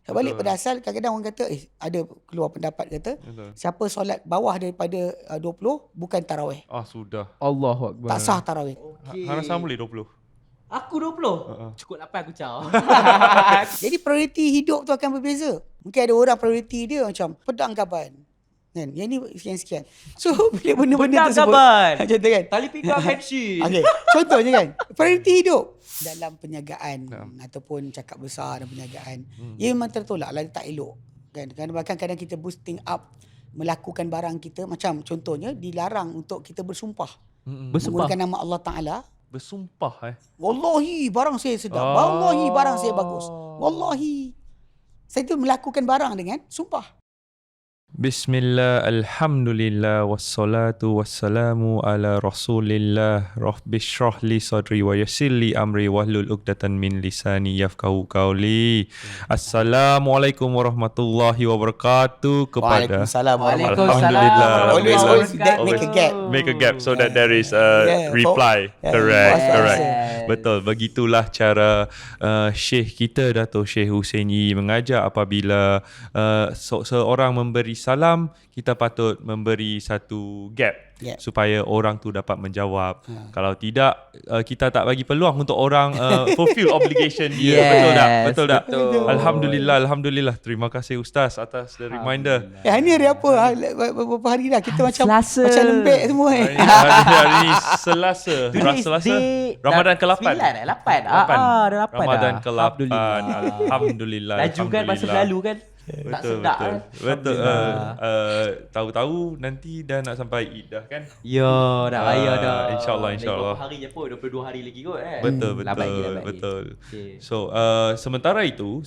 Balik pada asal, kadang-kadang orang kata ada keluar pendapat kata siapa solat bawah daripada 20 bukan tarawih. Sudah. Allahu Akbar. Tak sah tarawih. Hana sama boleh 20. Aku 20. Cukup 8 aku caw. Jadi prioriti hidup tu akan berbeza. Mungkin ada orang prioriti dia macam pedang gaban. Kan? Yang ni sekian-sekian. So bila benda-benda tersebut. Macam tu kan. Tali pinggang handshake. Okay. Contohnya kan. Prioriti hidup. Dalam perniagaan. Ataupun cakap besar dalam perniagaan. Ia memang tertolak lah. Tak elok. Kan? Bahkan kadang kita boosting up. Melakukan barang kita. Macam contohnya. Dilarang untuk kita bersumpah. Menggunakan nama Allah Ta'ala. Bersumpah Wallahi barang saya sedap. Wallahi barang saya bagus. Wallahi. Saya tu melakukan barang dengan sumpah. Bismillah, alhamdulillah, wassalatu wassalamu ala rasulillah. Rabbi shrah li sadri wa yassir li amri wahlul uqdatan min lisani yafqahu qawli. Assalamualaikum warahmatullahi wabarakatuh. Kepada Alhamdulillah. Always make a gap. Make a gap so that there is a reply. Correct. Betul, begitulah cara Syekh kita Dato' Syekh Husseini mengajar apabila seorang memberi salam, kita patut memberi satu gap supaya orang tu dapat menjawab. Kalau tidak, kita tak bagi peluang untuk orang fulfill obligation dia. Betul tak? Betul. Alhamdulillah. Terima kasih Ustaz atas the reminder. Ni hari apa? Berapa hari dah kita macam Selasa. Macam lembek semua Hari ni Selasa. Ramadan ke-8. 8. Dah 8 Ramadan dah. ke-8. Alhamdulillah. Laju kan masa lalu kan. Betul. Tahu-tahu nanti dah nak sampai Eid dah kan? Ya, dah raya dah. InsyaAllah. Berapa hari je pun, 22 hari lagi kot kan. Betul. Okay. So, sementara itu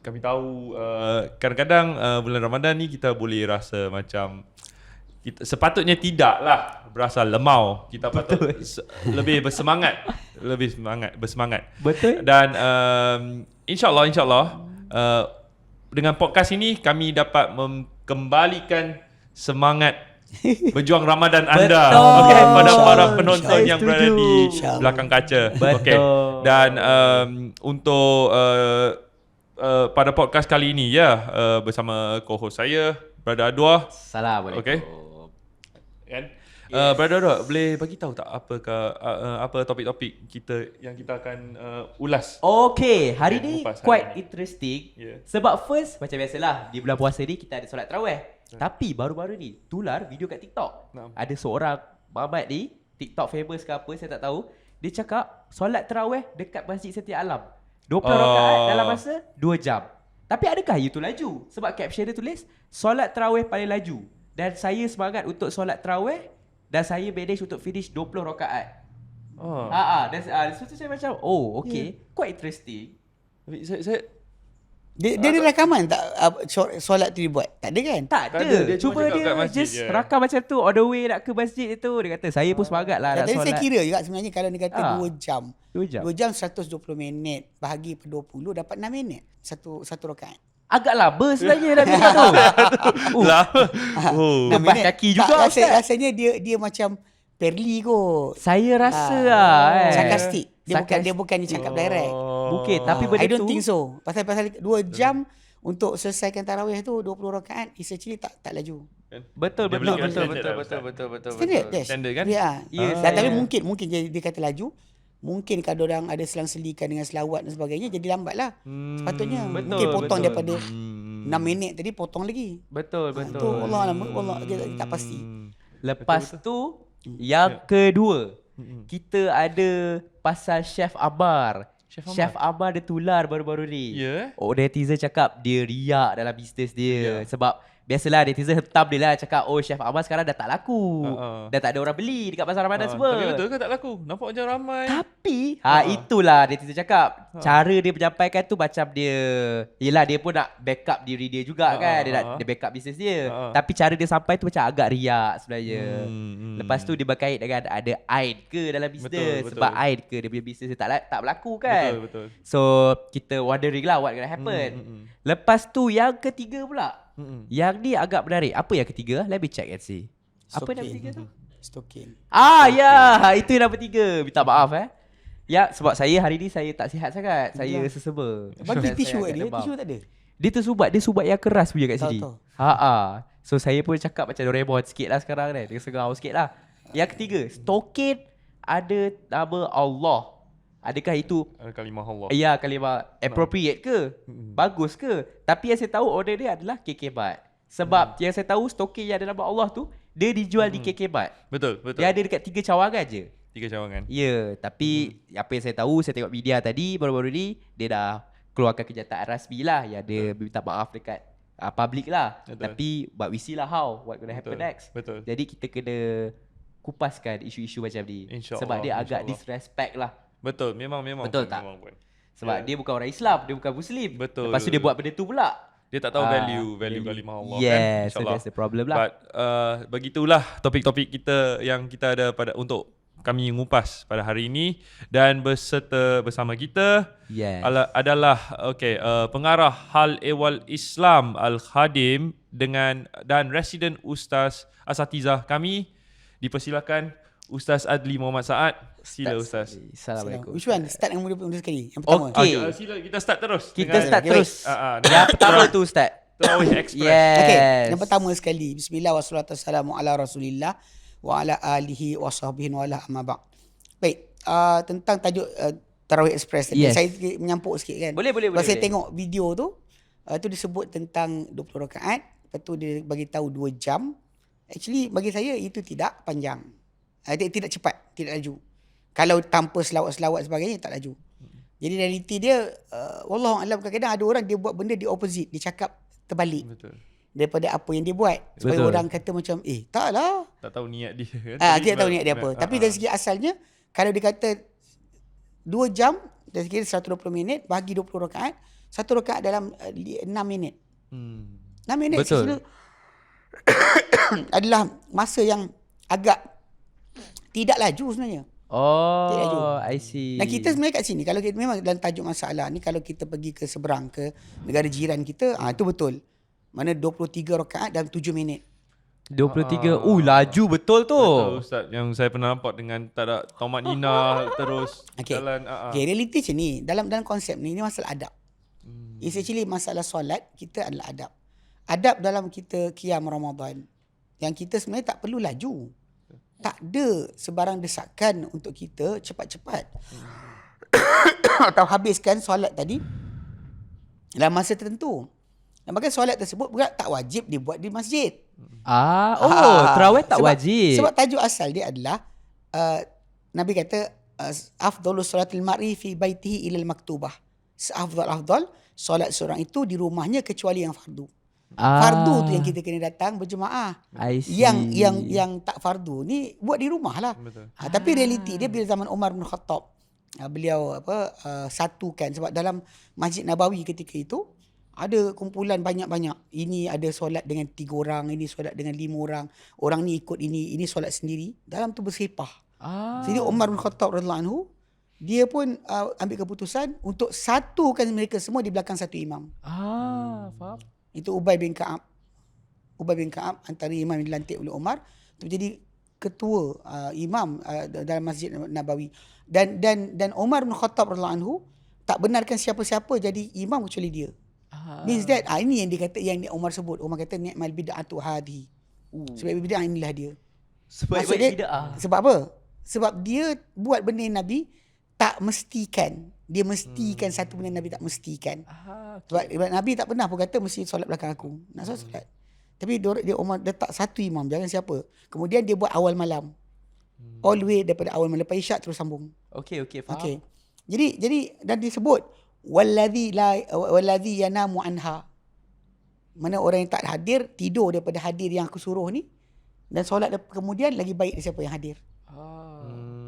kami tahu kadang-kadang bulan Ramadan ni kita boleh rasa macam sepatutnya tidaklah berasa lemau. Kita patut lebih bersemangat. Betul. Dan InsyaAllah dengan podcast ini kami dapat mengembalikan semangat berjuang Ramadan anda pada para penonton yang berada di belakang kaca. Dan untuk pada podcast kali ini bersama co-host saya Brother Adwa. Assalamualaikum. Kan? Brother Adwa, boleh bagi tahu tak apa topik-topik kita yang kita akan ulas? Okay, hari ni quite interesting. Sebab first, macam biasalah, di bulan puasa ni kita ada solat tarawih. Tapi baru-baru ni tular video kat TikTok. Ada seorang mamat ni, TikTok famous ke apa, saya tak tahu. Dia cakap solat tarawih dekat Masjid Setia Alam 20 rakaat dalam masa 2 jam. Tapi adakah itu laju? Sebab caption dia tulis solat tarawih paling laju. Dan saya semangat untuk solat tarawih dan saya manage untuk finish 20 rakaat. Dan saya macam quite interesting. Dia ada rakaman tak solat tu dibuat? Tak ada kan? Tak ada. Cuma dia just rakam macam tu on the way nak ke masjid itu. Dia kata saya pun semangat lah nak tadi solat. saya kira juga sebenarnya kalau dia kata 2 jam. 2 jam 120 minit bahagi per 20 dapat 6 minit satu rakaat. Agak lama sebenarnya dah tengok tu. Lepas kaki juga rasanya dia macam perli kot. Saya rasa sarkastik. Dia bukannya cakap direct. Mungkin tapi benda tu I don't think so. Pasal 2 jam untuk selesaikan tarawih tu 20 rakaat is actually tak laju. Betul. Standard kan? Tapi mungkin dia kata laju. Mungkin kalau orang ada selang-selikan dengan selawat dan sebagainya jadi lambat lah. Sepatutnya mungkin potong daripada 6 minit tadi potong lagi. Betul. Allah tak pasti. Lepas tu yang kedua kita ada pasal Chef Amar. Chef Amar dia tular baru-baru ni. Netizen cakap dia riak dalam bisnes dia. Sebab biasalah netizen hentam dia lah cakap Chef Amar sekarang dah tak laku. Dah tak ada orang beli dekat pasar Ramadan semua. Tapi betul ke tak laku? Nampak macam ramai. Tapi itulah netizen cakap. Cara dia menyampaikan tu macam dia yelah dia pun nak backup diri dia juga kan. Dia nak dia backup bisnes dia. Tapi cara dia sampai tu macam agak riak sebenarnya. Lepas tu dia berkait dengan ada Aid ke dalam bisnes. Sebab Aid ke dia punya bisnes dia tak berlaku kan. Betul. So kita wondering lah what gonna happen. Lepas tu yang ketiga pula. Yang ni agak menarik. Apa yang ketiga? Let me check and see. Apa yang ketiga tu? Stalking. Itu yang nombor 3. Minta maaf Ya, sebab saya hari ni saya tak sihat sangat. Saya seseba. Bagi Saya tisu agak kat dia, demam. tisu tak ada. Dia tersubat yang keras punya kat sini. Tahu. So saya pun cakap macam Doraemon sikit lah sekarang ni. Dia segau sikit lah. Yang ketiga, stokin ada nama Allah. Adakah itu Kalimah Allah. ya kalimah appropriate ke? Bagus ke? Tapi yang saya tahu order dia adalah KK Bat. Sebab yang saya tahu stokin yang ada nama Allah tu dia dijual di KK Bat. Betul. Dia ada dekat 3 cawangan je. 3 cawangan. Ya, tapi apa yang saya tahu, saya tengok media tadi baru-baru ni dia dah keluarkan kenyataan rasmi lah. Ya, dia minta maaf dekat public lah. Betul. Tapi but we see lah what gonna happen next. Betul. Jadi kita kena kupaskan isu-isu macam ni. InsyaAllah, Sebab dia agak insyaAllah. disrespect lah. Betul. Memang. Betul tak? Memang pun. Sebab dia bukan orang Islam, dia bukan Muslim. Betul. Lepas tu dia buat benda tu pula. Dia tak tahu value kalimah Allah kan. Yes, so InsyaAllah. that's the problem lah. But begitulah topik-topik kita yang kita ada untuk kami ngupas pada hari ini, dan bersama kita Yes. adalah pengarah Hal Ehwal Islam Al-Khadim dan Residen Ustaz Asatizah kami. Dipersilakan Ustaz Adli Muhammad Saad. Sila Ustaz. Assalamualaikum. Which one? Start yang muda sekali. Yang pertama. Okay. Sila kita start terus. Kita start Okay, terus. Yang pertama tu Ustaz. Tarawih Express. Yes. Okay, yang pertama sekali. Bismillah wassalatu wassalamu ala rasulillah wa ala alihi wa sahbihi wa ala amma ba'd. Baik, tentang tajuk Tarawih Express tadi. Yes. Saya menyampuk sikit kan. Boleh. Kalau saya tengok video tu, tu disebut tentang 20 rakaat. Lepas tu dia bagi tahu 2 jam. Actually bagi saya itu tidak panjang. Tidak cepat, tidak laju. Kalau tanpa selawat-selawat sebagainya tak laju. Jadi realiti dia wallahu alam, kadang-kadang ada orang dia buat benda di opposite, dia cakap terbalik Betul. daripada apa yang dia buat. Supaya Betul. orang kata macam taklah. Tak tahu niat dia kan. Kita tahu niat dia apa. Tapi dari segi asalnya kalau dia kata 2 jam dari segi 120 minit bagi 20 rakaat, 1 rakaat dalam 6 minit. 6 minit Betul. adalah masa yang agak tidak laju sebenarnya. Tidak laju. I see. Dan kita sebenarnya kat sini, kalau kita memang dalam tajuk masalah ni, kalau kita pergi ke seberang ke negara jiran kita, itu betul. Mana 23 rakaat dalam 7 minit. 23. Laju betul tu. Betul Ustaz, yang saya pernah nampak dengan tak ada Tomat Nina terus jalan. Okay, realiti macam ni. Dalam konsep ni masalah adab. It's actually masalah solat, kita adalah adab. Adab dalam kita qiyam Ramadan. Yang kita sebenarnya tak perlu laju. Tak ada sebarang desakan untuk kita cepat-cepat. Atau habiskan solat tadi dalam masa tertentu. Dan bahkan solat tersebut juga tak wajib dibuat di masjid. Tarawih tak wajib. Sebab tajuk asal dia adalah Nabi kata afdhalus salatil mar'i fi baitihi ilal maktubah. Seafdal solat seorang itu di rumahnya kecuali yang fardu. Fardu tu yang kita kena datang berjemaah. I see. Yang tak fardu ni buat di rumah lah. Tapi realiti dia bila zaman Umar bin Khattab, beliau satukan, sebab dalam Masjid Nabawi ketika itu ada kumpulan banyak-banyak. Ini ada solat dengan 3 orang, ini solat dengan 5 orang. Orang ni ikut ini solat sendiri. Dalam tu bersepah. Jadi Umar bin Khattab radhiyallahu anhu, dia pun ambil keputusan untuk satukan mereka semua di belakang satu imam. Faham. Itu Ubay bin Ka'ab. Ubay bin Ka'ab antara imam yang dilantik oleh Umar untuk menjadi ketua imam dalam Masjid Nabawi. Dan Umar bin Khattab radhiyallahu anhu tak benarkan siapa-siapa jadi imam kecuali dia. Means that ini yang dia kata, yang Umar sebut. Umar kata ni'mal bid'atu hadhi. Sebab bid'ah inilah dia. Sebab bid'ah. Sebab apa? Sebab dia buat benda yang Nabi tak mestikan. Dia mestikan satu benda Nabi tak mestikan. Sebab Nabi tak pernah pun kata mesti solat belakang aku. Nak solat. Tapi dia Umar letak satu imam, jangan siapa. Kemudian dia buat awal malam. All the way daripada awal malam lepas isyak terus sambung. Okay, faham. Okay. Jadi dan disebut wallazi yanamu anha. Mana orang yang tak hadir tidur daripada hadir yang aku suruh ni, dan solat kemudian lagi baik dari siapa yang hadir.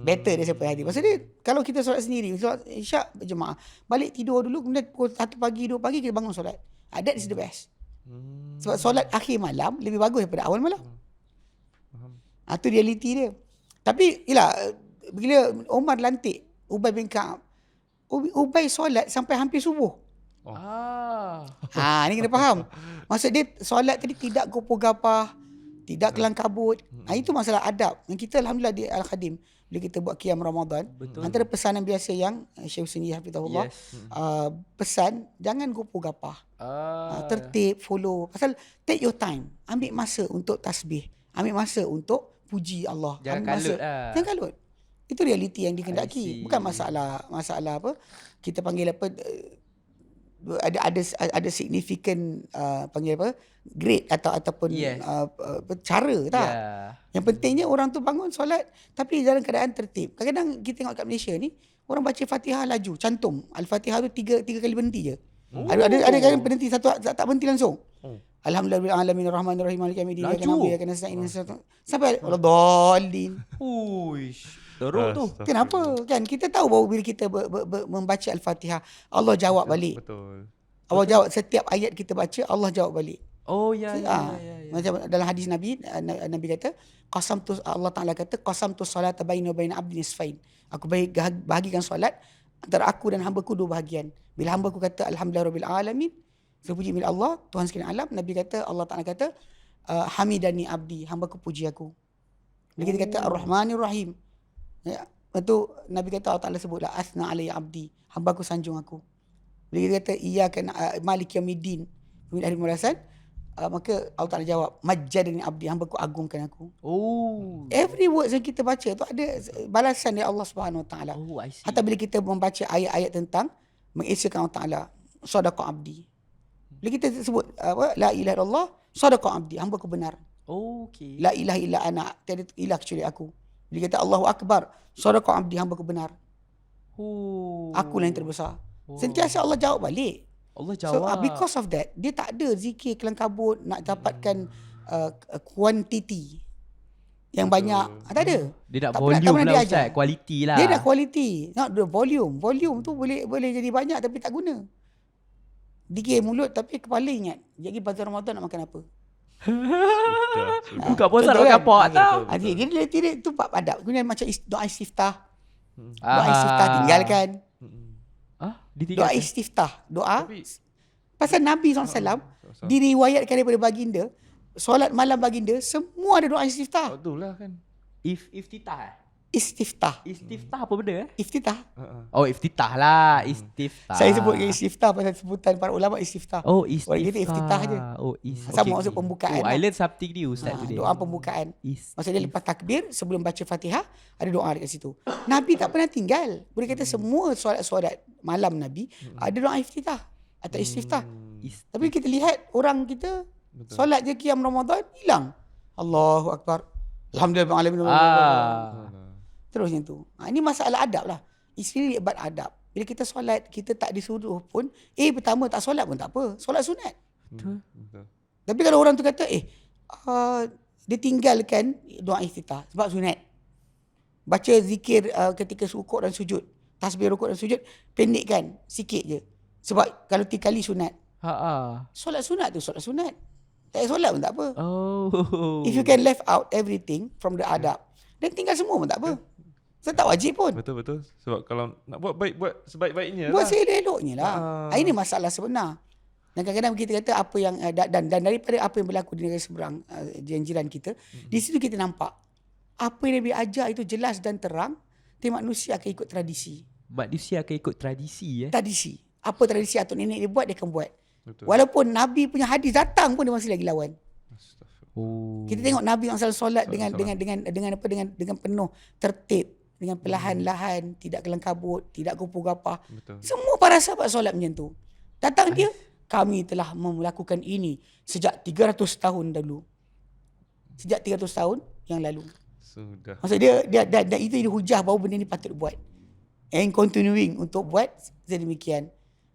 Better dari siapa yang hadir. Maksudnya kalau kita solat sendiri, solat isyak berjemaah, balik tidur dulu, kemudian pukul 1 pagi 2 pagi kita bangun solat. That is the best. Sebab solat akhir malam lebih bagus daripada awal malam. Itu realiti dia. Tapi bila Umar lantik Ubay bin Ka'ab, Ubay solat sampai hampir subuh. Ni kena faham. Maksud dia solat tadi tidak gopoh gapah, tidak kelang kabut. Itu masalah adab. Yang kita alhamdulillah di Al-Khadim bila kita buat qiyam Ramadan. Antara pesanan biasa yang Syekh Husaini hafizahullah pesan, jangan gopoh-gapah. Tertib, follow. Pasal take your time. Ambil masa untuk tasbih. Ambil masa untuk puji Allah. Jangan kalut lah. Jangan kalut. Itu realiti yang dikendaki. Bukan masalah apa kita panggil apa ada significant panggil apa grade ataupun cara tak. Yang pentingnya orang tu bangun solat tapi dalam keadaan tertib. Kadang-kadang kita tengok kat Malaysia ni orang baca Fatihah laju, cantum. Al-Fatihah tu tiga kali berhenti je. Ada kan berhenti satu tak berhenti langsung. Alhamdulillahirabbil alamin arrahmanir rahim maliki yaumiddin iyyaka na'budu wa iyyaka nasta'in sampai waladdallin. Uish. Teruk tu. Kenapa? Kan kita tahu bahawa bila kita membaca Al-Fatihah, Allah jawab balik. Betul. Allah jawab setiap ayat kita baca, Allah jawab balik. Oh ya. Macam dalam hadis Nabi kata, Allah Taala kata, qasamtu salata baini wa baina abdi nisfain. Aku bahagikan solat antara aku dan hamba-Ku dua bahagian. Bila hamba-Ku kata alhamdulillahirabbil alamin, terpuji milik Allah, Tuhan sekalian alam, Nabi kata, Allah Taala kata, hamidani abdi, hamba-Ku puji aku. Bila kita kata ar-rahmanir rahim, ya, itu Nabi kata Allah Taala sebutlah asna alayya abdi, hamba-Ku sanjung aku. Bila kita kata iyyaka maliki yaumiddin, pemilik hari pembalasan, maka Allah Taala jawab majjadani abdi, hamba-Ku agungkan aku. Every words yang kita baca tu ada balasan dari Allah Subhanahu Wa Taala. Hatta bila kita membaca ayat-ayat tentang mengesakan Allah Taala, sadaqa abdi. Bila kita sebut la ilaha illallah, sadaqa abdi, hamba-Ku benar. La ilaha illa ana, tiada ilah kecuali aku. Bila kata Allahu Akbar, sadaqa abdi, hamba-Ku benar. Akulah yang terbesar. Sentiasa Allah jawab balik. Allah jawab. So because of that, dia tak ada zikir kelang kabut nak dapatkan quantity yang banyak. Tak ada. Dia nak tak volume pernah lah Ustaz, quality lah. Dia nak quality, not the volume. Volume tu boleh jadi banyak tapi tak guna. Dikir mulut tapi kepala ingat. Jadi bazar Ramadan nak makan apa? Buka puasa nak makan apa tau. Dia tu bab adab. Kemudian macam doa istiftah. Doa istiftah tinggalkan. Doa istiftah. Doa. Pasal Nabi SAW diriwayatkan daripada baginda, solat malam baginda, semua ada doa istiftah. Betul lah kan. Iftitah. Istiftah. Istiftah apa benda? Iftitah. Oh, iftitah lah. Istiftah. Saya sebut istiftah pasal sebutan para ulama istiftah. Oh, istiftah. Orang kita iftitah je. Oh, istiftah. Sama maksud pembukaan. I learn something new Ustaz today. Doa pembukaan. Maksudnya lepas takbir, sebelum baca Fatihah, ada doa dekat situ. Nabi tak pernah tinggal. Boleh kata semua solat-solat malam Nabi ada doa iftitah atau istiftah. Tapi kita lihat orang kita solat je qiyam Ramadan hilang. Allahu Akbar. Alhamdulillah. Terus macam tu. Ini masalah adab lah. It's really about adab. Bila kita solat, kita tak disuruh pun, pertama tak solat pun tak apa. Solat sunat. Betul. Tapi kalau orang tu kata, dia tinggalkan doa iftitah sebab sunat. Baca zikir ketika rukuk dan sujud. Tasbih rukuk dan sujud, pendekkan sikit je. Sebab kalau 3 kali sunat. Solat sunat tu, solat sunat. Tak solat pun tak apa. If you can left out everything from the adab, dan tinggal semua pun tak apa. Saya tak wajib pun. Betul. Sebab kalau nak buat baik, buat sebaik-baiknya buat lah. seelok-eloknya lah. Ini masalah sebenar. Dan kadang-kadang kita kata apa yang dan daripada apa yang berlaku di negara seberang, jiran kita, di situ kita nampak apa yang Nabi ajar itu jelas dan terang. Tapi manusia akan ikut tradisi. Manusia akan ikut tradisi Tradisi. Apa tradisi atau nenek dia buat, dia akan buat. Betul. Walaupun Nabi punya hadis datang pun dia masih lagi lawan. Kita tengok Nabi yang selalu solat dengan penuh tertib, dengan perlahan-lahan, tidak kelang kabut, tidak gopoh-gapah. Semua para sahabat solat macam tu. Datang dia, kami telah melakukan ini sejak 300 tahun dulu. Sejak 300 tahun yang lalu. Sudah. Maksud dia itu hujah bahawa benda ni patut buat. And continuing untuk buat sedemikian.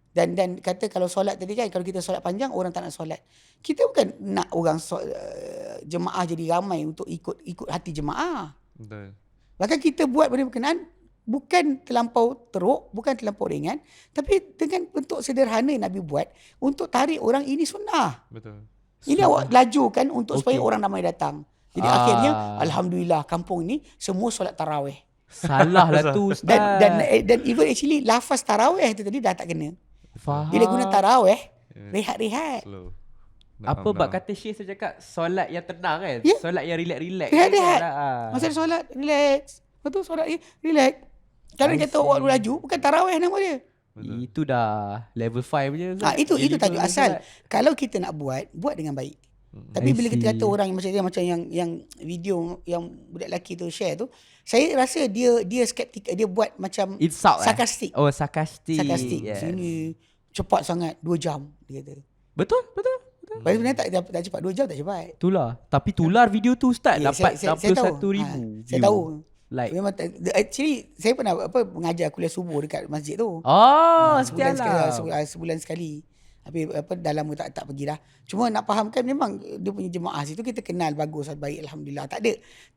Dan kata kalau solat tadi kan, kalau kita solat panjang, orang tak nak solat. Kita bukan nak orang jemaah jadi ramai untuk ikut hati jemaah. Betul. Bahkan kita buat benda berkenaan bukan terlampau teruk, bukan terlampau ringan, tapi dengan bentuk sederhana yang Nabi buat untuk tarik orang ini sunnah. Betul. Ini awak lajukan untuk supaya orang ramai datang. Jadi akhirnya alhamdulillah kampung ni semua solat tarawih. Salah lah tu Ustaz. Dan even actually lafaz tarawih tu tadi dah tak kena. Faham. Bila guna tarawih, rehat-rehat. Slow. Apa bab kata Syekh saya cakap solat yang tenang kan? Yeah. Solat yang relax-relax. Rehat-rehat. Masa solat, relax. Lepas tu solat relax. Kalau dia kata waktu laju, bukan tarawih nama dia. Itu dah level 5 je Ustaz. Itu tajuk asal. Kalau kita nak buat dengan baik. Tapi bila kita kata orang macam yang video yang budak lelaki tu share tu, saya rasa dia skeptik, dia buat macam insult sarkastik. Oh, sarkastik. Yes. Sini cepat sangat 2 jam dia kata. Betul. Tapi sebenarnya tak cepat 2 jam tak cepat. Itulah. Tapi tular video tu Ustaz dapat 61,000 saya tahu. Like. Memang actually saya pernah mengajar kuliah subuh dekat masjid tu. Sebulan sekali. Tapi dah lama tak pergi dah. Cuma nak fahamkan memang dia punya jemaah situ kita kenal bagus, baik, alhamdulillah. Tak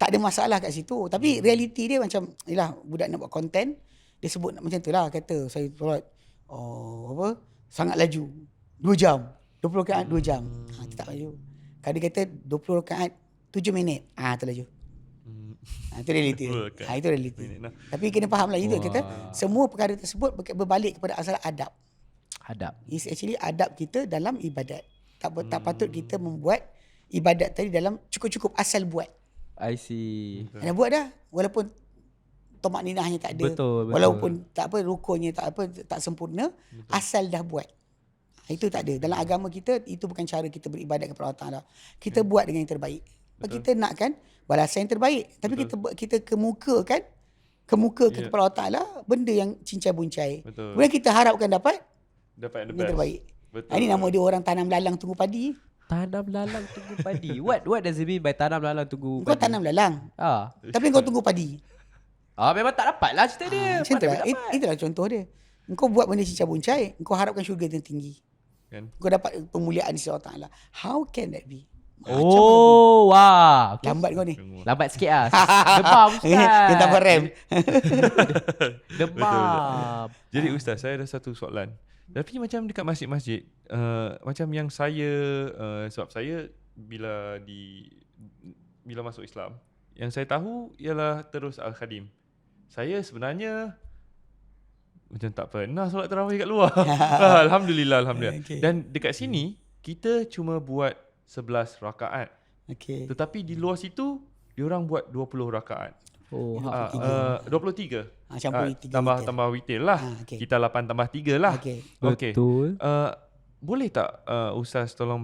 ada masalah kat situ. Tapi realiti dia macam yalah, budak nak buat konten, dia sebut macam tu lah, kata saya solat sangat laju 2 jam, 20 rakaat 2 jam. Kita tak laju. Kalau dia kata 20 rakaat 7 minit, tu laju. Itu realiti. Itu realiti. Tapi kena faham lah, itu kata semua perkara tersebut berbalik kepada asal adab. Is actually adab kita dalam ibadat. Tak patut kita membuat ibadat tadi dalam cukup asal buat. I see. Dah buat dah, walaupun tomak ninahnya tak ada. Betul. Walaupun rukunnya tak sempurna, asal dah buat. Itu tak ada. Dalam agama kita, itu bukan cara kita beribadat kepada Allah Taala. Kita buat dengan yang terbaik. Kita nakkan balasan yang terbaik. Tapi kita kemukakan kepada Allah Taala benda yang cincai-buncai. Kemudian kita harapkan dapat yang terbaik. Ini nama dia orang tanam lalang tunggu padi. Tanam lalang tunggu padi. What does it mean by tanam lalang tunggu padi? Kau tanam lalang. Tapi kau tunggu padi. Memang tak dapat lah cerita dia. Itulah contoh dia. Engkau buat benda cincai-buncai, engkau harapkan syurga yang tinggi. Kan? Kau dapat pemuliaan di sisi Allah Taala. How can that be? Wah. Lambat kau ni. Lambat sikit lah. Demam Ustaz. Dia tambah rem. Demam. Jadi Ustaz, saya ada satu soalan. Tapi macam dekat masjid-masjid, macam yang saya, sebab saya bila masuk Islam, yang saya tahu ialah terus Al-Khadim. Saya sebenarnya macam tak pernah solat tarawih kat luar. Alhamdulillah. Okay. Dan dekat sini, kita cuma buat 11 rakaat. Okay. Tetapi di luar situ, diorang buat 20 rakaat. 23. Tambah witir lah. Okay. Kita 8 tambah 3 lah. Okay. Betul. Boleh tak Ustaz tolong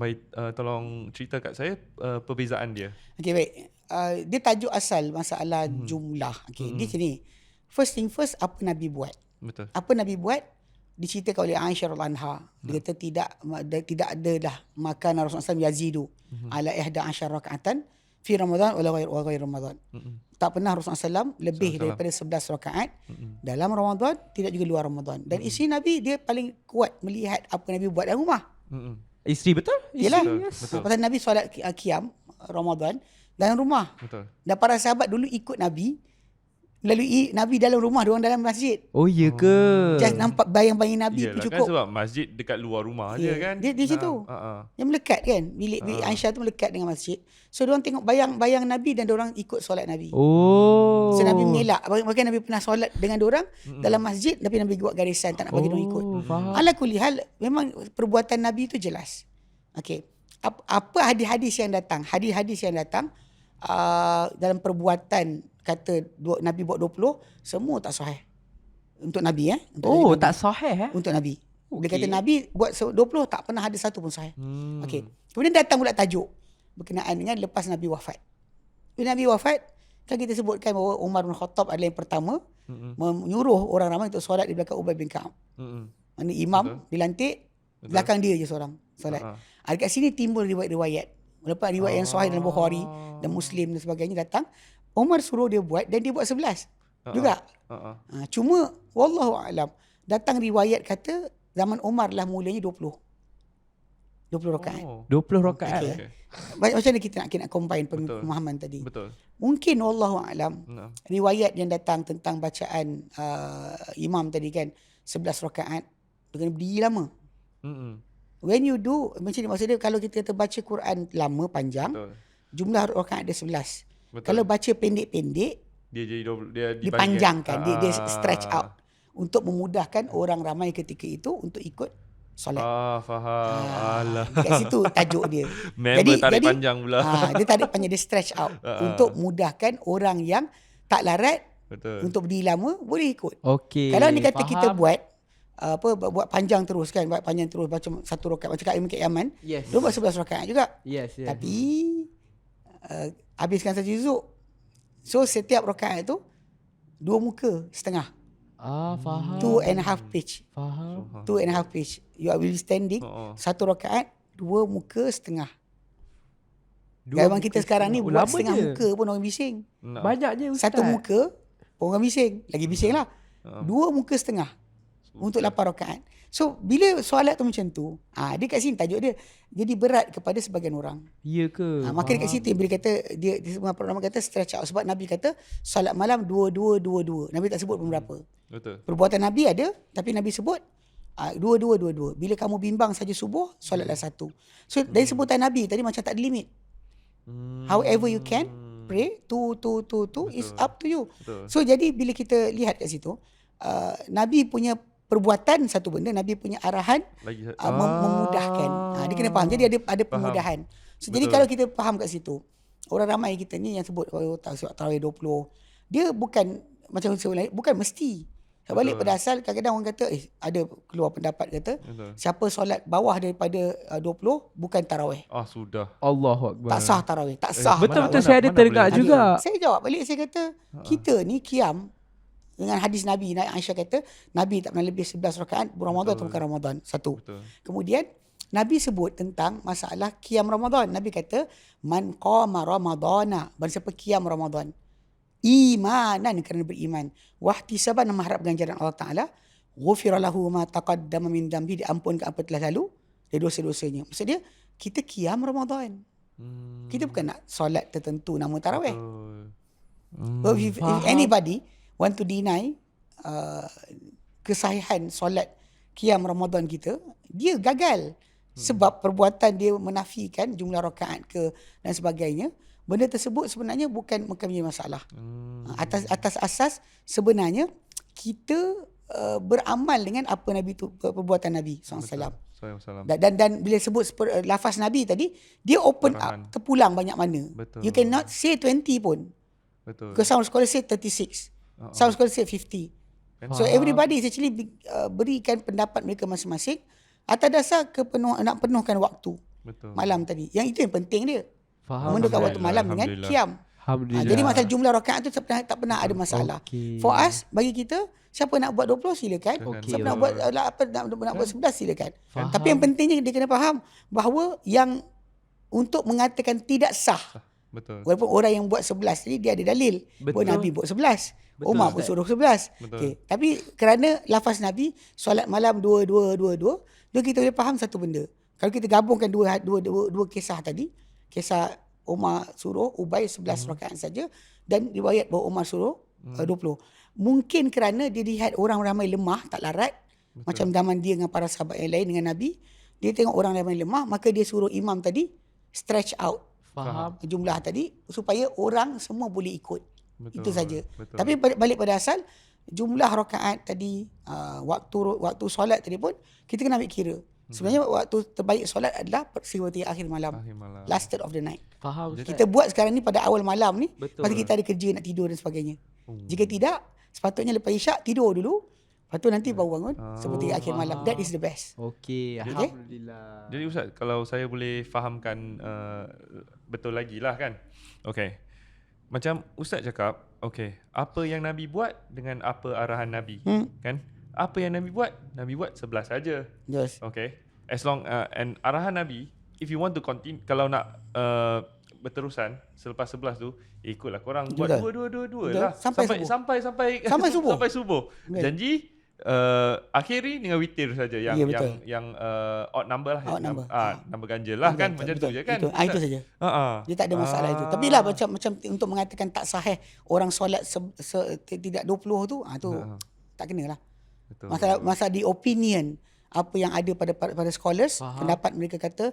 cerita kat saya perbezaan dia? Okey, baik. Dia tajuk asal masalah jumlah. Okey, dia macam ni. First thing first, apa Nabi buat? Betul. Apa Nabi buat? Diceritakan oleh Aisyah radhiyallahu anha. Dia kata tidak ada dah makan Rasulullah SAW yazidu ala 11 raka'atan fi Ramadan wala ghair Ramadan. Tak pernah Rasulullah SAW lebih daripada 11 rakaat dalam Ramadan, tidak juga luar Ramadan. Dan isteri Nabi dia paling kuat melihat apa Nabi buat dalam rumah. Isteri betul? Yalah. Pasal Nabi solat qiyam Ramadan dalam rumah. Betul. Dan para sahabat dulu ikut Nabi. Melalui Nabi dalam rumah, diorang dalam masjid. Oh iya ke? Just nampak bayang-bayang Nabi pun cukup. Kan sebab masjid dekat luar rumah dia kan. Dia di situ. Yang melekat kan. Bilik Aisyah tu melekat dengan masjid. So diorang tengok bayang-bayang Nabi dan diorang ikut solat Nabi. So Nabi mengelak. Bahkan Nabi pernah solat dengan diorang dalam masjid, tapi Nabi buat garisan, tak nak bagi diorang ikut. Ala kulli hal, memang perbuatan Nabi tu jelas. Okey. Apa hadis-hadis yang datang? Hadis-hadis yang datang dalam perbuatan kata Nabi buat 20, semua tak sahih. Untuk Nabi untuk tak sahih Untuk Nabi. Dia kata Nabi buat 20, tak pernah ada satu pun sahih. Okey. Kemudian datang pula tajuk berkenaan dengan lepas Nabi wafat. Bila Nabi wafat, kan kita sebutkan bahawa Umar bin Khattab adalah yang pertama menyuruh orang ramai untuk solat di belakang Ubay bin Ka'ab. Mana imam dilantik, belakang dia je seorang solat. Dekat sini timbul riwayat-riwayat. Lepas riwayat yang sahih dalam Bukhari dan Muslim dan sebagainya datang, Umar suruh dia buat dan dia buat 11 juga. Cuma wallahu alam, datang riwayat kata zaman Umar lah mulanya 20 rakaat. 20 rakaat. Okay. Macam mana kita nak combine pemahaman tadi? Betul. Mungkin wallahu alam riwayat yang datang tentang bacaan imam tadi kan 11 rakaat dengan berdiri lama. When you do macam ni, maksudnya kalau kita baca Quran lama panjang, jumlah rakaat ada 11. Betul. Kalau baca pendek-pendek, dia jadi dia dipanjangkan, dia stretch out untuk memudahkan orang ramai ketika itu untuk ikut solat. Faham. Kat situ tajuk dia. Member tarik panjang pula. Dia tarik panjang, dia stretch out untuk mudahkan orang yang tak larat Betul. untuk berdiri lama, boleh ikut. Okey. Kalau ni kata faham. kita buat buat panjang terus kan, buat panjang terus macam satu rakaat macam Kak Yaman. Yes. Dia buat 11 rakaat juga. Yes. Tapi habiskan satu juzuk. So setiap rakaat tu 2 muka setengah. Faham. 2.5 page. Faham. 2.5 page. You will be standing satu rakaat 2 muka setengah. Gambar kita sekarang ni buat setengah muka pun orang bising. Banyaknya Ustaz. Satu muka pun orang bising. Lagi bising lah. 2 muka setengah untuk 8 rakaat. So bila solat tu macam tu, dia kat sini tajuk dia jadi berat kepada sebagian orang. Ya ke? Maka dekat situ bila kata dia semua ulama kata stretch out, sebab Nabi kata solat malam 2-2-2-2. Nabi tak sebut pun berapa. Betul. Perbuatan Nabi ada, tapi Nabi sebut 2-2-2-2. Bila kamu bimbang saja subuh, solatlah satu. So dari sebutan Nabi tadi macam tak ada limit. However you can pray, two is up to you. Betul. So jadi bila kita lihat kat situ, Nabi punya perbuatan satu benda, Nabi punya arahan memudahkan. Dia kena faham. Jadi ada pemudahan. So jadi kalau kita faham kat situ, orang ramai kita ni yang sebut sebab tarawih 20, dia bukan macam lain, bukan mesti. Balik pada asal, kadang-kadang orang kata ada keluar pendapat kata siapa solat bawah daripada 20 bukan tarawih. Sudah. Allahu Akbar. Tak sah tarawih, tak sah. Betul-betul saya ada terdengar juga. Saya jawab balik, saya kata kita ni qiyam dengan hadis Nabi. Aisyah kata Nabi tak pernah lebih 11 rakaat Ramadan atau bukan Ramadan. Satu. Betul. Kemudian Nabi sebut tentang masalah qiyam Ramadan. Nabi kata man qama ramadana, barang siapa qiyam Ramadan imanan, kerana beriman, wahtisaban, mengharap ganjaran Allah Taala, ghufira lahu ma taqaddama min dhanbi, diampunkan apa telah lalu dari dosa-dosanya. Maksud dia kita qiyam Ramadan. Kita bukan nak solat tertentu nama tarawih. So if anybody want to deny kesahihan solat qiyam Ramadan kita, dia gagal. Sebab perbuatan dia menafikan jumlah rakaat dan sebagainya. Benda tersebut sebenarnya bukan menjadi masalah. Atas asas sebenarnya kita beramal dengan apa Nabi tu, perbuatan Nabi SAW. Dan bila sebut lafaz Nabi tadi, dia open up, terpulang banyak mana. Betul. You cannot say 20 pun. Betul. Because some scholars say 36. Some scholars say 50. So everybody is actually berikan pendapat mereka masing-masing atas dasar nak penuhkan waktu. Betul. Malam tadi. Yang itu yang penting dia. Faham. Mendekat waktu malam dengan qiyam. Jadi masalah jumlah rakaat tu tak pernah ada masalah. For us, bagi kita, siapa nak buat 20 silakan. Siapa nak buat nak buat 11 silakan. Tapi yang pentingnya dia kena faham bahawa yang untuk mengatakan tidak sah. Betul. Walaupun orang yang buat 11 tadi dia ada dalil. Bahawa Nabi buat 11. Umar pun suruh 11. Okay. Tapi kerana lafaz Nabi solat malam 2-2-2-2, jadi kita boleh faham satu benda. Kalau kita gabungkan dua kisah tadi, kisah Umar suruh Ubay 11 rakaat saja dan riwayat bahawa Umar suruh 20. Mungkin kerana dia lihat orang ramai lemah, tak larat. Betul. Macam zaman dia dengan para sahabat yang lain dengan Nabi. Dia tengok orang ramai lemah, maka dia suruh imam tadi stretch out. Faham. Jumlah tadi supaya orang semua boleh ikut. Betul. Itu saja. Betul. Tapi balik pada asal, jumlah rakaat tadi, waktu solat tadi pun kita kena ambil kira. Sebenarnya waktu terbaik solat adalah seperti akhir malam. Last third of the night. Faham. Kita buat sekarang ni pada awal malam ni. Betul. Pasal kita ada kerja nak tidur dan sebagainya. Jika tidak, sepatutnya lepas isyak tidur dulu. Lepas tu nanti baru bangun seperti akhir malam. That is the best. Okey, alhamdulillah. Jadi Ustaz, kalau saya boleh fahamkan betul lagi lah kan. Okay. Macam Ustaz cakap, okay, apa yang Nabi buat dengan apa arahan Nabi. Kan? Apa yang Nabi buat 11 saja. Yes. Okay. As long and arahan Nabi, if you want to continue, kalau nak berterusan selepas 11 tu, ikutlah korang buat 2 lah sampai subuh. Sampai subuh. Okay. Janji akhiri dengan witir saja yang odd number lah. Number ganjil lah. Kan macam tu je kan. Itu saja. Dia tak ada masalah itu. Tapi lah macam untuk mengatakan tak sahih orang solat tidak 20 tu, tu tak kena lah. Betul. Masalah di opinion apa yang ada pada scholars. Pendapat mereka kata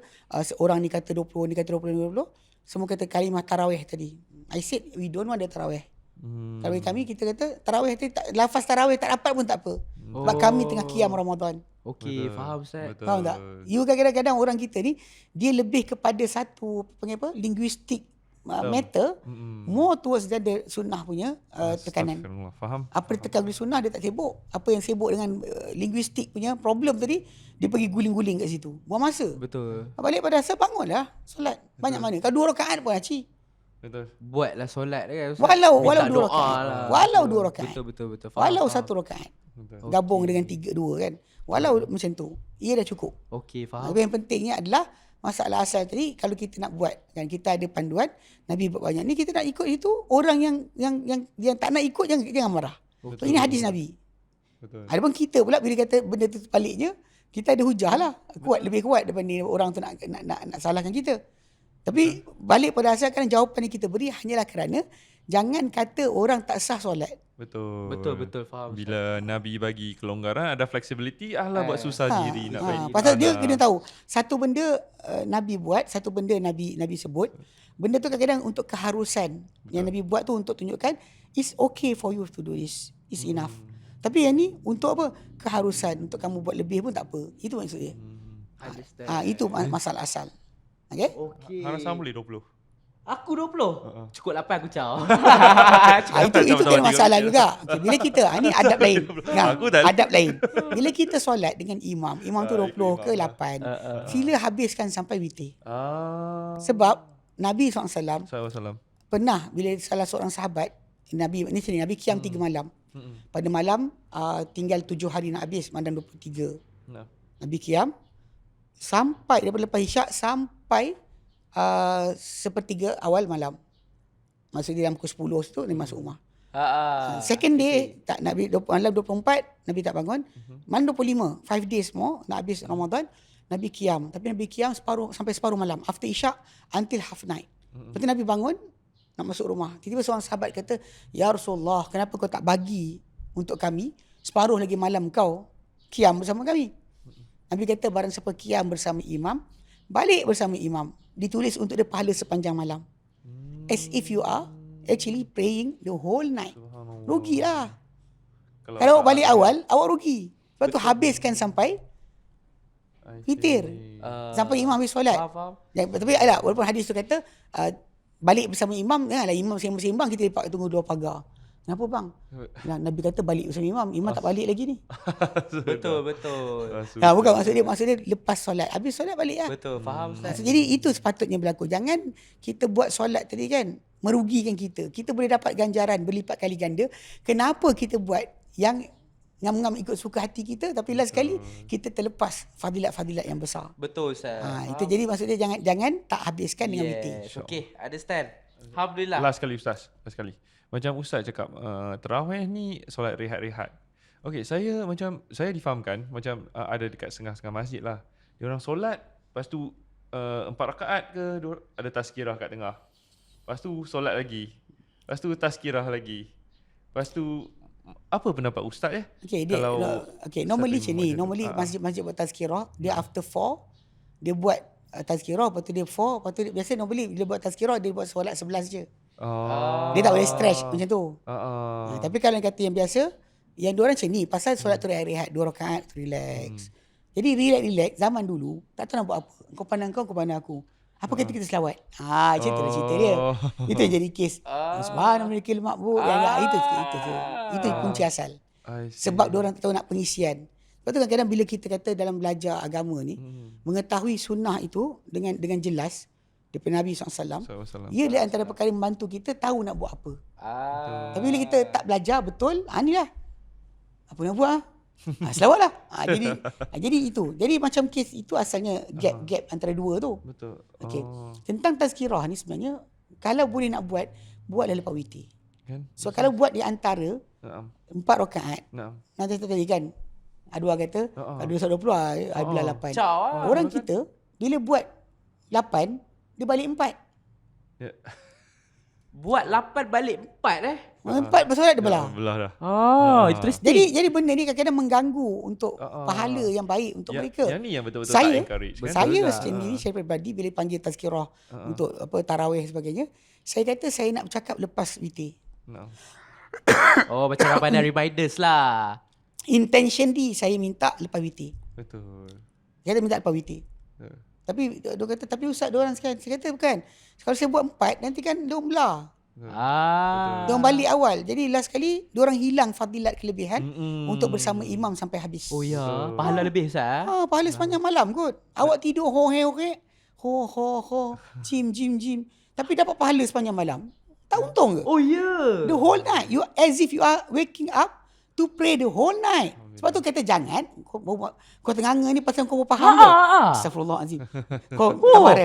orang ni kata 20, ni kata 20. Semua kata kalimah tarawih tadi. I said we don't want the tarawih. Kalau kami kita kata tarawih tadi, lafaz tarawih tak dapat pun tak apa. Sebab kami tengah qiyam Ramadan. Okey, faham Ustaz. Faham tak? You kadang-kadang orang kita ni dia lebih kepada satu linguistik matter, more towards the sunnah punya tekanan. Astagfirullah. Faham? Apa dia tekan di sunnah, dia tak sibuk. Apa yang sibuk dengan linguistik punya problem tadi, dia pergi guling-guling kat situ. Buang masa. Betul. Balik pada asal, bangunlah solat. Banyak mana. Kalau 2 rakaat pun Haji. Betul. Buatlah solat kan. Walau Minta 2 doa rakaat. lah. Walau 2 rakaat. Betul. Walau 1 rakaat. Betul. Gabung dengan 2 kan. Walau macam tu. Ia dah cukup. Okey, faham. Tapi yang pentingnya adalah masalah asal tadi, kalau kita nak buat kan, kita ada panduan Nabi buat banyak ni, kita nak ikut itu, orang yang tak nak ikut jangan marah. So, ini hadis Nabi. Betul. Adapun kita pula bila kata benda tu baliknya, kita ada hujah lah, lebih kuat daripada orang tu nak salahkan kita. Tapi balik pada asal, kan jawapan yang kita beri hanyalah kerana jangan kata orang tak sah solat. Betul faham. Bila Nabi bagi kelonggaran, ada flexibility, buat susah diri nak bagi. Pasal dia kena tahu satu benda Nabi buat, satu benda Nabi sebut. Benda tu kadang-kadang untuk keharusan. Yang Nabi buat tu untuk tunjukkan it's okay for you to do this. It's enough. Tapi yang ni untuk apa? Keharusan. Untuk kamu buat lebih pun tak apa. Itu maksud dia. Itu masalah asal. Okay? Hana sama boleh 20. Aku 20. Cukup 8 aku caw. Itu kan masalah juga. Okay, bila kita ni adab lain. Adab lain. Bila kita solat dengan imam tu 20 ke 8. Sila habiskan sampai witir. Sebab Nabi SAW pernah bila salah seorang sahabat, Nabi qiyam 3 malam. Pada malam tinggal 7 hari nak habis, malam 23. Nabi qiyam sampai daripada lepas isyak sampai sepertiga awal malam. Maksudnya dalam pukul 10 tu dia masuk rumah. Second day tak Nabi malam 24 Nabi tak bangun. Malam 25 5 days more nak habis Ramadan, Nabi qiyam. Tapi Nabi qiyam sampai separuh malam, after isyak until half night. Lepas tu Nabi bangun nak masuk rumah. Tiba-tiba seorang sahabat kata, "Ya Rasulullah, kenapa kau tak bagi untuk kami separuh lagi malam kau qiyam bersama kami?" Nabi kata, barang siapa qiyam bersama imam, balik bersama imam, ditulis untuk dia pahala sepanjang malam. As if you are actually praying the whole night. Rugilah. Kalau awak balik awal, awak rugi. Lepas tu habiskan sampai witir. Sampai imam habis solat. Tapi walaupun hadis tu kata balik bersama imam, janganlah imam sembang-sembang kita lepak tunggu 2 pagar. Kenapa bang? Nabi kata balik bersama imam tak balik lagi ni. Betul. Bukan maksud dia lepas solat, habis solat balik lah. Betul, faham Ustaz. Jadi itu sepatutnya berlaku. Jangan kita buat solat tadi kan merugikan kita. Kita boleh dapat ganjaran berlipat kali ganda. Kenapa kita buat yang ngam-ngam ikut suka hati kita, tapi last sekali kita terlepas fadilat-fadilat yang besar. Betul Ustaz. Itu jadi maksudnya jangan tak habiskan dengan witir. Okay, understand. Alhamdulillah. Last sekali Ustaz. Macam Ustaz cakap, tarawih ni solat rehat-rehat. Okay, saya difahamkan macam ada dekat setengah-setengah masjid lah. Diorang solat, lepas tu 4 rakaat ke, ada tazkirah kat tengah. Lepas tu solat lagi. Lepas tu tazkirah lagi. Lepas tu, apa pendapat Ustaz ya? Normally macam ni. Normally masjid-masjid buat tazkirah, dia after 4, dia buat tazkirah, lepas tu dia 4, lepas tu biasa normally bila buat tazkirah, dia buat solat 11 je. Dia tak boleh stretch macam tu. Tapi kalau yang kata yang biasa, yang diorang macam ni, pasal solat tu rehat-rehat 2 rakaat tu relax. Jadi relax zaman dulu tak tahu nak buat apa. Kau pandang kau pandang aku. Apa kata kita selawat? Cerita dia. Itu yang jadi kes. Subhanallahil maqbul. Itu kunci asal. Sebab diorang tak tahu nak pengisian. Lepas tu kadang-kadang bila kita kata dalam belajar agama ni, mengetahui sunnah itu dengan jelas daripada Nabi SAW, ia adalah antara perkara yang membantu kita tahu nak buat apa. Tapi bila kita tak belajar betul, inilah apa nak buat selawat lah. Jadi itu. Jadi macam kes itu asalnya gap antara dua tu. Betul. Okay. Tentang tazkirah ni sebenarnya, kalau boleh nak buatlah lepas witir. So kalau buat di antara 4 rakaat, nanti tadi kan Adwa kata 220 bila 8. Orang kita bila buat 8, dia balik 4. Buat 8 balik 4 4 bersolat dia belah. Belah dah. Interesting. Jadi benda ni kadang-kadang mengganggu untuk pahala yang baik untuk mereka. Yang ni yang betul-betul tak encourage kan. Saya sendiri, saya pribadi bila panggil tazkirah untuk tarawih sebagainya, saya kata saya nak bercakap lepas witir. Macam Ramadan reminders lah. Intention saya minta lepas witir. Betul. Saya minta lepas witir. Tapi dia kata tapi ustaz dia orang sekian. Saya kata bukan. Kalau saya buat 4 nanti kan dia orang belah. Dia orang balik awal. Jadi last kali dia orang hilang fadilat kelebihan untuk bersama imam sampai habis. Oh ya, pahala lebih Ustaz. Pahala sepanjang malam kot. Awak tidur ho-he-ho-he. Ho. Jim. Tapi dapat pahala sepanjang malam. Tak untung ke? Oh ya. The whole night. You as if you are waking up to pray the whole night. Sebab tu kata jangan kau tengah-tengah ni pasal kau faham ke? Astagfirullahalazim. Kau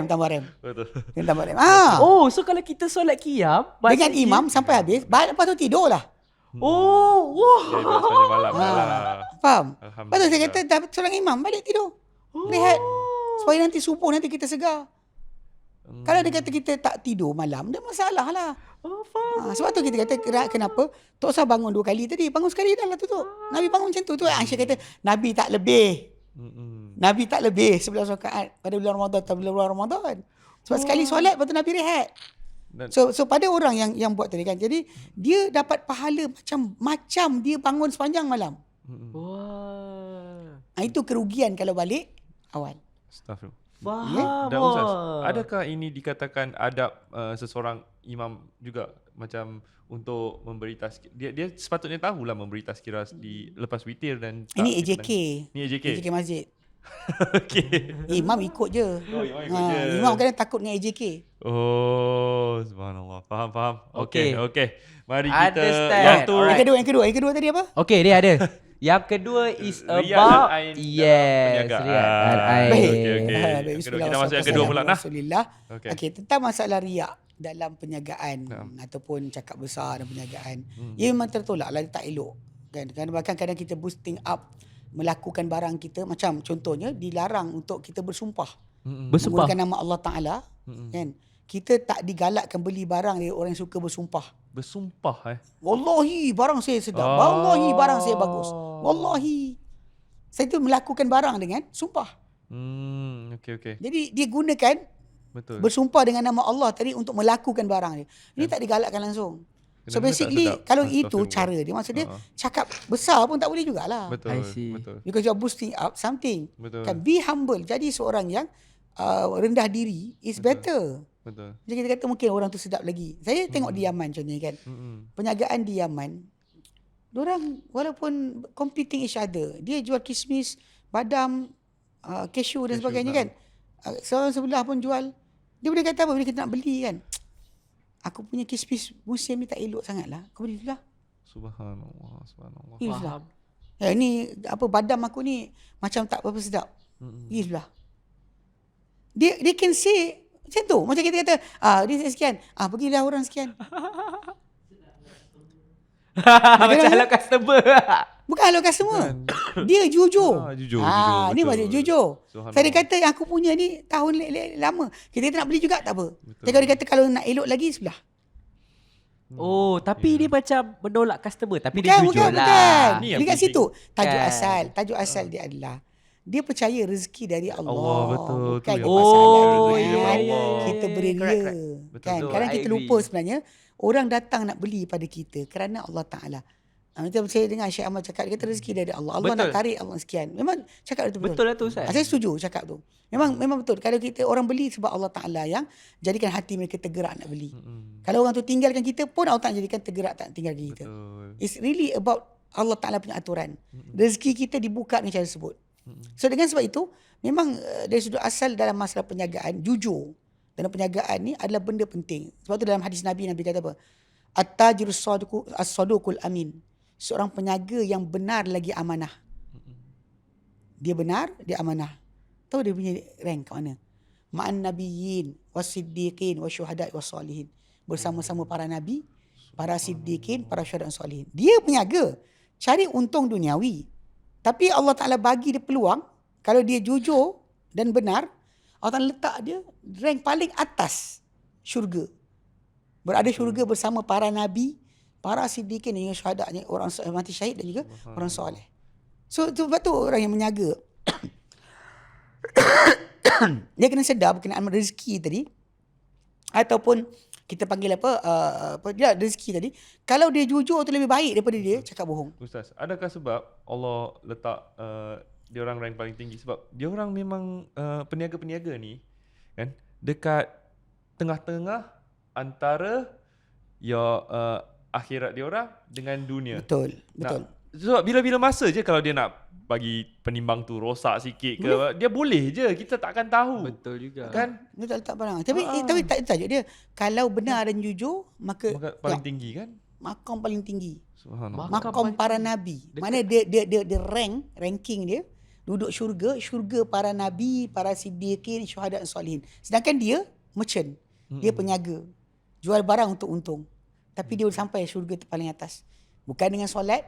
tambah rem. Betul. Kena tambah rem. Oh, so kalau kita solat qiyam Dengan imam sampai habis, lepas tu tidur lah. Oh, wah. Dia sepanjang malam lah. Faham? Alhamdulillah. Lepas tu saya kata dah seorang imam balik tidur. Rehat. Supaya nanti subuh nanti kita segar. Kalau dia kata kita tak tidur malam, dia masalah lah. Oh, faham. Sebab tu kita kata kenapa tak usah bangun 2 kali tadi. Bangun sekali dah lah tutup. Nabi bangun macam tu. Tu Aisyah kata Nabi tak lebih. Nabi tak lebih 11 rakaat pada bulan Ramadan atau bulan Ramadan. Sebab sekali solat lepas tu Nabi rehat. So pada orang yang buat tadi kan. Jadi dia dapat pahala macam dia bangun sepanjang malam. Wah. Itu kerugian kalau balik awal. Astagfirullah. Faham. Dan Ustaz, adakah ini dikatakan adab seseorang imam juga macam untuk memberi tazkirah? Dia sepatutnya tahulah memberi tazkirah di lepas witir dan Ini AJK. Ini AJK. AJK masjid. Okey. Imam ikut je. Imam ikut je. Imam kadang takut dengan AJK. Oh, subhanallah. Faham. Okey. Mari kita Understand. Yang kedua tadi apa? Okay, dia ada. Yang kedua is Riyad about dan Ain yes, perniagaan. Riyad dan Ain. Baik. Baik. Kita masuk yang kedua pula nak. Alhamdulillah. Okey. Tentang masalah riak dalam perniagaan ataupun cakap besar dan perniagaan. Ia memang tertolaklah, tak elok. Kan bahkan kadang kita boosting up melakukan barang kita, macam contohnya dilarang untuk kita bersumpah. Bersumpah. Menggunakan nama Allah Taala, kan? Kita tak digalakkan beli barang dari orang yang suka bersumpah. Bersumpah Wallahi barang saya sedap. Wallahi barang saya bagus. Wallahi. Saya tu melakukan barang dengan sumpah. Okey. Jadi dia gunakan bersumpah dengan nama Allah tadi untuk melakukan barang dia. Ini tak digalakkan langsung. So basically kalau itu cara dia, maksud dia cakap besar pun tak boleh jugalah. Betul. I see. Because you are boosting up something. Betul. Kan be humble. Jadi seorang yang rendah diri is better. Betul. Jadi kita kata mungkin orang tu sedap lagi. Saya tengok di Yaman contohnya kan. Perniagaan di Yaman, diorang walaupun competing each other, dia jual kismis, badam, cashew dan sebagainya kan. Seorang sebelah pun jual. Dia boleh kata apa bila kita nak beli kan. Aku punya kismis musim ni tak elok sangat lah. Kau beli dulu lah. Subhanallah. Faham. Ni apa badam aku ni macam tak apa sedap. Beli dulu lah. Dia can say macam tu. Macam kita kata, dia sekian. Pergilah orang sekian. Macam halal customer. Bukan halal customer. Dia jujur. Jujur. Ni maksud jujur. Saya dia kata yang aku punya ni tahun lama. Kita nak beli juga tak apa. Tapi kalau dia kata kalau nak elok lagi sebelah. Oh, tapi dia macam menolak customer. Tapi dia jujur Bukan. lah. Dia kat situ. Tajuk asal dia adalah dia percaya rezeki dari Allah. Betul. Bukan Oh, kita beri dia. Kan? Kadang kita lupa sebenarnya orang datang nak beli pada kita kerana Allah Ta'ala. Macam saya dengar Syekh Ahmad cakap, dia kata rezeki dari Allah. Allah nak tarik Allah sekian. Memang cakap itu betul. Betul lah tu Ustaz. Saya setuju cakap tu. Memang betul. Kalau kita orang beli sebab Allah Ta'ala yang jadikan hati mereka tergerak nak beli. Kalau orang tu tinggalkan kita pun Allah Ta'ala jadikan tergerak tak tinggalkan kita. It's really about Allah Ta'ala punya aturan. Rezeki kita dibuka dengan cara tersebut. So dengan sebab itu memang dari sudut asal dalam masalah perniagaan, jujur dalam perniagaan ni adalah benda penting. Sebab tu dalam hadis Nabi kata apa? At-tajirus as-saduqul amin. Seorang peniaga yang benar lagi amanah. Dia benar, dia amanah. Tahu dia punya rank kat mana? Ma'an nabiyyin was-siddiqin wasyuhada'i was-salihin. Bersama-sama para nabi, para siddiqin, para syuhada' dan salihin. Dia peniaga cari untung duniawi. Tapi Allah Ta'ala bagi dia peluang, kalau dia jujur dan benar, Allah Ta'ala letak dia rank paling atas syurga. Berada syurga bersama para nabi, para siddiqin yang syuhada'nya, orang mati syahid dan juga orang soleh. So sebab tu orang yang meniaga dia kena sedar berkenaan rezeki tadi, ataupun kita panggil dia rezeki tadi. Kalau dia jujur tu lebih baik daripada dia cakap bohong. Ustaz, adakah sebab Allah letak dia orang rank paling tinggi sebab dia orang memang peniaga-peniaga ni kan dekat tengah-tengah antara akhirat dia orang dengan dunia. Betul. Sebab bila-bila masa je kalau dia nak bagi penimbang tu rosak sikit ke, dia boleh je, kita takkan tahu. Betul juga. Kan? Dia tak barang. Tapi tak tajuk dia. Kalau benar dan jujur, maka paling tinggi kan? Makam paling tinggi. Subhanallah. Makam para nabi. Mana dia ranking dia duduk syurga para nabi, para siddiqin, syuhada dan solihin. Sedangkan dia merchant. Dia penyaga. Jual barang untuk untung. Tapi dia sampai syurga tu paling atas. Bukan dengan solat,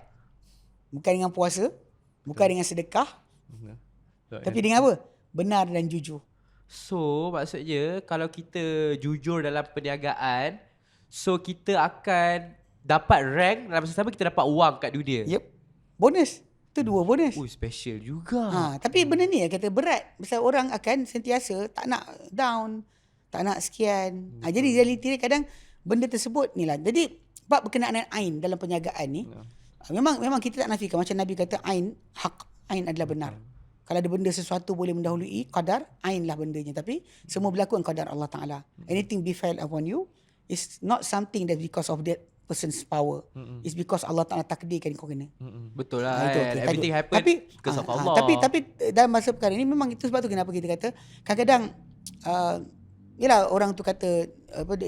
bukan dengan puasa, bukan dengan sedekah. Tapi dengan apa? Benar dan jujur. So maksudnya kalau kita jujur dalam perniagaan, so kita akan dapat rank, dalam masa sama kita dapat wang kat dunia. Yep. Bonus. Itu 2 bonus. Special juga. Tapi benda ni kata berat. Sebab orang akan sentiasa tak nak down, tak nak sekian. Jadi realiti dia kadang benda tersebut ni lah. Jadi bab berkenaan dengan ain dalam perniagaan ni, memang kita tak nafikan. Macam Nabi kata ain hak, ain adalah benar. Kalau ada benda sesuatu boleh mendahului qadar, ain lah bendanya. Tapi semua berlaku dengan qadar Allah Ta'ala. Anything befell upon you is not something that because of that person's power. It's because Allah Ta'ala takdirkan kau kena. Betul lah. Everything happen because of Allah. Tapi dalam masa perkara ni memang itu sebab tu kenapa kita kata kadang-kadang yalah orang tu kata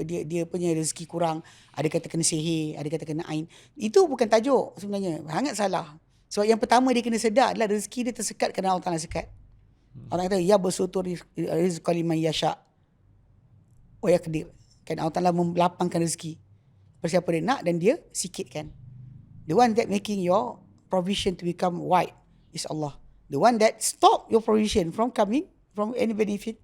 dia punya rezeki kurang, ada kata kena sihir, ada kata kena ain. Itu bukan tajuk sebenarnya. Sangat salah. Sebab yang pertama dia kena sedar adalah rezeki dia tersekat kerana Allah Ta'ala sekat. Orang kata ya bersutur rizqa liman yasha wa yaqdir. Kan Allah Ta'ala melapangkan rezeki pada siapa dia nak dan dia sikitkan. The one that making your provision to become wide is Allah. The one that stop your provision from coming from any benefit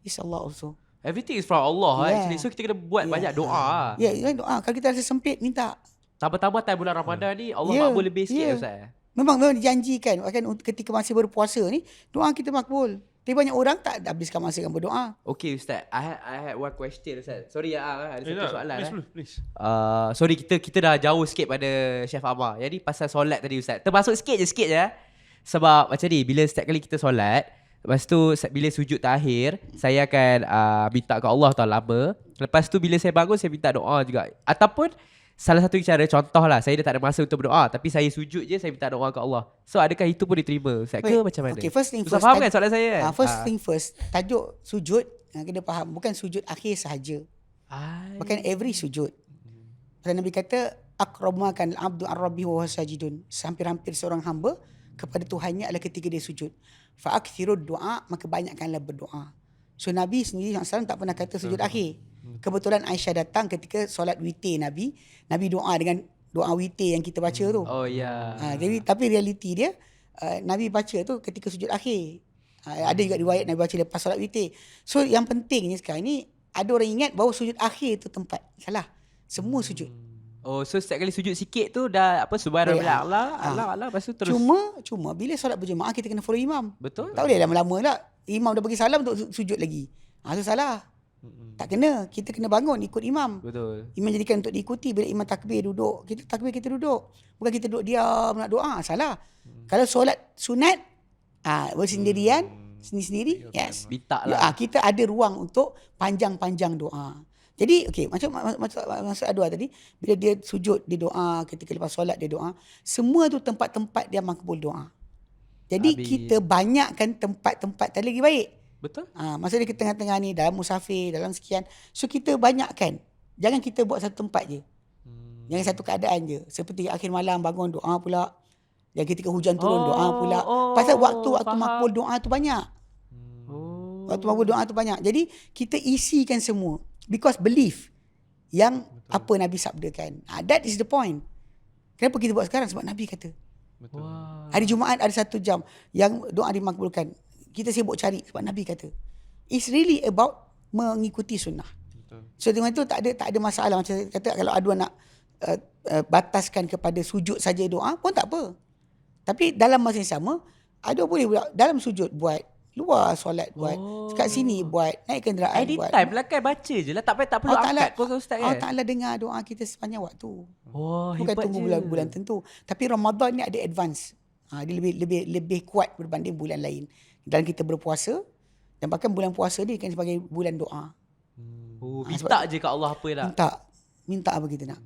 is Allah also. Everything is from Allah actually. So kita kena buat banyak doa. Doa. Kalau kita rasa sempit, minta. Tambah-tambah time bulan Ramadan ni Allah makbul lebih sikit Ustaz. Memang dijanjikan kan ketika masih berpuasa ni doa kita makbul. Tapi banyak orang tak habiskan masa dengan berdoa. Okay Ustaz, I had one question Ustaz. Sorry ada satu soalan. Please. Sorry kita dah jauh sikit pada Chef Amar. Jadi pasal solat tadi Ustaz. Termasuk sikit je. Sebab macam ni, bila setiap kali kita solat, lepas tu bila sujud terakhir, saya akan minta ke Allah Ta'ala lama. Lepas tu bila saya bangun, saya minta doa juga. Ataupun salah satu cara, contoh lah, saya dah tak ada masa untuk berdoa, tapi saya sujud je, saya minta doa ke Allah. So adakah itu pun diterima Ustaz ke macam mana? Okay, first thing Ustaz first. Faham kan soalan saya? First thing first, tajuk sujud kena faham, bukan sujud akhir sahaja. Bukan every sujud. Nabi kata akramakan al-abdu ar-rabbi wa sajidun. Hampir-hampir seorang hamba kepada Tuhannya adalah ketika dia sujud. Fa akthirud du'a, maka banyakkanlah berdoa. So Nabi sendiri SAW tak pernah kata sujud akhir. Kebetulan Aisyah datang ketika solat witir Nabi doa dengan doa witir yang kita baca tu. Oh ya. Jadi tapi realiti dia Nabi baca tu ketika sujud akhir. Ada juga riwayat Nabi baca lepas solat witir. So yang pentingnya sekarang ni ada orang ingat bahawa sujud akhir tu tempat. Salah. Semua sujud. Oh, so setiap kali sujud sikit tu dah subhanallah Allah lepas tu terus. Cuma bila solat berjemaah kita kena follow imam. Betul. Tak boleh lama-lama lah. Imam dah bagi salam untuk sujud lagi. Itu salah. Tak kena. Kita kena bangun ikut imam. Betul. Imam jadikan untuk diikuti. Bila imam takbir duduk, kita takbir kita duduk. Bukan kita duduk diam nak doa. Salah. Kalau solat sunat bersendirian, sendiri-sendiri, yes. Minta lah. Kita ada ruang untuk panjang-panjang doa. Jadi macam Adwa tadi, bila dia sujud dia doa, ketika lepas solat dia doa, semua tu tempat-tempat dia makbul doa. Jadi kita banyakkan tempat-tempat tadi lagi baik. Betul. Masa dia ke tengah-tengah ni, dalam musafir, dalam sekian. So kita banyakkan. Jangan kita buat satu tempat je. Jangan satu keadaan je. Seperti akhir malam bangun doa pula. Dan ketika hujan turun doa pula. Pasal waktu makbul doa tu banyak. Waktu makbul doa tu banyak. Jadi kita isikan semua. Because belief yang apa Nabi sabdakan. That is the point. Kenapa kita buat sekarang? Sebab Nabi kata. Betul. Hari Jumaat ada 1 jam yang doa dimakbulkan. Kita sibuk cari sebab Nabi kata. It's really about mengikuti sunnah. Betul. So dengan itu tak ada masalah. Macam kata kalau Adwa nak bataskan kepada sujud saja doa pun tak apa. Tapi dalam masa yang sama, Adwa boleh dalam sujud buat, luar solat buat, kat sini buat, naik kenderaan buat. Anytime lah kan, baca je lah. Tak perlu angkat pun Ustaz kan. Allah Ta'ala dengar doa kita sepanjang waktu. Bukan tunggu bulan-bulan tentu. Tapi Ramadan ni ada advance. Dia lebih kuat berbanding bulan lain. Dan kita berpuasa dan bahkan bulan puasa ni kan sebagai bulan doa. Minta je kat Allah apa nak. Minta apa kita nak.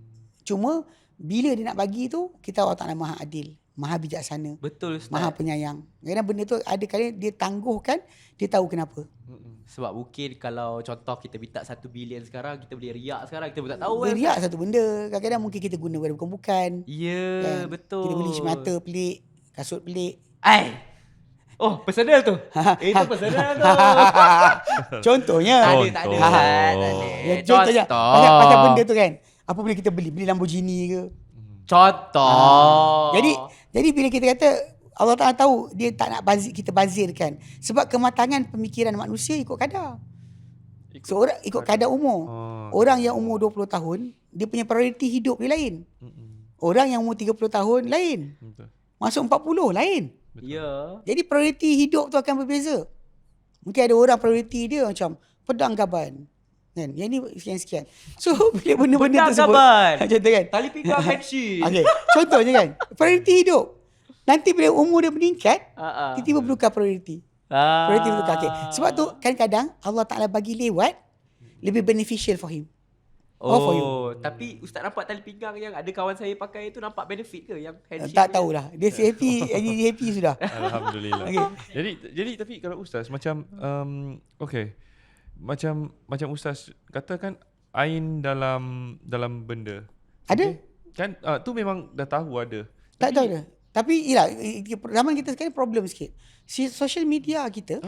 Cuma bila dia nak bagi tu, kita Allah Ta'ala Maha Adil, Maha Bijaksana, Betul Ustaz. Maha Penyayang. Kadang benda tu ada kali dia tangguhkan, dia tahu kenapa. Sebab mungkin kalau contoh kita minta 1 bilion sekarang, kita boleh riak sekarang, kita pun tak tahu Dia riak satu benda. Kadang-kadang mungkin kita guna benda bukan-bukan. Ya, betul. Kita beli semata pelik, kasut pelik. Oh, personal tu. Itu personal tu. Contohnya. Tak ada. Ya, contohnya. Pasal benda tu kan. Apa boleh kita beli? Beli Lamborghini ke? Contoh. Jadi bila kita kata Allah Ta'ala tahu dia tak nak kita bazirkan. Sebab kematangan pemikiran manusia ikut kadar. Seorang ikut kadar umur. Orang yang umur 20 tahun, dia punya prioriti hidup dia lain. Orang yang umur 30 tahun lain. Masuk 40 lain. Ya. Jadi prioriti hidup tu akan berbeza. Mungkin ada orang prioriti dia macam pedang gaban. Kan? Yang ni sekian-sekian. So bila benda-benda tersebut. Gaban. Contoh kan. Tali pinggang handshake. Okay. Contohnya kan. Prioriti hidup. Nanti bila umur dia meningkat, tiba-tiba bertukar prioriti. Prioriti bertukar. Okay. Sebab tu kadang-kadang Allah Ta'ala bagi lewat lebih beneficial for him. For you. Tapi Ustaz nampak tali pinggang yang ada kawan saya pakai tu nampak benefit ke yang handshake? Tak tahulah. Dia happy, dia happy sudah. Alhamdulillah. Okay. Jadi tapi kalau Ustaz macam macam Ustaz katakan ain dalam benda. Ada? Kan tu memang dah tahu ada. Tak tahu dah. Tapi ialah zaman kita sekarang problem sikit. Social media kita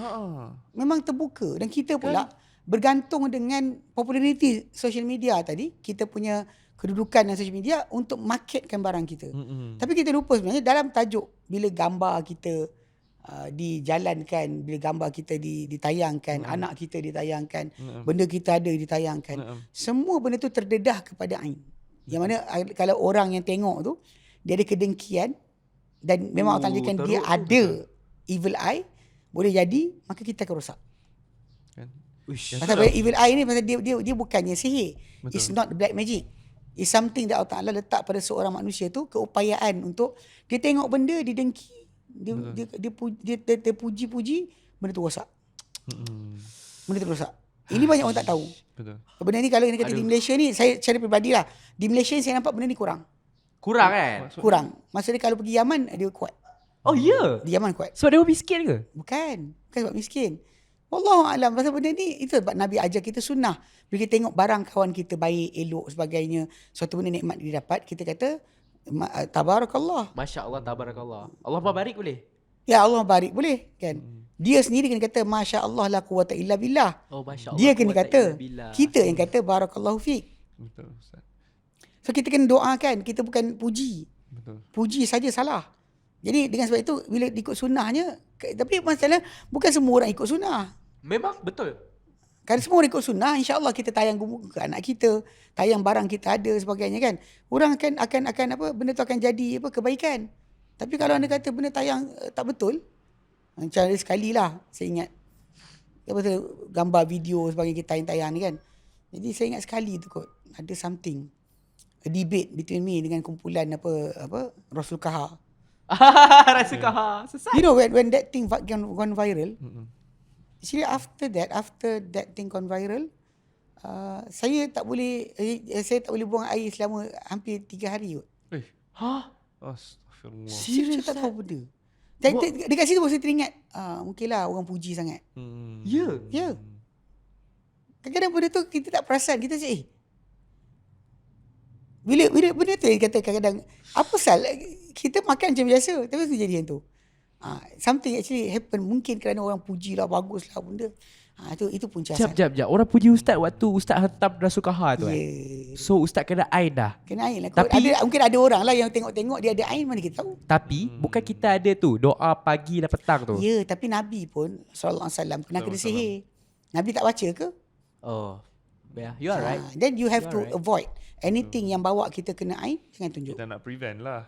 memang terbuka dan kita pula bergantung dengan populariti social media tadi, kita punya kedudukan dalam social media untuk marketkan barang kita. Tapi kita lupa sebenarnya dalam tajuk bila gambar kita dijalankan, bila gambar kita ditayangkan, anak kita ditayangkan, benda kita ada ditayangkan. Semua benda tu terdedah kepada ain. Yang mana kalau orang yang tengok tu dia ada kedengkian dan memang Allah jadikan dia ada evil eye, boleh jadi maka kita akan rosak. Pasal evil eye ni pasal dia bukannya sihir. Betul. It's not black magic. It's something that Allah Ta'ala letak pada seorang manusia tu, keupayaan untuk dia tengok benda, dia dengki, dia terpuji-puji, benda tu rosak. Benda tu rosak. Ini banyak orang tak tahu. Betul. Benda ni kalau kita kata di Malaysia ni, saya secara peribadi lah, di Malaysia saya nampak benda ni kurang. Kurang kan? Kurang. Maksudnya kalau pergi Yaman, dia kuat. Oh ya? Di Yaman kuat. Sebab dia miskin ke? Bukan sebab miskin. Wallahualam, pasal benda ni itu sebab Nabi ajar kita sunnah. Bila kita tengok barang kawan kita baik, elok sebagainya, suatu benda nikmat dia dapat, kita kata tabarakallah. Masya-Allah, tabarakallah. Allah barik boleh? Ya Allah barik boleh kan. Dia sendiri kena kata masya-Allah la quwata illa billah. Oh masya-Allah. Dia kena kata, kita yang kata barakallahu fik. Betul Ustaz. So kita kena doakan, kita bukan puji. Betul. Puji saja salah. Jadi dengan sebab itu bila ikut sunnahnya, tapi masalah bukan semua orang ikut sunnah. Memang betul. Kalau semua orang ikut sunnah, insya-Allah kita tayang ke anak kita, tayang barang kita ada sebagainya kan. Orang akan apa, benda tu akan jadi apa, kebaikan. Tapi kalau anda kata benda tayang tak betul, macam sekali lah saya ingat apa tu, gambar video sebagainya kita tayang ni kan. Jadi saya ingat sekali tu kot, ada something, a debate between me dengan kumpulan apa Rasul Kahar. Rasul Kahar sesat. You know when that thing gone viral, actually after that thing gone viral, saya tak boleh buang air selama hampir 3 hari kot. Astagfirullah. Serius tak tahu benda. Dekat situ saya teringat, mungkinlah orang puji sangat. Ya. Kadang-kadang benda tu kita tak perasan, kita cakap bila benda tu yang kata kadang-kadang apa salah kita makan macam biasa tapi tu jadi yang tu. Something actually happen, mungkin kerana orang puji lah, bagus lah benda. Itu pun siasat. Jap. Orang puji Ustaz waktu Ustaz hantar Rasul Kahar tu So Ustaz kena ain dah. Kena ain lah. Tapi mungkin ada orang lah yang tengok dia ada ain, mana kita tahu. Tapi bukan kita ada tu doa pagi dan petang tu. Ya, tapi Nabi pun sallallahu alaihi wasallam pernah kena sihir. Nabi tak baca ke? Oh. Yeah, you are right. Then you have to avoid anything yang bawa kita kena ain, jangan tunjuk. Kita nak prevent lah.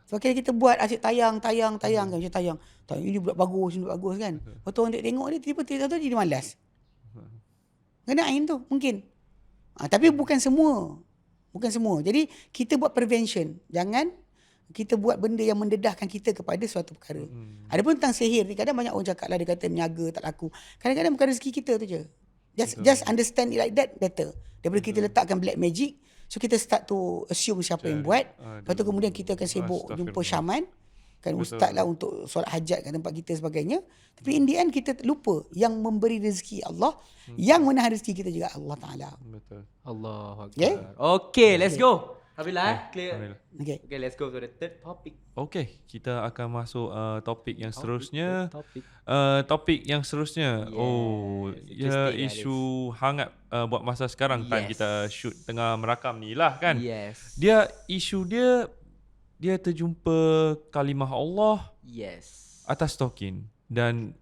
Sebab kita buat asyik tayang kan, macam tayang ini budak bagus kan. Lepas tu orang tengok dia, tiba-tiba tu jadi malas. Kena ain tu mungkin. Tapi bukan semua. Jadi kita buat prevention. Jangan kita buat benda yang mendedahkan kita kepada suatu perkara. Adapun tentang sihir ni, kadang banyak orang cakap lah, dia kata meniaga tak laku. Kadang-kadang bukan rezeki kita tu je. Just understand it like that better. Daripada kita letakkan black magic, so kita start to assume siapa yang buat. Lepas tu kemudian kita akan sibuk jumpa syaman, kan ustaz lah untuk solat hajat kat tempat kita sebagainya. Tapi in the end kita lupa yang memberi rezeki Allah, yang menahan rezeki kita juga Allah Ta'ala. Betul. Allahu Akbar. Okay, let's go. Alhamdulillah, clear. Okay. Okay, let's go to the third topic. Okay, kita akan masuk topik yang seterusnya. Topik. Topik yang seterusnya. Ya, interesting isu hangat buat masa sekarang time kita shoot tengah merakam ni lah kan. Yes. Isu dia terjumpa kalimah Allah atas token. Dan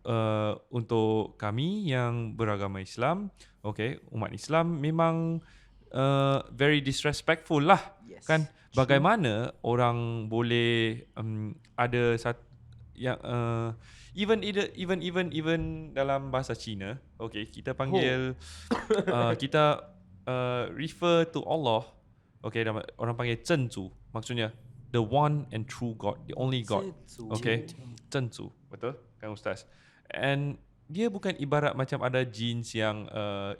untuk kami yang beragama Islam, umat Islam memang very disrespectful lah, kan? Bagaimana orang boleh ada satu yang even dalam bahasa Cina, kita panggil kita refer to Allah, orang panggil Zhenzu, maksudnya the one and true God, the only God. Zhenzu, betul kan Ustaz? And dia bukan ibarat macam ada jeans yang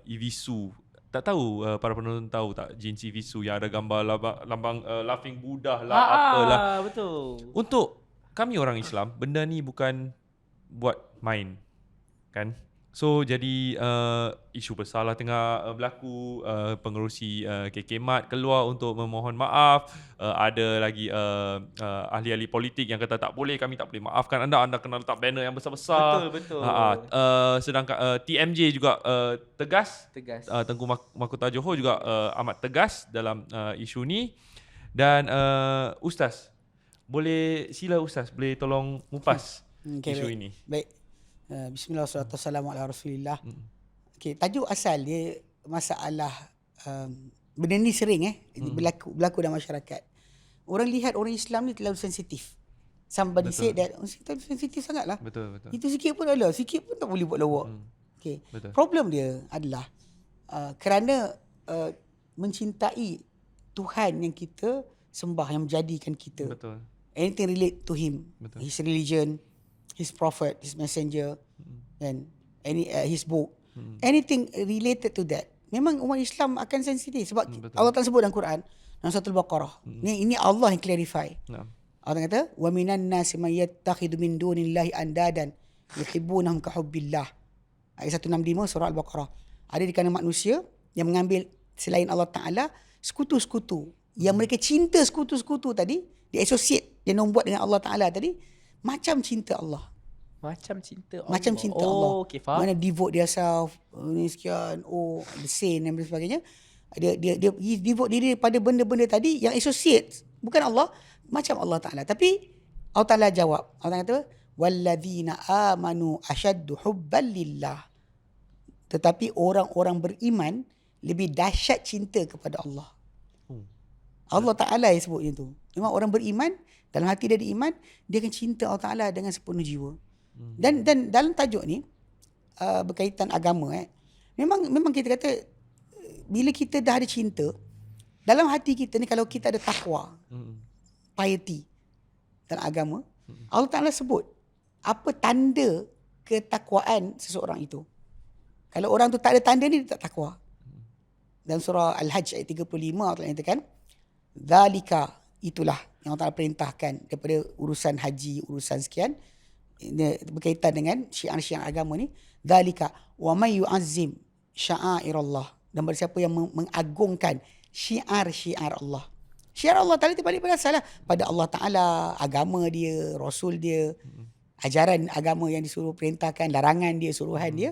Ibisu. Tak tahu para penonton tahu tak jeans Ibisu yang ada gambar lambang laughing Buddha lah, apalah. Betul. Untuk kami orang Islam, benda ni bukan buat main, kan? So jadi isu besar lah tengah berlaku, pengerusi KK Mat keluar untuk memohon maaf. Ada lagi ahli-ahli politik yang kata tak boleh, kami tak boleh maafkan anda kena letak banner yang besar-besar. Betul. Sedangkan TMJ juga tegas. Tengku Mahkota Johor juga amat tegas dalam isu ni. Dan Ustaz, sila Ustaz boleh tolong mupas isu ini. Baik. Bismillah, wassalatu wassalamu ala rasulillah. Tajuk asal dia masalah benda ni sering berlaku dalam masyarakat. Orang lihat orang Islam ni terlalu sensitif. Somebody said that sensitif sangat lah. Betul. Itu sikit pun tak boleh buat lawak. Problem dia adalah kerana mencintai Tuhan yang kita sembah, yang menjadikan kita. Betul. Anything relate to him. Betul. His religion, his prophet, his messenger, and his book. Anything related to that. Memang umat Islam akan sensitif sebab Allah Ta'ala sebut dalam Quran dalam surah Al-Baqarah. Ini Allah yang clarify. Allah kata, "Wa minan nasi may yattakhidhu min dunillahi andadan yuhibbunahum ka hubbillah." Ayat 165 surah Al-Baqarah. Ada di kalangan manusia yang mengambil selain Allah Ta'ala sekutu-sekutu. Yang mereka cinta sekutu-sekutu tadi, dia associate, dia membuat dengan Allah Ta'ala tadi macam cinta Allah. Macam cinta Allah. Okay, faham. Mana devote dia self, ni sekian, the saint dan sebagainya. Dia devote diri pada benda-benda tadi yang associate bukan Allah, macam Allah Ta'ala. Tapi Allah Ta'ala jawab. Allah kata, "Walladzina amanu ashaddu hubban lillah." Tetapi orang-orang beriman lebih dahsyat cinta kepada Allah. Allah Ta'ala yang sebut itu. Memang orang beriman, dalam hati dia iman, dia akan cinta Allah Ta'ala dengan sepenuh jiwa. Dan dalam tajuk ni berkaitan agama, memang kita kata bila kita dah ada cinta dalam hati kita ni, kalau kita ada takwa, piety dalam agama, Allah Ta'ala sebut apa tanda ketakwaan seseorang itu. Kalau orang tu tak ada tanda ni, dia tak takwa. Dalam surah Al-Hajj ayat 35 Allah Ta'ala nyatakan, "Dzalika," itulah yang Allah Ta'ala perintahkan daripada urusan haji, urusan sekian, berkaitan dengan syiar-syiar agama ni. "Dzalika wa may yu'azzim sya'airallah." Dan barang siapa yang mengagungkan syiar-syiar Allah. Syiar Allah Ta'ala itu balik pada asal lah, pada Allah Ta'ala, agama dia, rasul dia, ajaran agama yang disuruh perintahkan, larangan dia, suruhan dia.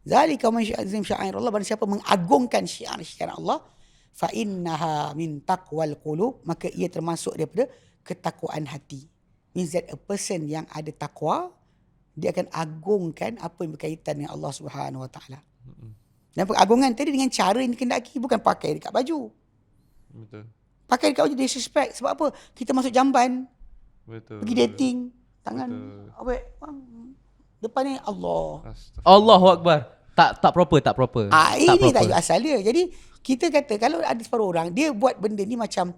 "Dzalika wa may yu'azzim sya'airallah." Barang siapa mengagungkan syiar-syiar Allah, fa innaha min taqwal qulub, maka ia termasuk daripada ketakwaan hati. Means that a person yang ada takwa, dia akan agungkan apa yang berkaitan dengan Allah Subhanahu Wa Taala. Dan pengagungan tadi dengan cara yang dikendaki, bukan pakai dekat baju. Betul. Pakai dekat baju disrespect. Sebab apa? Kita masuk jamban. Betul. Pergi dating, tangan depan ni Allah. Allahu Akbar. Tak proper. Ini tajuk asal dia. Jadi kita kata kalau ada separuh orang dia buat benda ni macam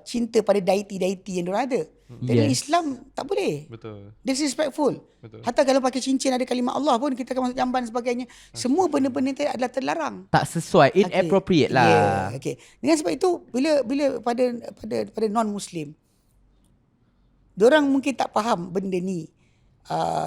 cinta pada deity-deity yang diorang ada. Jadi Islam tak boleh. Betul. Disrespectful. Betul. Hatta kalau pakai cincin ada kalimah Allah pun kita akan masuk jamban sebagainya. Semua benda-benda itu adalah terlarang. Tak sesuai, inappropriate lah. Yeah, okay. Dengan sebab itu bila pada non-Muslim, diorang mungkin tak faham benda ni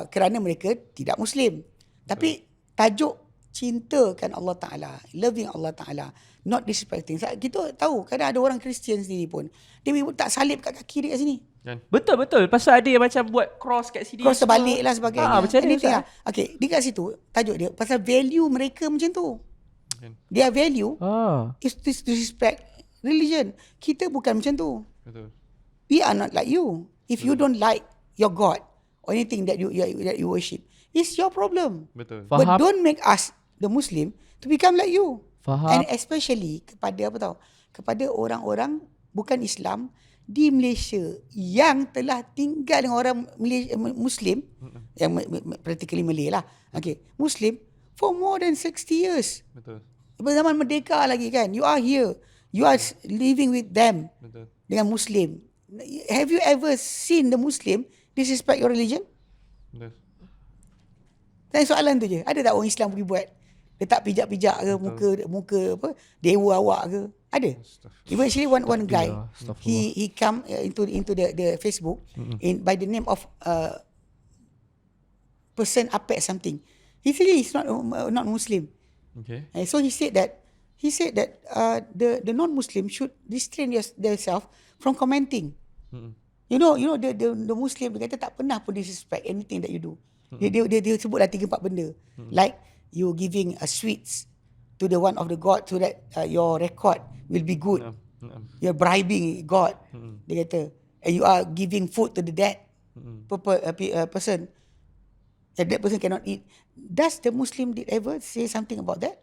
kerana mereka tidak Muslim. Tapi tajuk cintakan Allah Ta'ala, loving Allah Ta'ala, not disrespecting. Kita tahu kadang ada orang Kristian sendiri pun dia tak salib kat kaki dia kat sini. Betul. Pasal ada yang macam buat cross kat sini. Cross terbalik lah sebagainya. Macam ni lah. Okay, di kat situ tajuk dia pasal value mereka macam tu. Their value is to respect religion. Kita bukan macam tu. Betul. We are not like you. If you don't like your God or anything that you worship, it's your problem. Betul. But don't make us the Muslim to become like you. Faham. And especially kepada kepada orang-orang bukan Islam di Malaysia yang telah tinggal dengan orang Muslim, yang practically Malay lah. Okay, Muslim for more than 60 years. Betul. Zaman merdeka lagi kan. You are here. You are living with them. Betul. Dengan Muslim. Have you ever seen the Muslim disrespect your religion? Betul. Tanya soalan tu je. Ada tak orang Islam pergi buat letak pijak-pijak ke muka apa dewa awak ke? Ada. Even actually one guy he come into the Facebook in by the name of person Apek something. He said he's not Muslim. Okay. And so he said that the non-Muslim should restrain themselves from commenting. You know the Muslim dia kata tak pernah pun disrespect anything that you do. Dia sebutlah 3-4 benda. Like you giving sweets to the one of the God so that your record will be good. You're bribing God. Dia kata, and you are giving food to the dead person. And that person cannot eat. Does the Muslim did ever say something about that?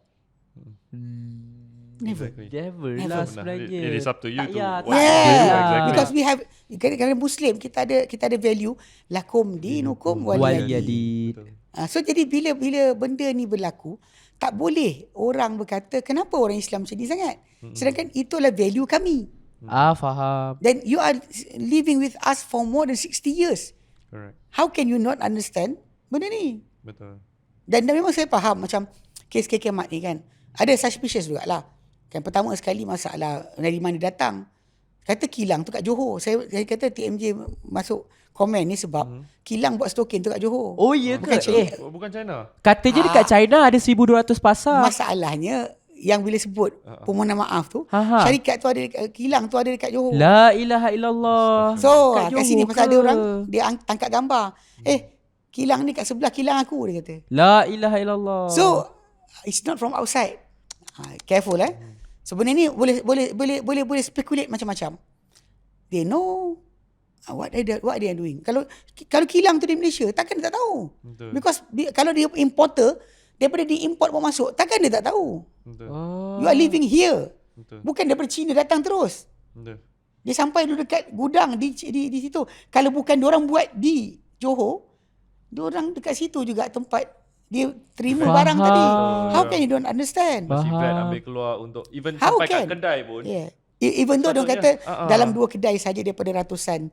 Never. Never lah sebenarnya. It is up to you to Yeah, exactly. because we have kerana Muslim kita ada value lakum dinukum waliyadin. So jadi bila benda ni berlaku, tak boleh orang berkata kenapa orang Islam sedih sangat. Sedangkan itulah value kami. Faham. Then you are living with us for more than 60 years. Correct. How can you not understand benda ni? Betul. Dan memang saya faham macam kes kemat ni kan. Ada suspicious jugalah. Kan pertama sekali masalah dari mana datang. Kata kilang tu kat Johor. Saya kata TMJ masuk komen ni sebab kilang buat stokin tu kat Johor. Oh ya ke? Bukan China. Katanya dekat China ada 1,200 pasar. Masalahnya yang bila sebut permohonan maaf tu, syarikat tu ada kilang tu ada dekat Johor. La ilaha illallah. So kat sini pasal ada orang dia tangkap gambar. Kilang ni kat sebelah kilang aku dia kata. La ilaha illallah. So it's not from outside. Careful Sebenarnya ni boleh speculate macam-macam. They know what they are doing. Kalau kilang tu di Malaysia, takkan dia tak tahu. Betul. Because kalau dia importer, daripada dia import bawa masuk, takkan dia tak tahu. Betul. You are living here. Betul. Bukan daripada China datang terus. Betul. Dia sampai dulu dekat gudang di situ. Kalau bukan diorang buat di Johor, diorang dekat situ juga tempat dia terima barang tadi. How can you don't understand? Masih grad ambil keluar untuk even How sampai can? kat kedai pun. Yeah. Even though dia kata dalam 2 kedai saja daripada ratusan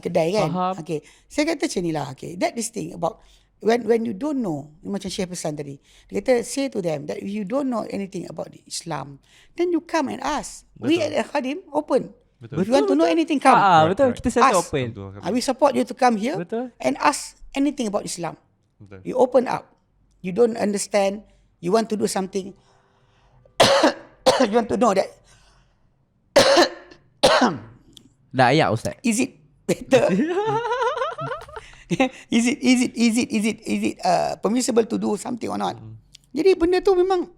kedai kan. Faham. Okay. Saya kata macam inilah. Okay. That is thing about when you don't know, macam Syekh pesan tadi. Dia kata say to them that if you don't know anything about Islam, then you come and ask. Betul. We at Al-Khadim open. Betul. If you want to know anything, come. Betul. Kita selalu Ask. open. We support you to come here Betul. and ask anything about Islam. Betul. You open up. You don't understand. You want to do something. You want to know that. Dah ayak Ustaz. Is it better? Is it permissible to do something or not? Jadi benda tu memang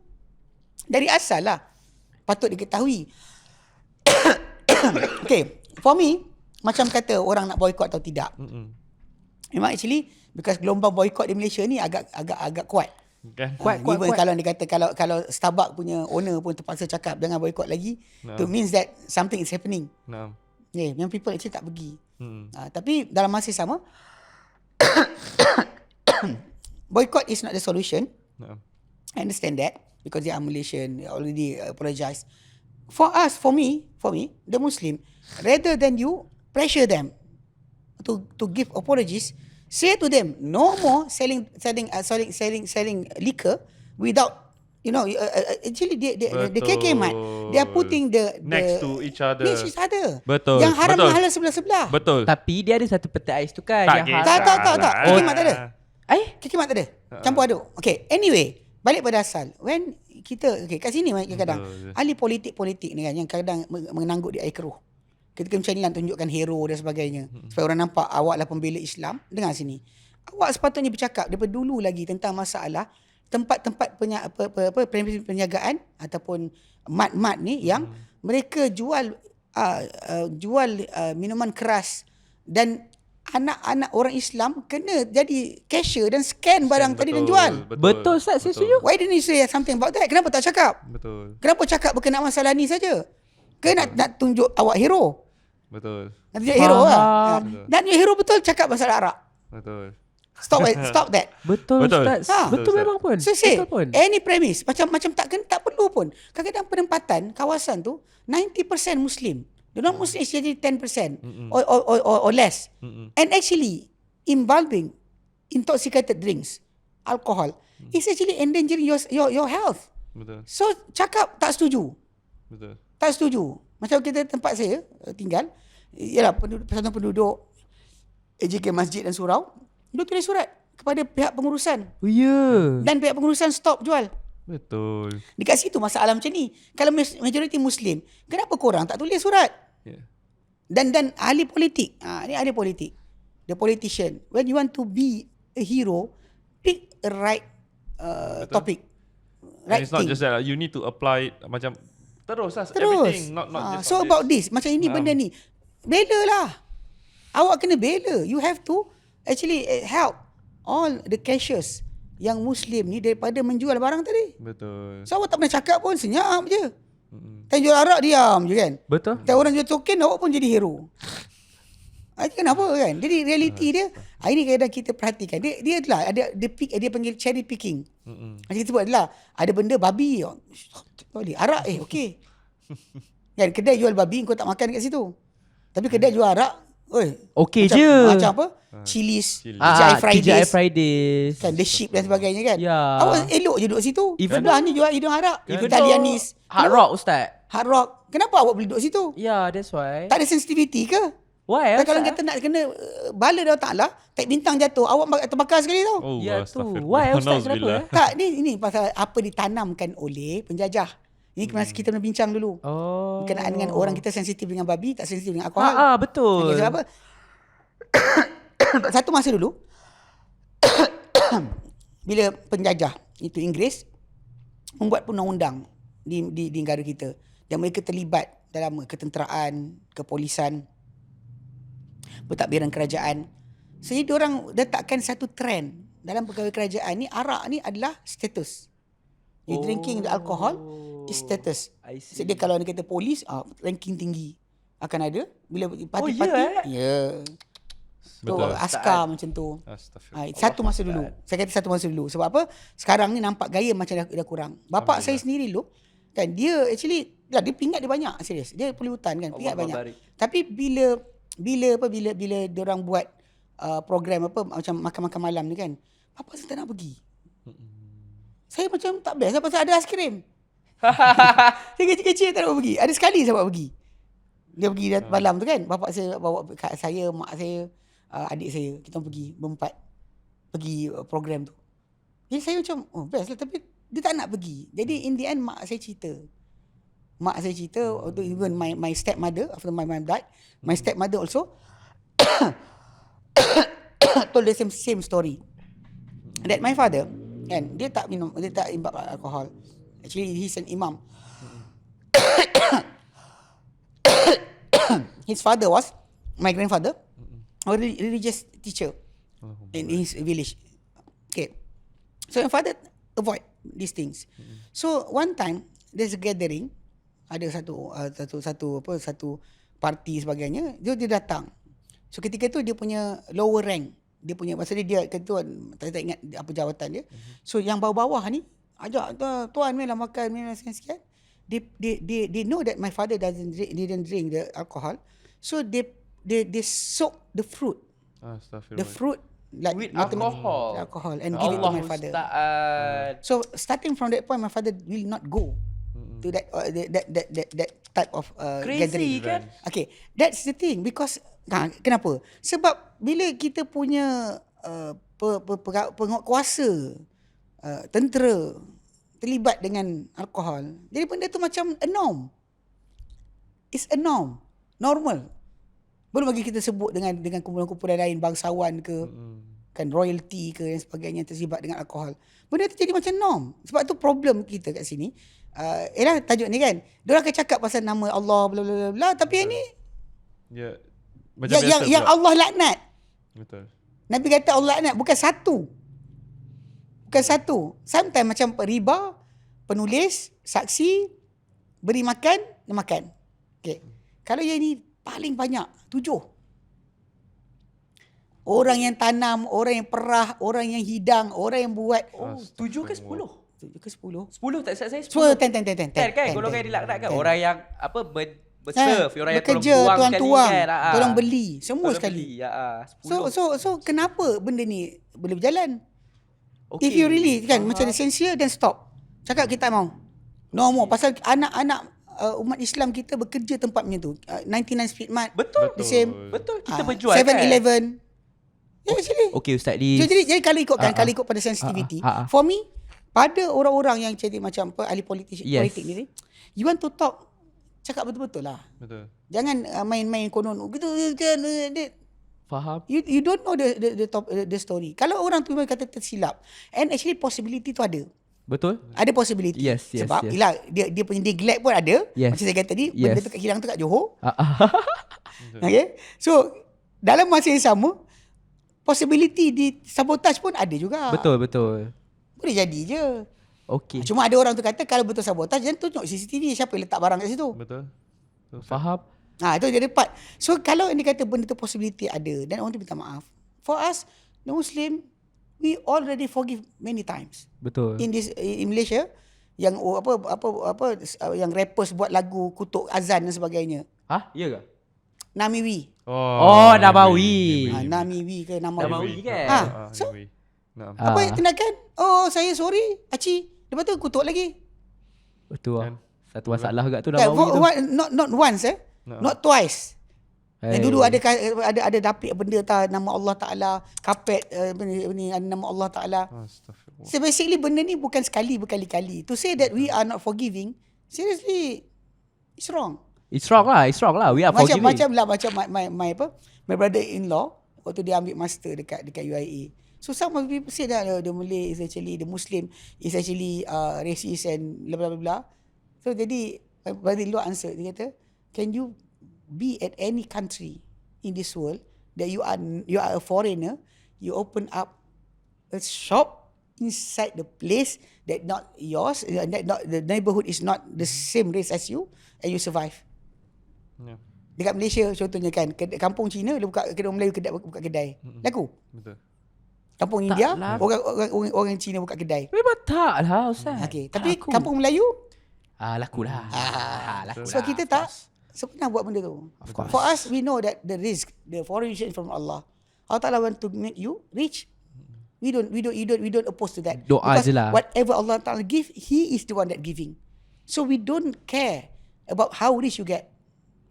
dari asal lah patut diketahui. Okay, for me macam kata orang nak boycott atau tidak. Memang actually because gelombang boycott di Malaysia ni agak kuat. Kan? Even kalau dia kata kalau Starbucks punya owner pun terpaksa cakap jangan boycott lagi, it means that something is happening. Yeah, yang people actually tak pergi. Tapi dalam masa sama boycott is not the solution. I understand that because they are Malaysian, they already apologize. For me, the Muslim, rather than you pressure them to give apologies, say to them no more selling liquor without actually the KK Mat, they are putting the next to each other. Betul. Yang haram Betul. dan halal sebelah-sebelah. Betul. Tapi dia ada satu peti ais tu kan. Tak yang kisah. Tak. KK Mat tak ada. KK Mat tak ada. Campur aduk. Okay, anyway, balik pada asal. When kita kat sini kadang ahli politik ni kan yang kadang menangguk di air keruh. Ketika macam ni lah tunjukkan hero dan sebagainya. Supaya orang nampak awak lah pembela Islam. Dengar sini. Awak sepatutnya bercakap daripada dulu lagi tentang masalah tempat-tempat penjagaan ataupun mat-mat ni yang mereka jual minuman keras dan anak-anak orang Islam kena jadi cashier dan scan barang tadi dan jual. Betul Ustaz, saya setuju. Why didn't you say something about that? Kenapa tak cakap? Betul. Kenapa cakap berkenaan masalah ni saja? Ke nak tunjuk awak hero? Betul. Nak tunjuk hero lah. Nak tunjuk hero betul cakap pasal arak. Betul. Stop that. Betul Betul. Ustaz. Ha. Betul Ustaz. memang pun. So say, Betul pun. any premise macam tak perlu pun. Kadang-kadang penempatan kawasan tu 90% Muslim. The non-Muslim is jadi 10% or less. And actually involving intoxicated drinks, alcohol, is actually endangering your health. Betul. So cakap tak setuju. Betul. Tak setuju. Macam kita tempat saya tinggal, ialah persatuan penduduk AJK Masjid dan Surau, dia tulis surat kepada pihak pengurusan. Oh ya. Dan pihak pengurusan stop jual. Betul. Dekat situ masalah macam ni. Kalau majoriti Muslim, kenapa korang tak tulis surat? Yeah. Dan ahli politik. Ni ahli politik. The politician. When you want to be a hero, pick a right topic. And Right it's not thing. just that, you need to apply it macam terus lah. Terus. Everything. Not just So on about this. Macam ini benda ni. Bela lah. Awak kena bela. You have to actually help all the cashiers yang Muslim ni daripada menjual barang tadi. Betul. So awak tak pernah cakap pun, senyap je. Tak jual arak, diam je kan. Betul. Tak orang jual token, awak pun jadi hero. Kenapa kan? Jadi realiti dia, ini kadang kita perhatikan. Dia adalah, dia panggil cherry picking. Macam kita buat adalah, ada benda babi. Arak, okey. Kan, kedai jual babi, kau tak makan kat situ. Tapi kedai jual arak, Okey macam, je. Macam apa? Chili's, TGI TGI Fridays. Fridays. Kan, The Sheep dan sebagainya kan. Ya. Awak elok je duduk situ. Even Sebelah ni jual hidung arak. Italianis. Hard Rock Ustaz. Hard Rock. Kenapa awak boleh duduk situ? Ya, that's why. Tak ada sensitivity ke? Why? Kalau kita nak kena bala dari Ta'ala, tak bintang jatuh, awak terbakar sekali tau. Oh, Ya tu. astaghfirullah. Why Ustaz? Nauzubillah. Kenapa? Tak, ni pasal apa ditanamkan oleh penjajah. Ini masa kita kena bincang dulu. Oh. Berkenaan dengan orang kita sensitif dengan babi, tak sensitif dengan alkohol. Betul. Okay, sebab apa? Satu masa dulu, bila penjajah, itu Inggeris, membuat undang-undang di negara kita. Dan mereka terlibat dalam ketenteraan, kepolisan, pentadbiran kerajaan. Jadi diorang letakkan satu trend dalam pegawai kerajaan ni, arak ni adalah status. You drinking the alcohol is status. I see. Jadi kalau dia kata polis, ranking tinggi akan ada. Bila parti-parti, So, Betul. askar macam tu. Astaghfirullah. Satu masa dulu. Saya kata satu masa dulu. Sebab apa? Sekarang ni nampak gaya macam dah kurang. Bapak saya sendiri dulu, kan dia actually, dia pingat dia banyak, serius. Dia puli hutan kan, pingat banyak. barik. Tapi bila diorang buat program apa macam makan-makan malam ni kan, bapak saya tak nak pergi. Saya macam tak best pasal ada aiskrim. Saya kecil-kecil tak nak pergi. Ada sekali saya bawa pergi. Dia pergi malam tu kan, bapak saya bawa saya, mak saya, adik saya, kita pergi berempat pergi program tu. Jadi saya macam best lah, tapi dia tak nak pergi. Jadi in the end mak saya cerita, even my stepmother, after my mom died, my stepmother also told the same story, that my father kan, dia tak imbab alkohol. Actually he's an imam. His father was, my grandfather, a religious teacher in his village. Okay. So my father avoid these things. So one time there's a gathering, ada satu parti sebagainya, dia datang. So ketika tu dia punya lower rank, dia punya pasal dia ketua, tak ingat apa jawatan dia. So yang bawah-bawah ni ajak tuan main lah makan, main sikit-sikit. they know that my father didn't drink the alcohol, so they soak the fruit. The fruit like with alcohol. Alcohol and give it to my father. So starting from that point, my father will not go to that type of gathering. Kan? Okay, that's the thing because kenapa? Sebab bila kita punya penguatkuasa, tentera terlibat dengan alkohol, jadi benda tu macam a norm. It's a norm, normal. Belum lagi kita sebut dengan kumpulan-kumpulan lain, bangsawan ke, kan royalty ke dan sebagainya terlibat dengan alkohol. Benda tu jadi macam norm. Sebab tu problem kita kat sini. Ialah tajuk ni kan. Diorang akan cakap pasal nama Allah bla bla bla, tapi yang ni yang Allah laknat. Betul. Nabi kata Allah laknat bukan satu. Bukan satu. Sometimes macam riba, penulis, saksi, beri makan, dia makan. Okay. Kalau yang ni paling banyak 7. Orang yang tanam, orang yang perah, orang yang hidang, orang yang buat. 7 ke 10? 7 ke 10? 10 tak saya 10. 10 kan golongan yang dilaknat kan. Orang yang berserve, orang yang bekerja, tuang-tuang kan. Tolong beli, semua tolong sekali. Beli, So kenapa benda ni boleh berjalan? Okay. If you really kan macam esensial, then stop. Cakap kita mau. No more. Pasal anak-anak umat Islam kita bekerja tempat macam tu. 99 Speed Mart. Betul. The same. Betul. Kita berjual 7-Eleven. Yeah, actually. Okay Ustaz Lee. Jadi kalau ikutkan, kalau ikut pada sensitivity, for me, pada orang-orang yang jadi macam ahli politik ni, you want to talk, cakap betul-betul lah. Betul. Jangan main-main konon gitu kan. Faham. You don't know the story. Kalau orang tu memang kata tersilap, and actually possibility tu ada. Betul. Ada possibility. Yes. Sebab yelah, dia punya neglect pun ada. Yes. Macam saya kata tadi, benda tu hilang tu kat Johor. Okay. So dalam masa yang sama, possibility di sabotage pun ada juga. Betul. Boleh jadi je. Okay. Cuma ada orang tu kata kalau betul sabotage, jangan tunjuk CCTV siapa yang letak barang kat situ. Betul. Faham. Itu dia part. So kalau dia kata benda tu possibility ada, dan orang tu minta maaf. For us, the Muslim, we already forgive many times. Betul. In Malaysia, yang yang rappers buat lagu kutuk azan dan sebagainya. Ya ke? Namiwi. Namawi. Namiwi ke Namawi kan? So apa yang tindakan? Saya sorry, Aci. Lepas tu kutuk lagi. Betul. Satu masalah kat tu Namawi tu. Not once not twice. Dan dulu ada dapik benda nama Allah Taala, kapet ni nama Allah Taala. Astagfirullah. So basically benda ni bukan sekali berkali-kali. To say that we are not forgiving, seriously, it's wrong. It's wrong lah. We are forgiving. Macam my brother-in-law waktu dia ambil master dekat UIA. So some of people say that the Malay is actually, the Muslim is actually racist and blah blah blah. So jadi my brother-in-law answer, dia kata, can you be at any country in this world that you are a foreigner, you open up a shop inside the place that not yours, that not the neighborhood is not the same race as you, and you survive. Yeah. Dekat Malaysia contohnya kan, kampung Cina dia buka kedai, Melayu buka kedai. Laku. Betul. Kampung India orang Cina buka kedai. Memang tak lah Ustaz. Okay. Tapi kampung Melayu laku lah. Laku sebab kita tak pernah buat benda tu. For us, we know that the risk, the foundation from Allah. Allah Ta'ala want to make you rich. We don't oppose to that. Doa because je lah. whatever Allah Ta'ala give, He is the one that giving. So we don't care about how rich you get.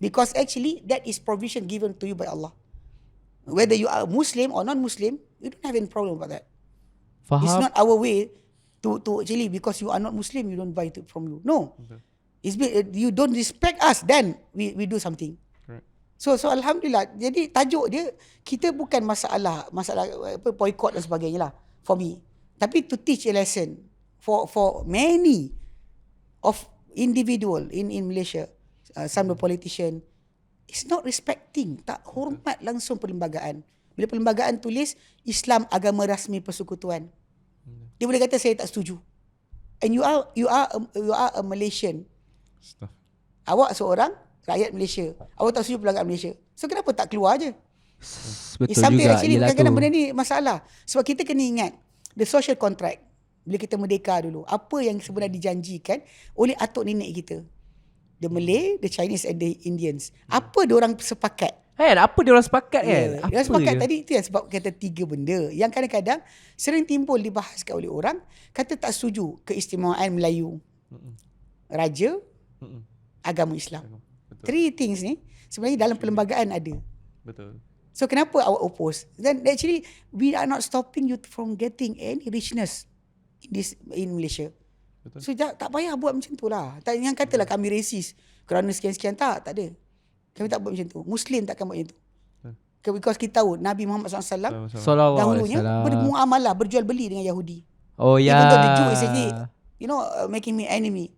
Because actually, that is provision given to you by Allah. Whether you are Muslim or non-Muslim, we don't have any problem about that. Faham. It's not our way to actually, because you are not Muslim, you don't buy it from you. No. Okay. It's you don't respect us, then we do something. Correct. So alhamdulillah. Jadi tajuk dia, kita bukan masalah boycott dan sebagainya lah for me. Tapi to teach a lesson for many of individual in Malaysia, some of the politician is not respecting, tak hormat langsung perlembagaan. Bila perlembagaan tulis Islam agama rasmi persekutuan, dia boleh kata saya tak setuju. And you are a Malaysian. Awak seorang rakyat Malaysia. Awak tak setuju perlembagaan Malaysia. So kenapa tak keluar je? Betul It's something juga. actually kadang-kadang benda ni masalah. Sebab kita kena ingat the social contract. bila kita merdeka dulu. Apa yang sebenarnya dijanjikan oleh atuk nenek kita. The Malay, the Chinese and the Indians. Apa diorang sepakat? Apa dia orang sepakat kan? Dia sepakat tadi itu yang sebab kata 3 benda yang kadang-kadang sering timbul dibahaskan oleh orang, kata tak setuju keistimewaan Melayu, raja, agama Islam. Betul. 3 things ni sebenarnya dalam perlembagaan ada. Betul. So kenapa awak oppose? Then actually we are not stopping you from getting any richness in Malaysia. Betul. So tak payah buat macam tu lah. Yang katalah kami racist kerana sekian-sekian, tak ada. Kami tak buat macam tu. Muslim takkan buat macam tu. Because kita tahu Nabi Muhammad SAW dahulunya bermuamalah, berjual beli dengan Yahudi. Oh ya. Even though the Jew is actually, making me enemy.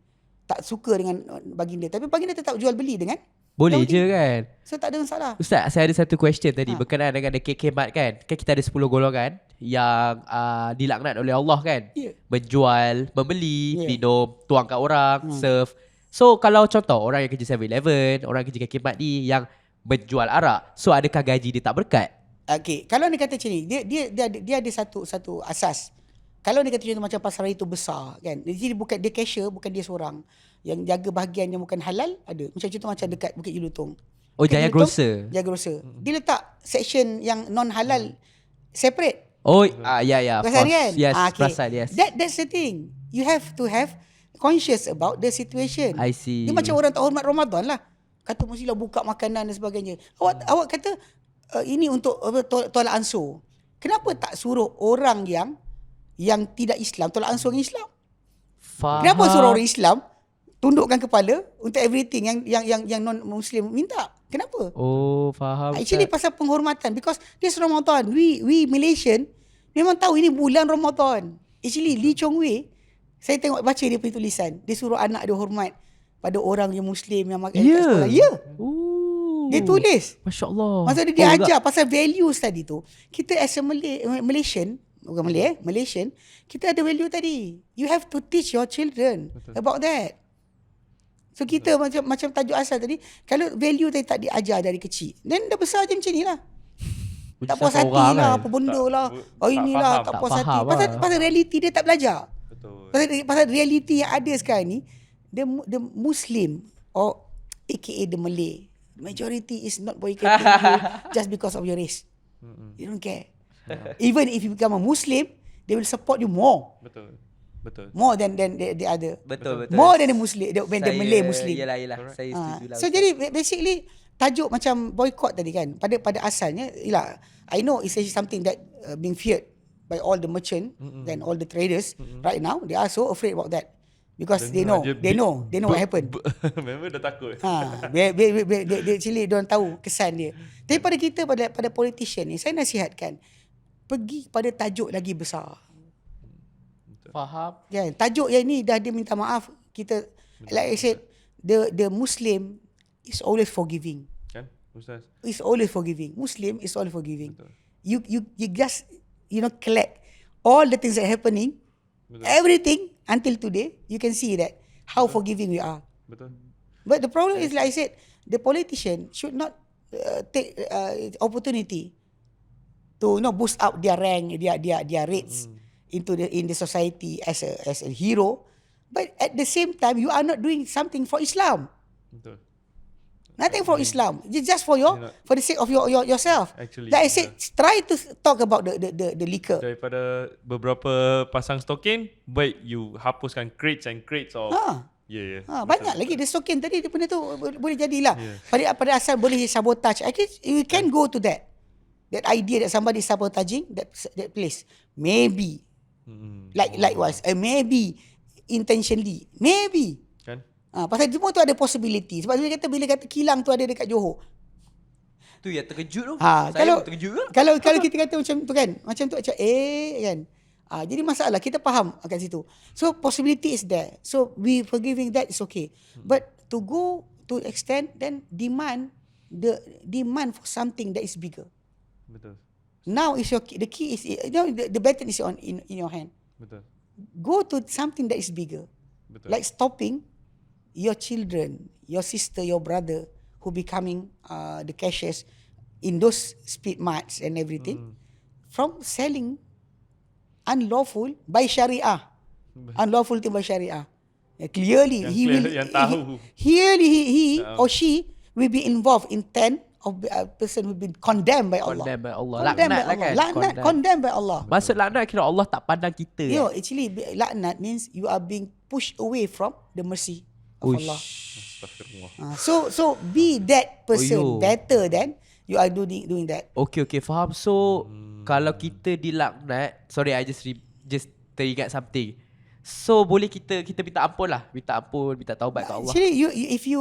Tak suka dengan baginda. Tapi baginda tetap jual beli dengan boleh Yahudi. je kan. So tak ada masalah. Ustaz, saya ada satu question tadi berkenaan dengan the KK Mat kan. Kan kita ada 10 golongan yang dilaknat oleh Allah kan. Menjual, membeli, minum, tuang kat orang, serve. So kalau contoh orang yang kerja 7-Eleven, orang kerja KK Mat ni yang menjual arak, so adakah gaji dia tak berkat? Okay, kalau dia kata macam ni, dia ada satu asas. Kalau dia kata contoh macam pasar raya tu besar kan, jadi bukan dia cashier, bukan dia seorang. Yang jaga bahagian yang bukan halal ada. Macam contoh macam dekat Bukit Jelutong. Oh, Jaya Grocer. Jaya Grocer. Dia letak section yang non halal separate. Oh, ya. Perasan kan? Yes, okay. perasan, yes. That's the thing. You have to have conscious about the situation. I see. Dia macam orang tak hormat Ramadan lah. Kata mestilah buka makanan dan sebagainya. Awak kata ini untuk tolak ansur. Kenapa tak suruh orang yang tidak Islam tolak ansur dengan Islam? Faham. Kenapa suruh orang Islam tundukkan kepala untuk everything yang non Muslim minta? Kenapa? Oh, faham. Actually pasal penghormatan, because this Ramadan, we Malaysian memang tahu ini bulan Ramadan. Actually Lee Chong Wei, saya tengok baca dia punya tulisan, dia suruh anak dia hormat pada orang yang Muslim yang makan kat sekolah. Dia tulis. Masya-Allah. Maksudnya dia ajar pasal values tadi tu. Kita as a Malaysian, bukan Malay, Malaysian, kita ada value tadi. You have to teach your children about that. So kita macam tajuk asal tadi, kalau value tadi tak diajar dari kecil, then dah besar je macam ni lah. Tak puas hati lah, apa benda lah. Inilah, tak puas hati. Pasal reality dia tak belajar. Pasal reality yang ada sekarang ni, the Muslim or aka the Malay, majority is not boycotting you just because of your race. They don't care. Even if you become a Muslim, they will support you more. Betul. More than the other. Betul. More than the Muslim, the Malay Muslim. Yelah. Saya setuju lah. So jadi basically tajuk macam boycott tadi kan, pada asalnya ialah, I know it's actually something that being feared by all the merchant and all the traders right now. They are so afraid about that because they know what happened. Memang dah takut. They actually don't tahu kesan dia. Tapi pada kita, pada politician ni, saya nasihatkan pergi pada tajuk lagi besar. Faham. Ya, tajuk yang ni dah dia minta maaf. Kita, like I said, the Muslim is always forgiving. Kan, Ustaz? Is always forgiving. Muslim is always forgiving. Betul. You just collect all the things that are happening, everything until today. You can see that how forgiving we are. Betul. But the problem is, like I said, the politician should not take opportunity to boost up their rank, their rates in the society as a hero. But at the same time, you are not doing something for Islam. Betul. Nothing for Islam. Just for the sake of yourself. Actually, like I said, try to talk about the liquor. Daripada beberapa pasang stokin, baik you hapuskan crates and crates of banyak lagi the stokin tadi, benda tu boleh jadilah. Pada asal boleh sabotage. I think you can go to that idea that somebody sabotaging that place. Maybe likewise, maybe intentionally, maybe. Kan? Pasal semua tu ada possibility. Sebab bila kata kilang tu ada dekat Johor. Tu yang terkejut tu. Saya pun terkejut ke? Kalau kita kata macam tu kan, macam kan. Jadi masalah kita faham kat situ. So possibility is there. So we forgiving that is okay. But to go to extent, then demand for something that is bigger. Betul. Now is the key is the baton is in your hand. Betul. Go to something that is bigger. Betul. Like stopping your children, your sister, your brother who becoming the cashiers in those speed marts and everything from selling unlawful by Sharia. Unlawful thing by syariah. Clearly Yang he clear, will yang tahu. he or she will be involved in 10 of a person will be condemned by Allah. Condemned by Allah. Condemned Laknat by lah Allah. kan. Laknat, condemned by Allah. Maksud laknat kira Allah tak pandang kita. Actually laknat means you are being pushed away from the mercy of Allah. Astagfirullah. So be that person better than you are doing that. Okay, faham. So kalau kita dilaknat, sorry I just teringat something. So boleh kita minta ampun lah. Minta ampun, minta taubat ke Allah. Actually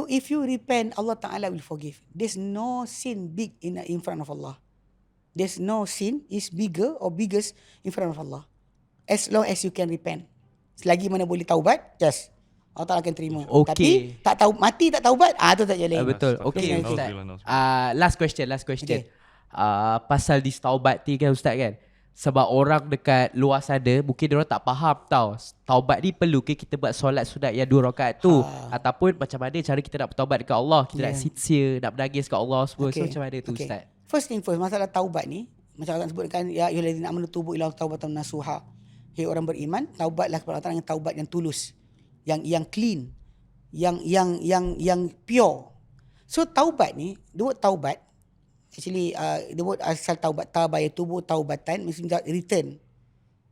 if you repent, Allah Ta'ala will forgive. There's no sin big in front of Allah. There's no sin is bigger or biggest in front of Allah. As long as you can repent. Selagi mana boleh taubat, yes, Allah Ta'ala akan terima. Okay. Tapi mati tak taubat, tu tak jalan. Betul. Okay, Ustaz. Last question. Okay. Pasal this taubat ni kan Ustaz kan. Sebab orang dekat luar sana mungkin dia orang tak faham tau. Taubat ni perlu ke kita buat solat sunat yang 2 rakaat tu ataupun macam mana cara kita nak bertaubat dekat Allah, kita nak sincere, nak menangis kat Allah semua. So macam mana tu Ustaz? First thing first, masalah taubat ni macam Allah sebutkan, ya ayyuhallazina amanu tubu ila taubatan nasuha. Hei orang beriman, taubatlah kepada Allah dengan taubat yang tulus, yang clean, yang pure. So taubat ni, the word taubat actually the word asal taubat taba ya tubuh taubatan means return,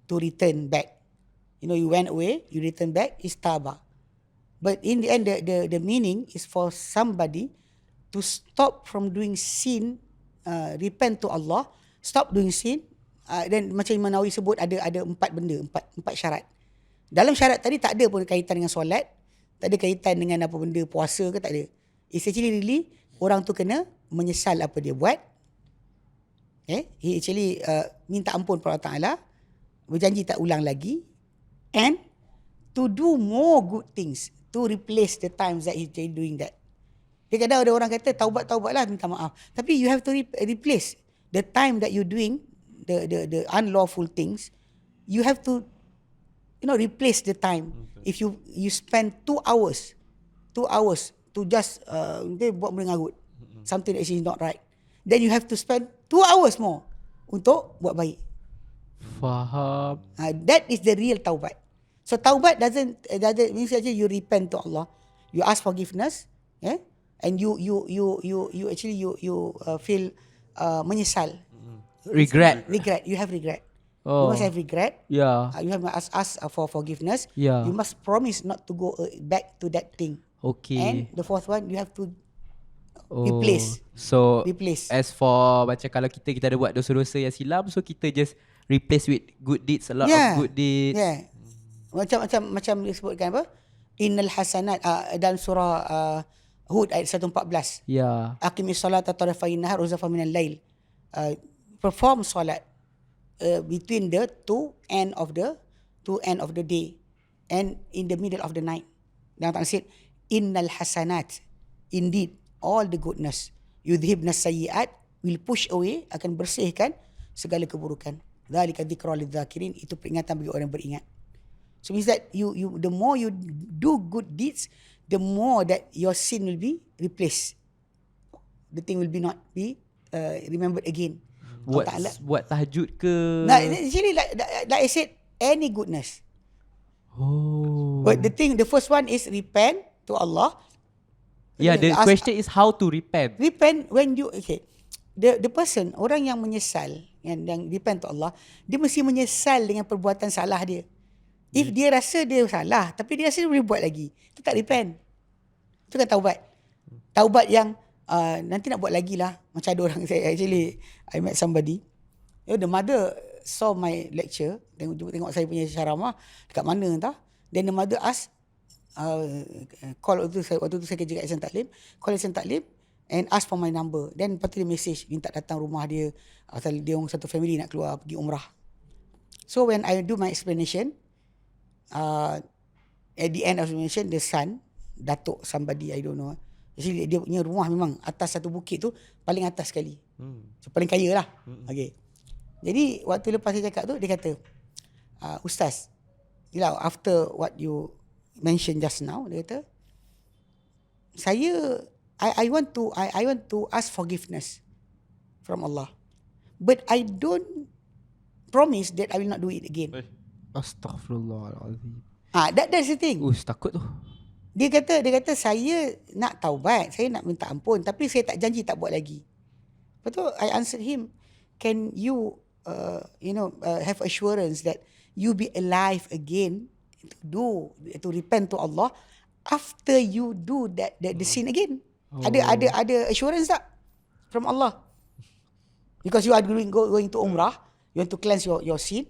to return back. You know, you went away, you return back is taba. But in the end the meaning is for somebody to stop from doing sin, repent to Allah, stop doing sin. Dan macam Imam Nawawi sebut ada 4 benda, 4 syarat. Dalam syarat tadi tak ada pun kaitan dengan solat, tak ada kaitan dengan apa benda puasa ke, tak ada. It's actually really orang tu kena menyesal apa dia buat. He actually minta ampun kepada Allah Ta'ala, berjanji tak ulang lagi, and to do more good things to replace the times that he's doing that. Dia kadang ada orang kata taubat-taubatlah minta maaf, tapi you have to replace the time that you doing the unlawful things. You have to replace the time. If you spend 2 hours to just buat mengarut something that is not right, then you have to spend 2 hours more untuk buat baik. Faham. That is the real taubat. So taubat doesn't mean actually you repent to Allah, you ask forgiveness, and you actually feel menyesal. Regret. You have regret. You must have regret. Yeah. You have to ask for forgiveness. Yeah. You must promise not to go back to that thing. Okay. And the fourth one, you have to replace. So replace. As for macam kalau kita ada buat dosa-dosa yang silam, so kita just replace with good deeds, a lot of good deeds. Yeah. Macam disebutkan apa? Innal hasanat dalam surah Hud ayat 114. Yeah. Aqimis salata tarafayn nahar wa zulfan minal lail. Perform solat between the two end of the day and in the middle of the night. Dan Allah said, innal hasanat, indeed all the goodness, yudhibna sayyiat, will push away, akan bersihkan segala keburukan. Dzalika dzikra lidzakirin, itu peringatan bagi orang yang beringat. So means that you the more you do good deeds, the more that your sin will be replaced. The thing will be not be remembered again. Buat tahajud ke? Nah, actually like I said, any goodness. But the first one is repent to Allah. Yeah, the question is how to repent. Repent when you the person, orang yang menyesal, yang repent to Allah, dia mesti menyesal dengan perbuatan salah dia. If dia rasa dia salah tapi dia rasa dia boleh buat lagi, itu tak repent. Itu kan taubat. Taubat yang nanti nak buat lagi lah. Macam ada orang, I met somebody, the mother saw my lecture, tengok saya punya ceramah dekat mana entah, then the mother ask, call waktu tu saya kerja kat Ihsan Taklim, call Ihsan Taklim and ask for my number. Then lepas tu dia message, minta datang rumah dia, asal dia orang satu family nak keluar pergi umrah. So when I do my explanation, at the end of the explanation, the son, Datuk somebody, I don't know, actually dia punya rumah memang atas satu bukit tu, paling atas sekali. So paling kaya lah. Okay. Jadi waktu lepas saya cakap tu, dia kata, Ustaz, after what you mentioned just now, dia kata, I want to ask forgiveness from Allah, but I don't promise that I will not do it again. Astaghfirullahaladzim. That's the thing. Takut tu. Dia kata saya nak taubat, saya nak minta ampun, tapi saya tak janji tak buat lagi. Lepas tu I answered him, can you have assurance that you be alive again to repent to Allah after you do the sin again? Ada assurance tak from Allah? Because you are going to umrah, you want to cleanse your sin,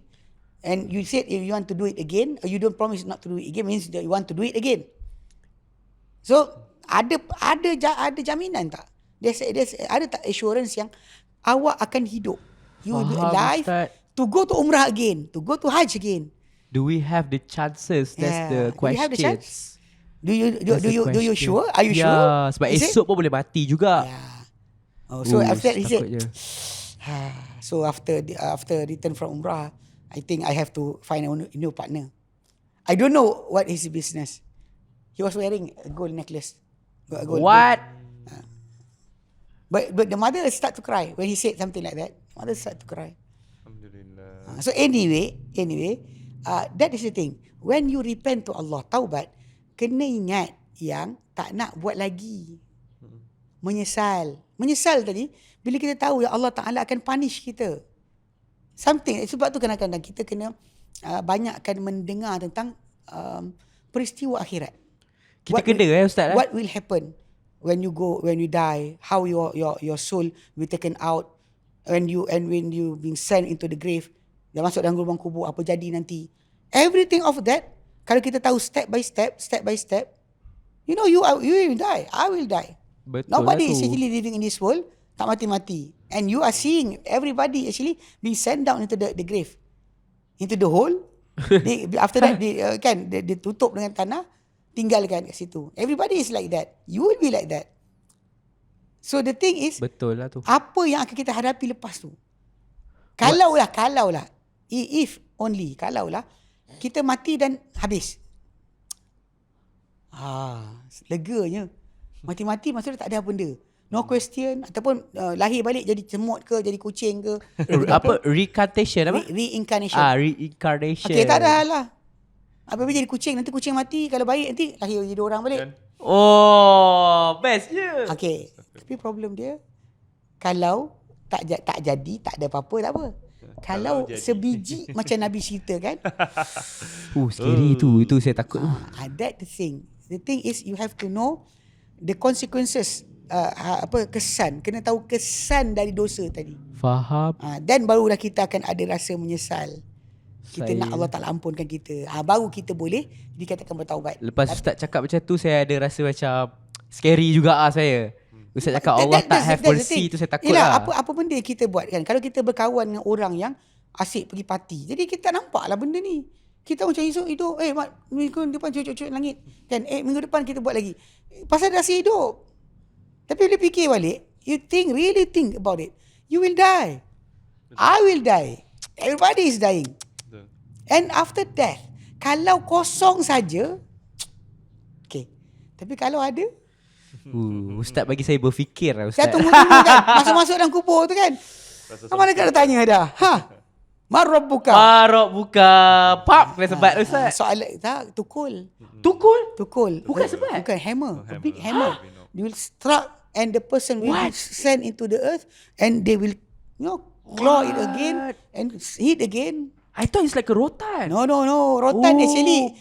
and you said if you want to do it again, or you don't promise not to do it again, means that you want to do it again. So ada jaminan tak? There's ada tak assurance yang awak akan hidup? You will be alive to go to umrah again, to go to hajj again. Do we have the chances? That's the question. Do you have the chance? Do you sure? Are you sure? Sebab esok pun boleh mati juga. So after that he said, so after return from umrah, I think I have to find a new partner. I don't know what is his business. He was wearing a gold necklace. What? But the mother start to cry when he said something like that. Mother start to cry. Alhamdulillah. So anyway, that is the thing. When you repent to Allah, taubat, kena ingat yang tak nak buat lagi. Menyesal tadi, bila kita tahu yang Allah Ta'ala akan punish kita. Sebab tu kadang-kadang kita kena banyakkan mendengar tentang peristiwa akhirat. Kita kena Ustaz. What will happen when you die? How your soul will taken out when you being sent into the grave, dah masuk dalam lubang kubur, apa jadi nanti? Everything of that, kalau kita tahu step by step, you will die, I will die. Betul. Nobody is actually living in this world tak mati-mati, and you are seeing everybody actually being sent down into the grave, into the hole. After that dia tutup dengan tanah, tinggalkan kat situ. Everybody is like that. You will be like that. So the thing is, betul lah tu. Apa yang akan kita hadapi lepas tu? Kalaulah if only kalaulah kita mati dan habis. Leganya. Mati-mati maksudnya tak ada benda. No question, ataupun lahir balik jadi semut ke, jadi kucing ke. Apa? Recantation apa? Reincarnation. Reincarnation. Okay, tak ada hal lah. Apa-apa jadi kucing, nanti kucing mati, kalau baik nanti lahir jadi orang balik. Best je. Okay, tapi problem dia, kalau tak jadi, tak ada apa-apa, tak apa. Kalau sebiji macam Nabi cerita kan. Scary tu. Itu saya takut. That the thing. The thing is you have to know the consequences. Kesan. Kena tahu kesan dari dosa tadi. Faham. Dan barulah kita akan ada rasa menyesal. Kita nak Allah Ta'ala ampunkan kita. Baru kita boleh dikatakan bertaubat. Lepas Ustaz cakap macam tu, saya ada rasa macam scary juga saya. Ustaz cakap Allah tak have mercy tu, saya takut lah. Apa benda kita buat kan. Kalau kita berkawan dengan orang yang asyik pergi parti, jadi kita nampak lah benda ni. Kita macam esok hidup, minggu depan cucuk-cucuk langit kan, minggu depan kita buat lagi. Pasal dah hidup. Tapi bila fikir balik, you really think about it, you will die. I will die. Everybody is dying. And after death, kalau kosong saja, okay. Tapi kalau ada, Ustaz bagi saya berfikir lah Ustaz. Saya tunggu dulu kan, masuk dalam kubur tu kan. Mana nak tanya dah? Marabbuka. Pap kena sebat Ustaz. Soalan tak, tukul. Bukan sebat. Bukan hammer. A big hammer. They will struck and the person will be sent into the earth and they will claw it again and hit again. I thought it's like a rotan. No. Rotan actually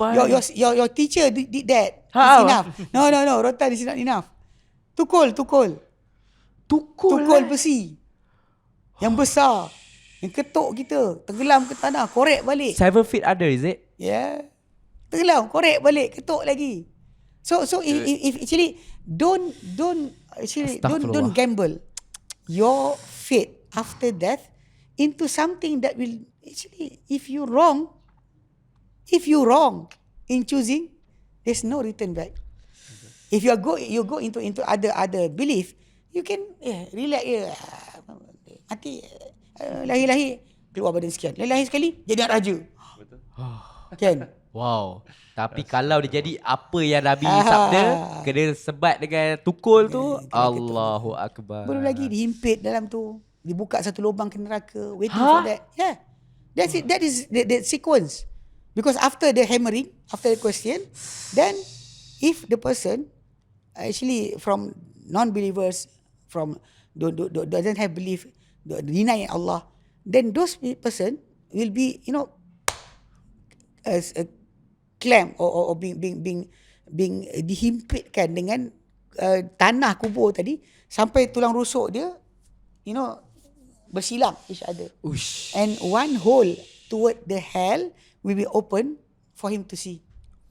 your teacher did that. It's enough. No. Rotan is not enough. Tukul besi. Yang besar. Yang ketuk kita, tenggelam ke tanah, korek balik. 7 feet under, is it? Yeah. Tenggelam, korek balik, ketuk lagi. So if actually don't gamble your fate after death into something that will actually, if you wrong in choosing, there's no return back. If you go into other belief, you can relax mati, lahir keluar badan sekian, lahir sekali jadi anak raja. Betul. Kan? Wow. Tapi kalau dia jadi apa yang Nabi sabda, kena sebat dengan tukul tu, Allahu Akbar. Belum lagi dihimpit dalam tu, dibuka satu lubang ke neraka, waiting for that. Yeah. That's it. That is the sequence. Because after the hammering, after the question, then if the person actually from non-believers, from doesn't have belief, deny Allah, then those person will be, as a clamp or being dihimpitkan dengan tanah kubur tadi sampai tulang rusuk dia, bersilang each other. Ush. And one hole toward the hell will be open for him to see.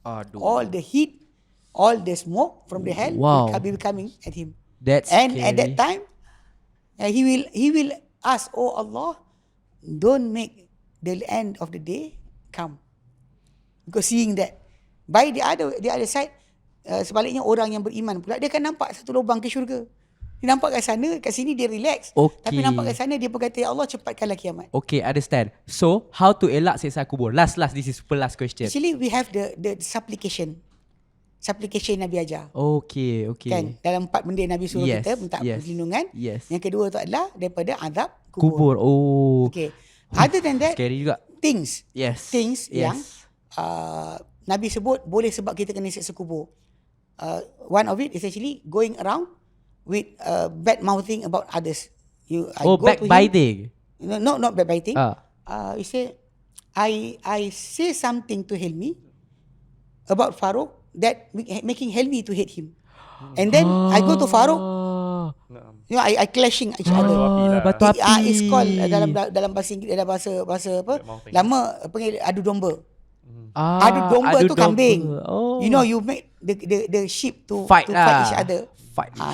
Aduh. All the heat, all the smoke from the hell will be coming at him. That's and scary. at that time, he will ask, "Oh Allah, don't make the end of the day come." Because seeing that, by the other side, sebaliknya orang yang beriman pula, dia akan nampak satu lubang ke syurga. Dia nampak kat sana, kat sini dia relax. Okay. Tapi nampak kat sana dia berkata, "Ya Allah, cepatkanlah kiamat." Okay, understand. So, how to elak siksa kubur? Last, this is super last question. Actually, we have the supplication. Supplication Nabi ajar. Okay. Kan? Dalam 4 benda Nabi suruh kita minta perlindungan. Yes. Yang kedua tu adalah daripada azab kubur. Kubur. Oh. Okay. Other than that, Scary juga. things Yes. yang Nabi sebut boleh sebab kita kena siksa kubur. One of it is actually going around with bad mouthing about others. Backbiting. No, not backbiting. You say, I say something to Helmi about Farouk that making Helmi to hate him. And then I go to Farouk, I clashing each other. Batu api. It's called dalam bahasa Inggeris, dalam bahasa apa? Lama panggil adu domba. Adu domba tu kambing. Oh. You make the sheep to fight each other.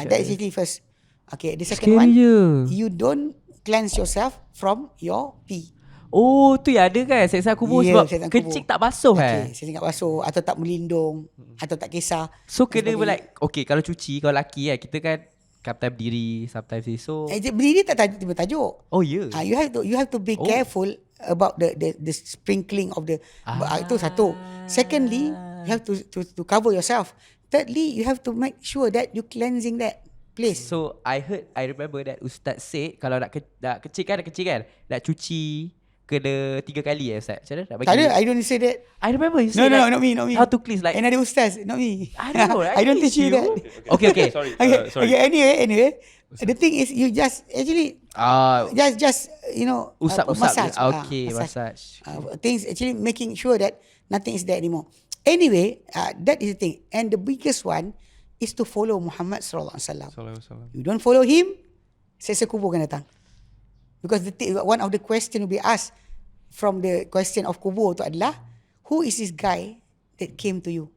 That is the first. Okay, the second one, you don't cleanse yourself from your pee. Oh, tu yang ada kan siksa kubur sebab kencing tak basuh Kencing tak basuh atau tak melindung atau tak kisah. So kena like, okay, kalau cuci, kalau laki kan, kita kan sometimes berdiri, sometimes so. Berdiri tak tiba tajuk. Oh ya. Yeah. You have to be careful about the sprinkling of the itu satu. Secondly, you have to cover yourself. Thirdly, you have to make sure that you cleansing that place. So I remember that Ustaz said kalau nak kecil kan, nak cuci kena 3 kali Ustaz. Macam mana nak bagi? Tak ada, I don't say that. I remember you No, said not me. how to cleanse like another ustaz, not me. I don't know. I don't teach you that. Okay. Sorry. Okay, anyway. The thing is, you just actually just usap. massage. Okay, massage. Things actually making sure that nothing is there anymore. Anyway, that is the thing. And the biggest one is to follow Muhammad sallallahu alaihi wasallam. You don't follow him, siksa kubur akan datang. Because one of the question will be asked from the question of kubur tu adalah, who is this guy that came to you?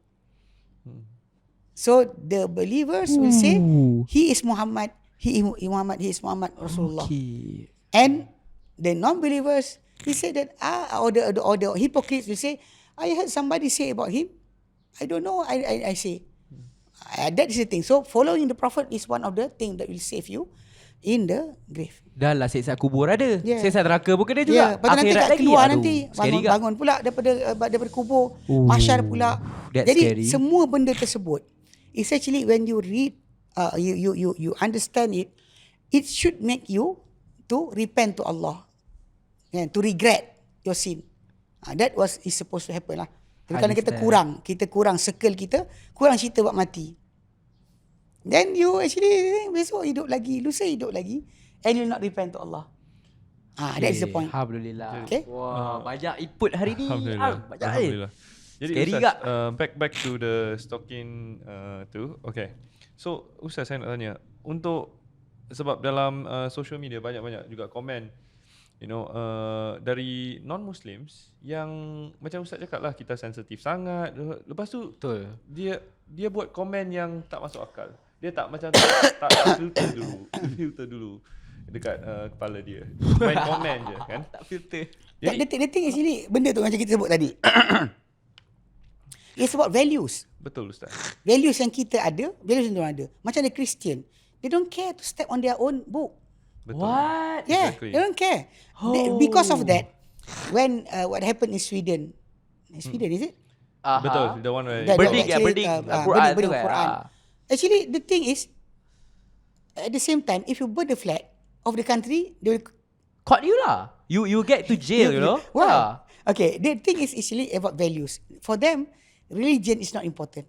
So the believers will say, he is Muhammad. He is Muhammad Rasulullah. Okay. And the non-believers, he said that or the hypocrites will say, I heard somebody say about him. I don't know. I say. That is the thing. So following the Prophet is one of the things that will save you in the grave. Dah lah siksa kubur ada. Siksa neraka pun kena juga. Yeah, lepas tu nanti tak keluar nanti. Scary Bangun pula daripada kubur. Mahsyar pula. Jadi scary. semua benda tersebut is actually when you read, you understand it, it should make you to repent to Allah. To regret your sin. That is supposed to happen lah. Tapi kalau kita kurang circle kita, kurang cerita buat mati. Then you actually besok hidup lagi, lusa hidup lagi, and you not repent to Allah. That is the point. Alhamdulillah. Okay. Wah, banyak input hari ni. Alhamdulillah. Jadi scary Ustaz, tak? back to the stalking tu. Okay. So Ustaz, saya nak tanya, untuk sebab dalam social media banyak juga komen, dari non-Muslims yang macam Ustaz cakap lah, kita sensitif sangat. Lepas tu betul. Dia buat komen yang tak masuk akal. Dia tak macam tak filter dulu dekat kepala dia. Main komen je kan. Tak filter. Jadi the thing is actually benda tu macam kita sebut tadi. It's about values. Betul Ustaz. Values yang kita ada, values yang diorang ada. Macam the Christian, they don't care to step on their own book. Betul. What? Yeah, Exactly. they don't care. Because of that, when what happened in Sweden is it? Betul. The one where Burning Quran tu kan. Quran. Actually, the thing is, at the same time, if you burn the flag of the country, they will Caught you lah. You get to jail, you know. Why? Okay, the thing is actually about values. For them, religion is not important.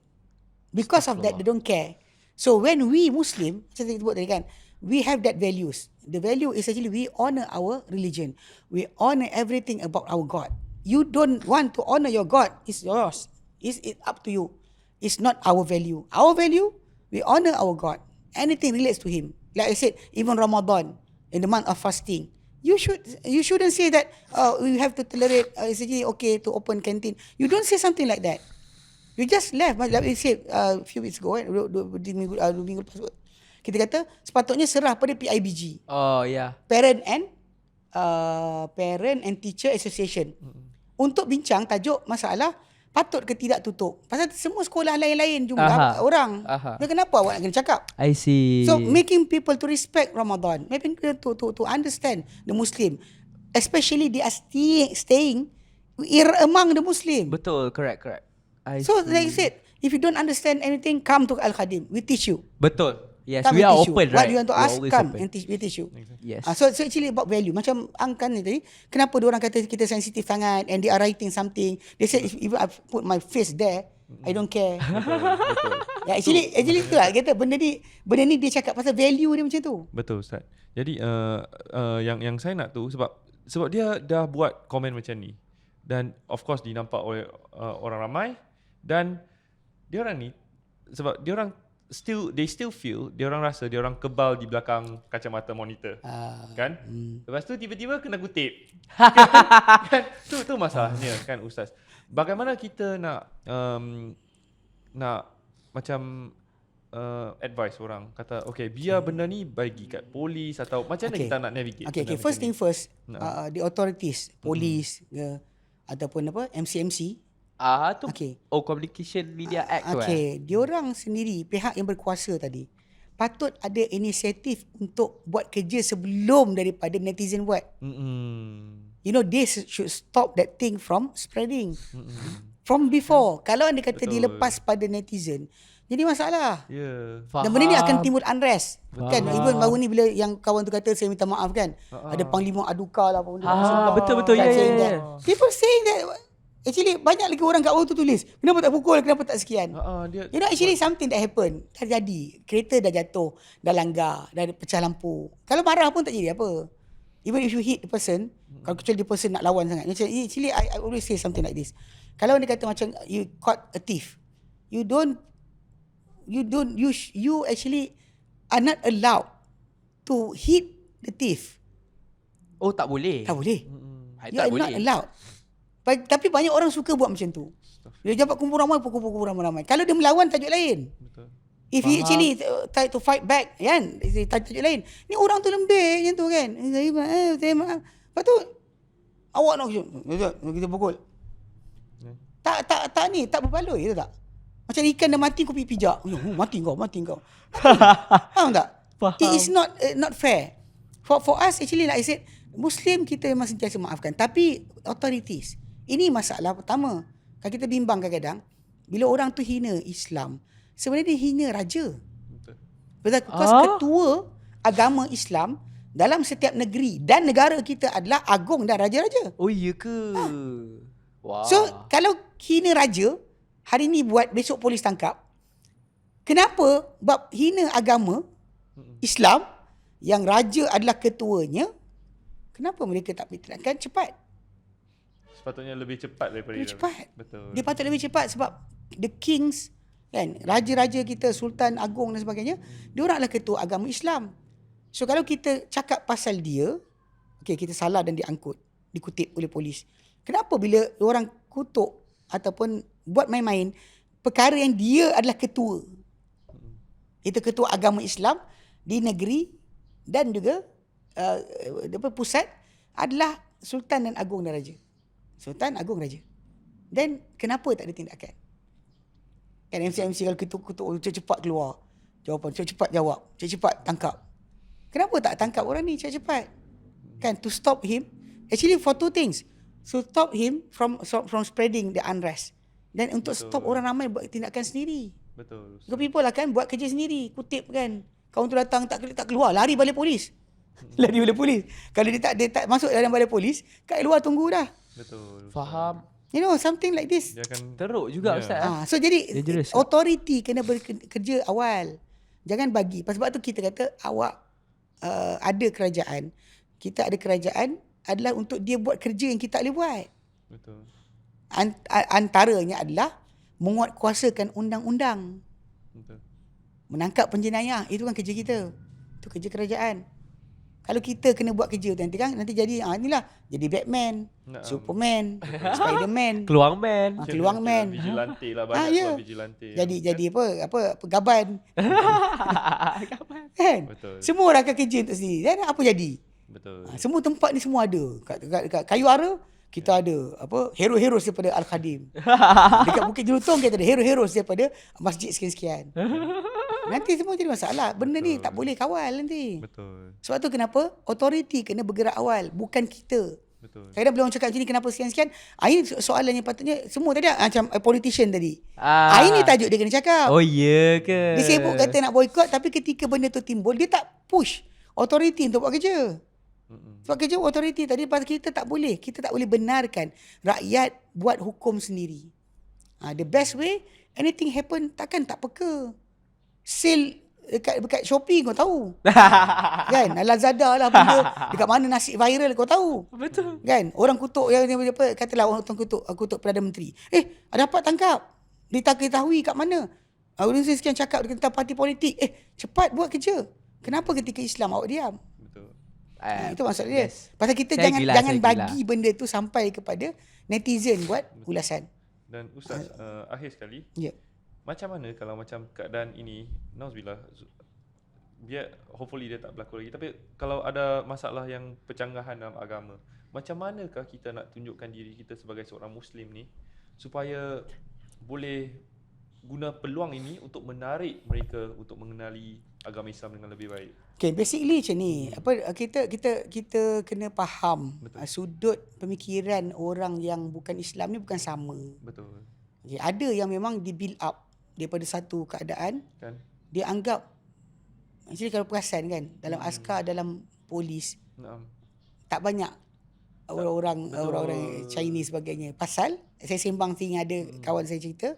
Because of that, they don't care. So when we Muslim, macam saya sebut tadi kan, we have that values. The value is actually we honor our religion. We honor everything about our God. You don't want to honor your God, it's yours. It's up to you. It's not our value. Our value, we honor our God. Anything relates to Him. Like I said, even Ramadan, in the month of fasting, you shouldn't say that we have to tolerate. It's actually okay to open canteen. You don't say something like that. You just left. Like we said a few weeks ago, dua minggu lepas, kita kata sepatutnya serah pada PIBG. Oh yeah. Parent and Teacher Association. Untuk bincang tajuk masalah patut ke tidak tutup. Pasal semua sekolah lain-lain jumlah orang. Kenapa awak nak kena cakap? I see. So making people to respect Ramadan, making people to understand the Muslim, especially they are staying among the Muslim. Betul, correct. So like I said, if you don't understand anything, come to Al-Khadim. We teach you. Betul. Yes, Come we are you. open, What right? you want to ask, come open. and we teach you. Yes. So actually about value. Macam Angkan ni tadi, kenapa diorang kata kita sensitif sangat and they are writing something. They say if even I put my face there, I don't care. Betul. Yeah, actually tu lah. Kata benda ni dia cakap pasal value dia macam tu. Betul Ustaz. Jadi yang saya nak tu sebab dia dah buat komen macam ni dan of course dinampak oleh orang ramai dan diorang ni sebab diorang they still feel diorang rasa diorang kebal di belakang kacamata monitor. Kan? Lepas tu tiba-tiba kena kutip. kan? Tu masalahnya kan Ustaz. Bagaimana kita nak macam advice orang kata okay biar benda ni bagi kat polis atau macam mana kita nak navigate. Okay, first thing first, the authorities, police ataupun MCMC. Tu Communication Media Act tu. Okay, diorang sendiri pihak yang berkuasa tadi patut ada inisiatif untuk buat kerja sebelum daripada netizen buat. You know, they should stop that thing from spreading. From before. Kalau anda kata dilepas pada netizen, jadi masalah. Yeah. Dan benda ni akan timbul unrest. Kan? Even baru ni bila yang kawan tu kata saya minta maaf kan. Ada panglima aduka lah apa benda. Betul. Yeah. People saying that actually banyak lagi orang kat bawah tu tulis kenapa tak pukul, kenapa tak sekian. You know actually something that happen terjadi. Kereta dah jatuh, dah langgar, dah pecah lampu. Kalau marah pun tak jadi apa. Even if you hit the person, kalau kecuali the person nak lawan sangat. Actually I always say something like this. Kalau dia kata macam you caught a thief, you actually are not allowed to hit the thief. Oh, tak boleh. Tak boleh. You Tak are not boleh. allowed. Tapi banyak orang suka buat macam tu. Dia dapat kumpul ramai. Kalau dia melawan tajuk lain. Betul. If he actually try to fight back, kan? Tajuk lain. Ni orang tu lembik macam tu kan. Saya maaf. Lepas tu awak nak kita pukul. Tak berbaloi tu tak? Macam ikan dah mati kau pergi pijak. Mati kau. Faham tak? Faham. It is not fair. For us actually like I said, Muslim kita memang sentiasa maafkan. Tapi authorities, ini masalah pertama. Kalau kita bimbang kadang-kadang, bila orang tu hina Islam, sebenarnya dia hina raja. Betul. Because ketua agama Islam dalam setiap negeri dan negara kita adalah agung dan raja-raja. Oh iya ke? Wow. So kalau hina raja, hari ni buat, besok polis tangkap. Kenapa? Bab hina agama Islam yang raja adalah ketuanya, kenapa mereka tak bertindakan cepat? Sepatutnya lebih cepat daripada Lebih cepat. Betul. Dia patut lebih cepat sebab the kings kan, raja-raja kita, sultan agung dan sebagainya, dia orang adalah ketua agama Islam. So kalau kita cakap pasal dia, okay, kita salah dan dikutip oleh polis. Kenapa bila orang kutuk ataupun buat main-main perkara yang dia adalah ketua, itu ketua agama Islam di negeri dan juga pusat adalah sultan dan agung dan raja. Sultan, agung, raja. Dan kenapa tak ada tindakan? Kan MC kalau kutuk cepat keluar jawapan, cepat jawab, cepat tangkap. Kenapa tak tangkap orang ni cepat? Kan, to stop him. Actually for two things. So stop him from spreading the unrest. Dan untuk stop orang ramai buat tindakan sendiri. Betul. So people lah kan buat kerja sendiri, kutip kan. Kawan tu datang tak keluar, lari balik polis. Lari balai polis. Kalau dia tak masuk dalam balai polis, kat luar tunggu dah. Betul. Faham. You know, something like this. Dia akan Teruk juga Ustaz. So jadi Dangerous. authority kena bekerja awal. Jangan bagi. Sebab tu kita kata awak ada kerajaan. Kita ada kerajaan adalah untuk dia buat kerja yang kita tak boleh buat. betul. Antaranya adalah menguatkuasakan undang-undang. Betul. Menangkap penjenayah. Itu kan kerja kita. Itu kerja kerajaan. Kalau kita kena buat kerja tu nanti jadi inilah jadi Batman, Superman, Spiderman, Keluang man. Keluang man. Vigilante lah, banyak vigilante. Jadi apa gaban. Kan? Betul. Semua orang akan kerja untuk sendiri. Dan apa jadi? Betul. Semua tempat ni semua ada. Kat Kayu Ara kita ada hero-hero daripada Al-Khadim. Dekat Bukit Jelutong kita ada hero-hero daripada masjid sekian-sekian. Nanti semua jadi masalah. Benda ni tak boleh kawal nanti. Betul. Sebab tu kenapa authority kena bergerak awal, bukan kita. Betul. Kadang-kadang bila orang cakap macam ni kenapa sekian-sekian, ini soalan yang patutnya semua tadi macam politician tadi. Ini tajuk dia kena cakap. Oh ya ke? Dia sibuk kata nak boycott, tapi ketika benda tu timbul dia tak push authority untuk buat kerja. Sebab kerja authority tadi pasal kita tak boleh benarkan rakyat buat hukum sendiri. The best way anything happen takkan tak peka. Sale dekat Shopee kau tahu. Kan? Lazada lah benda dekat mana nasi viral kau tahu. Betul. Kan? Orang kutuk yang apa katalah orang kutuk Perdana Menteri. Dapat tangkap. Diketahui kat mana? Orang sekian cakap tentang parti politik. Cepat buat kerja. Kenapa ketika Islam awak diam? Betul. Itu maksud dia. Yes. Pasal kita Saya jangan gila. bagi benda tu sampai kepada netizen buat ulasan. Dan Ustaz, akhir sekali, Ya. macam mana kalau macam keadaan ini, nauzubillah, biar hopefully dia tak berlaku lagi, tapi kalau ada masalah yang percanggahan dalam agama, macam manakah kita nak tunjukkan diri kita sebagai seorang Muslim ni supaya boleh guna peluang ini untuk menarik mereka untuk mengenali agama Islam dengan lebih baik? Okay, basically macam ni. Kita kena faham sudut pemikiran orang yang bukan Islam ni bukan sama. Betul. Okay, ada yang memang di build up daripada satu keadaan, Kan? dia anggap actually kalau perasan kan dalam askar, dalam polis Naam. tak banyak orang Chinese sebagainya. Pasal saya sembang dengan ada kawan saya cerita,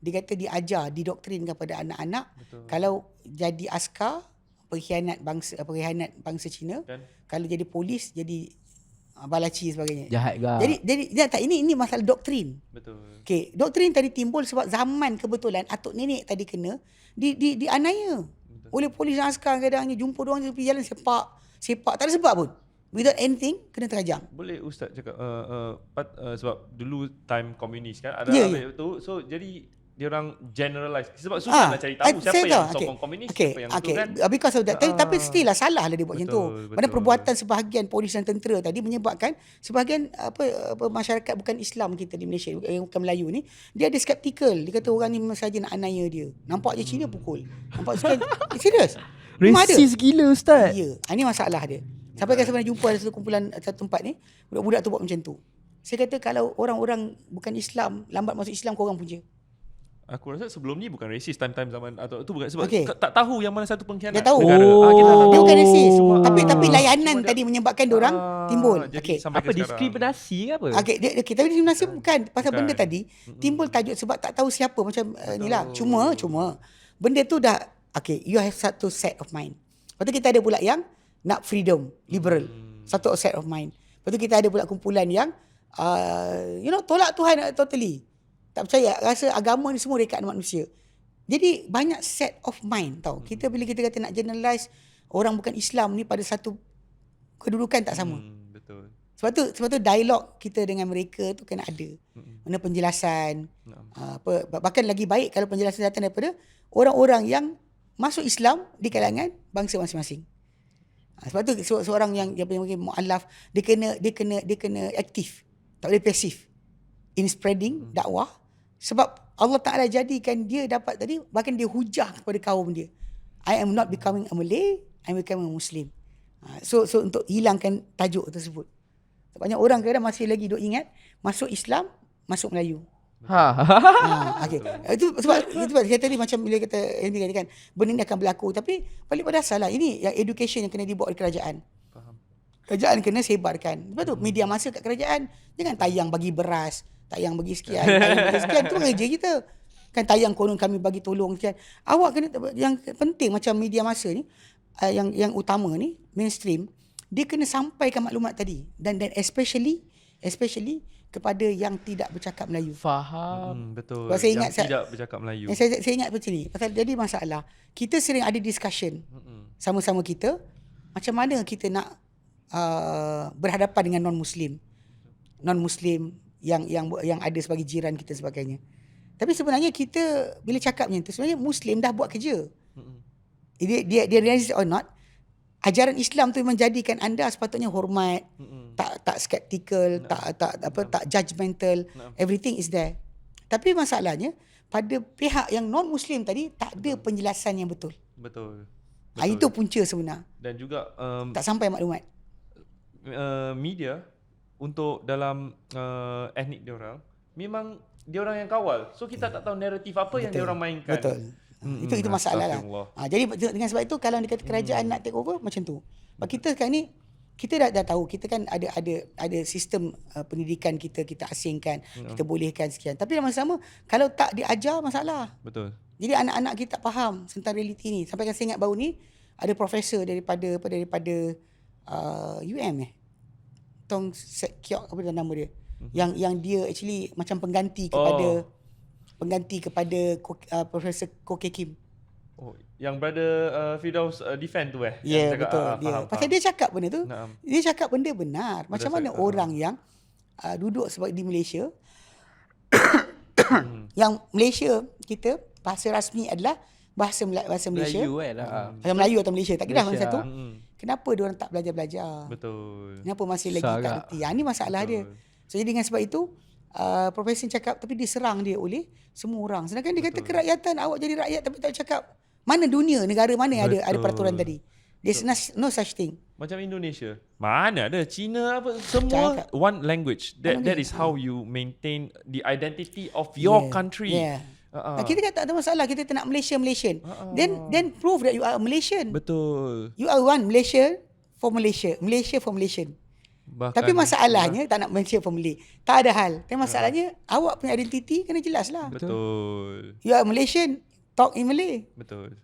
dia kata dia ajar, didoktrinkan kepada anak-anak kalau jadi askar pengkhianat bangsa Cina, Kan? kalau jadi polis jadi balaci sebagainya. Jahat ke? Jadi tak, ini masalah doktrin. Betul. Okey, doktrin tadi timbul sebab zaman kebetulan atuk nenek tadi kena dianiaya oleh polis dan askar. Kadang-kadang jumpa dia orang pergi jalan sepak tak ada sebab pun. Without anything kena terajang. Boleh Ustaz cakap sebab dulu time komunis kan ada tu, so jadi dia orang generalize sebab susah nak cari tahu siapa yang sokong komunis, siapa yang tu kan. Because of that. Tapi still lah salah lah dia buat macam tu. Mana betul. perbuatan sebahagian polis dan tentera tadi menyebabkan sebahagian apa masyarakat bukan Islam kita di Malaysia yang bukan Melayu ni, dia ada skeptikal. Dia kata orang ni saja nak aniaya dia. Nampak je Cina pukul. Nampak sekian. Serius. Racist gila Ustaz. Ya. Ini masalah dia. Sampai kan saya pernah jumpa ada satu kumpulan satu tempat ni, budak-budak tu buat macam tu. Saya kata kalau orang-orang bukan Islam lambat masuk Islam, korang punca. Aku rasa sebelum ni bukan racist time zaman atau itu bukan sebab Okay. tak tahu yang mana satu pengkhianat Dia tahu. negara. Dia bukan racist. Cuma- Tapi layanan cuma dia- tadi menyebabkan diorang timbul. jadi Okey. sampai ke Apa sekarang. diskriminasi ke apa? Okey, tapi diskriminasi bukan pasal Bukan. benda tadi timbul tajuk sebab tak tahu siapa macam ni lah. Cuma benda tu dah you have satu set of mind. Lepas tu kita ada pula yang nak freedom, liberal. Satu set of mind. Lepas tu kita ada pula kumpulan yang tolak Tuhan totally. Tak percaya, rasa agama ni semua rekat manusia. Jadi banyak set of mind tau. Bila kita kata nak generalize orang bukan Islam ni pada satu kedudukan tak sama. Betul. Sebab tu dialog kita dengan mereka tu kena ada. Mana penjelasan. Bahkan lagi baik kalau penjelasan datang daripada orang-orang yang masuk Islam di kalangan bangsa masing-masing. Sebab tu seorang yang mungkin mu'alaf, dia kena aktif. Tak boleh pasif in spreading dakwah. Sebab Allah Ta'ala jadikan dia dapat tadi, bahkan dia hujah kepada kaum dia. I am not becoming a Malay, I am becoming a Muslim. So untuk hilangkan tajuk tersebut. Banyak orang kadang masih lagi duk ingat masuk Islam, masuk Melayu. Okay. Itu sebab saya tadi macam bila kata Henry kata kan, benda ni akan berlaku, tapi balik pada asal lah, ini yang education yang kena dibuat oleh kerajaan. Kerajaan kena sebarkan. Lepas tu media masa kat kerajaan jangan tayang bagi beras, tayang bagi sekian, tayang bagi sekian. Tu kerja kita. Kan tayang konon kami bagi tolong sekian. Awak kena, yang penting macam media masa ni, yang utama ni, mainstream, dia kena sampaikan maklumat tadi. Dan especially kepada yang tidak bercakap Melayu. Faham. Betul. Sebab saya ingat yang tidak bercakap Melayu. Saya ingat macam ni. Pasal jadi masalah, kita sering ada discussion sama-sama kita, macam mana kita nak berhadapan dengan non-Muslim yang ada sebagai jiran kita sebagainya. Tapi sebenarnya kita bila cakap macam tu, sebenarnya Muslim dah buat kerja. Dia realize or not, ajaran Islam tu menjadikan anda sepatutnya hormat, tak skeptical, tak judgemental, everything is there. Tapi masalahnya pada pihak yang non-Muslim tadi tak ada penjelasan yang betul. Betul. Itu punca sebenar. Dan juga tak sampai maklumat. Media untuk dalam etnik diorang memang diorang yang kawal. So kita tak tahu naratif apa yang diorang mainkan. Betul. Itu masalah lah. Jadi dengan sebab itu kalau dikata kerajaan nak take over macam tu. Kita sekarang ni kita dah tahu kita kan ada sistem pendidikan kita asingkan, kita bolehkan sekian. Tapi dalam masa sama kalau tak diajar masalah. Betul. Jadi anak-anak kita tak faham tentang realiti ni. Sampai kan saya ingat baru ni ada profesor daripada UM Tong Sek Kiok apa nama dia. Yang dia actually macam pengganti kepada Profesor Ko Kek Kim. Oh, yang brother Firdaus defend tu Ya, betul. Pasal dia cakap benda tu. Dia cakap benda benar. Macam mana orang yang duduk di Malaysia yang Malaysia kita bahasa rasmi adalah bahasa Malaysia. Melayu lah. Bahasa Melayu atau Malaysia. Tak kira bahasa tu. Kenapa dia orang tak belajar? Betul. Kenapa masih lagi tak reti? Ini masalah dia. So jadi dengan sebab itu Profesor cakap tapi diserang dia oleh semua orang. Sedangkan dia kata kerakyatan, awak jadi rakyat tapi tak cakap mana dunia, negara mana yang ada peraturan tadi. There's no such thing. Macam Indonesia. Mana ada Cina apa semua cakap. One language. That is how you maintain the identity of your country. Yeah. Kita kata tak ada masalah, kita tak nak Malaysian. Then prove that you are a Malaysian. Betul. You are one Malaysia for Malaysia for Malaysian. Bahkan, tapi masalahnya tak nak Malaysia for Malay. Tak ada hal. Tapi masalahnya awak punya identiti kena jelas lah. Betul. You are Malaysian, talk in Malay. Betul.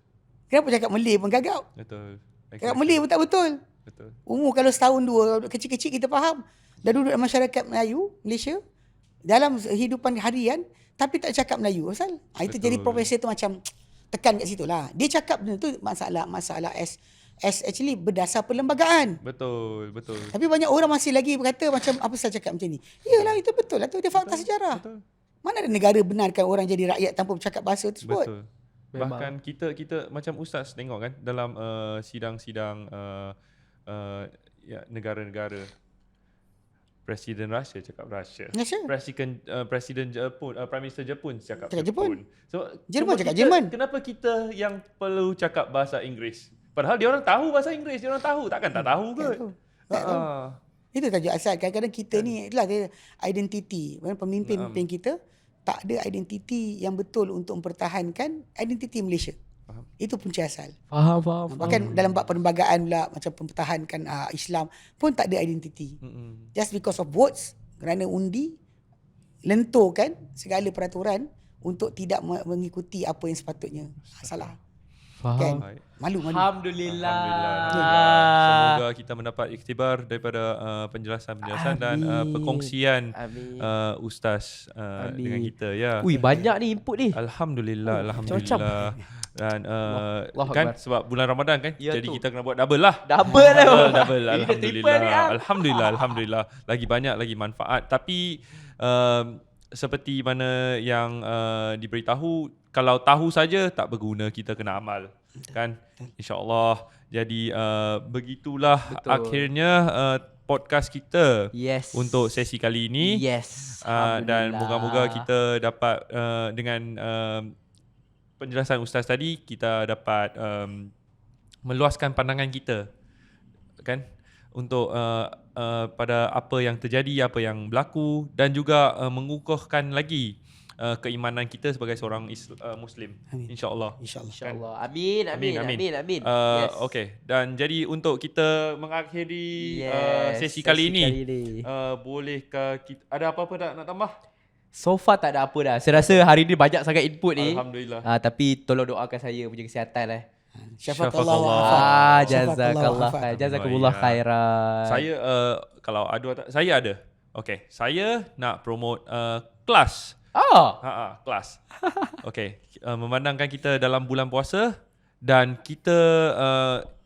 Kenapa cakap Malay pun gagap? Betul. Cakap Malay pun tak betul. Betul. Umur kalau setahun dua, kecil-kecil kita faham. Dah duduk dalam masyarakat Melayu, Malaysia, dalam kehidupan harian, tapi tak cakap Melayu. Asal? Itu jadi profesor tu macam tekan kat situ lah. Dia cakap benda tu masalah as actually berdasar perlembagaan. Betul. Tapi banyak orang masih lagi berkata macam apa saya cakap macam ni. Iyalah itu betul lah tu, dia fakta sejarah. Betul. Mana ada negara benarkan orang jadi rakyat tanpa bercakap bahasa tersebut. Betul. Bahkan kita macam ustaz tengok kan dalam sidang-sidang negara-negara. Presiden Russia cakap Russia. Presiden Jepun, Prime Minister Jepun cakap Jepun. So Jerman cakap Jerman. Kenapa kita yang perlu cakap bahasa Inggeris? Padahal dia orang tahu bahasa Inggeris, dia orang tahu. Takkan tak tahu ke? Itu tajuk asal. Kadang-kadang kita ni itulah identiti. Pemimpin-pemimpin kita tak ada identiti yang betul untuk mempertahankan identiti Malaysia. Faham. Itu punca asal. Faham. Bahkan dalam bab perlembagaan pula macam mempertahankan Islam pun tak ada identiti. Just because of votes, kerana undi lenturkan segala peraturan untuk tidak mengikuti apa yang sepatutnya. Salah. Faham. Kan? Malu. Alhamdulillah. Semoga kita mendapat iktibar daripada penjelasan dan perkongsian ustaz dengan kita ya. Ui, banyak ni input ni. Alhamdulillah. Macam-macam. Dan kan sebab bulan Ramadan kan, jadi kita kena buat double lah. Double. Alhamdulillah. Lagi banyak lagi manfaat. Tapi seperti mana yang diberitahu, kalau tahu saja tak berguna, kita kena amal. Kan? InsyaAllah. Jadi begitulah akhirnya podcast kita untuk sesi kali ini. Dan moga-moga kita dapat dengan penjelasan ustaz tadi, kita dapat meluaskan pandangan kita kan untuk pada apa yang terjadi, apa yang berlaku, dan juga mengukuhkan lagi keimanan kita sebagai seorang Muslim. InsyaAllah. InsyaAllah. Amin. Yes. Okay. Dan jadi untuk kita mengakhiri sesi kali ini, bolehkah kita, ada apa-apa nak tambah? So far tak ada apa dah. Saya rasa hari ni banyak sangat input ni. Alhamdulillah. Tapi tolong doakan saya punya kesihatan Syafakallah. Jazakumullah khairan. Saya kalau saya ada. Okay, saya nak promote kelas. Kelas. Okay, memandangkan kita dalam bulan puasa dan kita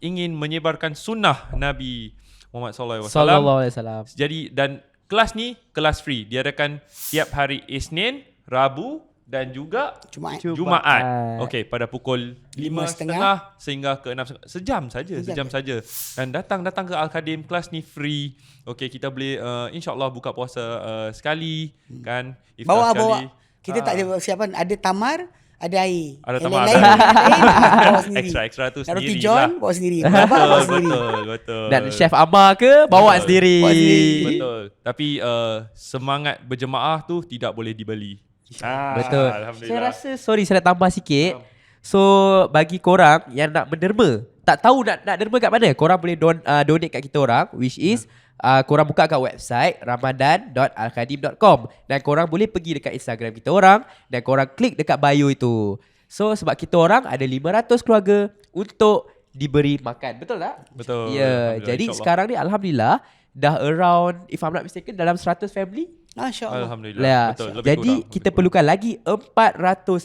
ingin menyebarkan sunnah Nabi Muhammad sallallahu alaihi wasallam. Jadi dan kelas ni kelas free, diadakan tiap hari Isnin, Rabu dan juga Jumaat. Okey, pada pukul 5.30 sehingga ke 6.30. Sejam saja. Dan datang ke Al-Khadim, kelas ni free. Okey, kita boleh insya-Allah buka puasa sekali kan, iftar sekali. Kita tak ada persiapan, ada tamar, ada air. Ada tamar. Extra tu sendiri. Roti John bawa sendiri. Bawa sendiri. Betul. Dan Chef Amar ke bawa sendiri. Betul. Tapi semangat berjemaah tu tidak boleh dibeli. Betul. Saya rasa saya nak tambah sikit. So bagi korang yang nak berderma, tak tahu nak derma kat mana, korang boleh donate kat kita orang, which is korang buka kat website ramadan.alkhadim.com dan korang boleh pergi dekat Instagram kita orang dan korang klik dekat bio itu. So sebab kita orang ada 500 keluarga untuk diberi makan. Betul tak? Betul. Ya, jadi sekarang ni alhamdulillah dah around, if I'm not mistaken, dalam 100 family. Masya-Allah. Alhamdulillah. Betul. Jadi kita perlukan lagi 400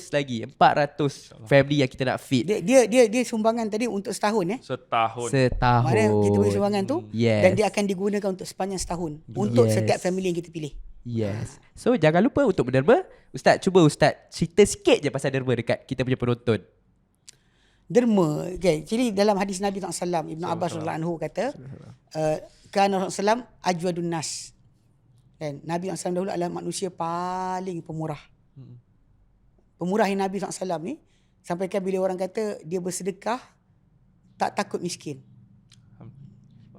family yang kita nak feed. Dia sumbangan tadi untuk setahun Setahun. Mana kita beri sumbangan tu dan Yes. dia akan digunakan untuk sepanjang setahun untuk setiap family yang kita pilih. Yes. So jangan lupa untuk berderma. Ustaz cerita sikit je pasal derma dekat kita punya penonton. Derma, okay. Jadi dalam hadis Nabi SAW, Ibn Abbas radhiyallahu anhu kata, kana Rasulullah ajwadun nas. Kan Nabi SAW dahulu adalah manusia paling pemurah. Pemurah yang Nabi SAW ni sampaikan bila orang kata dia bersedekah tak takut miskin.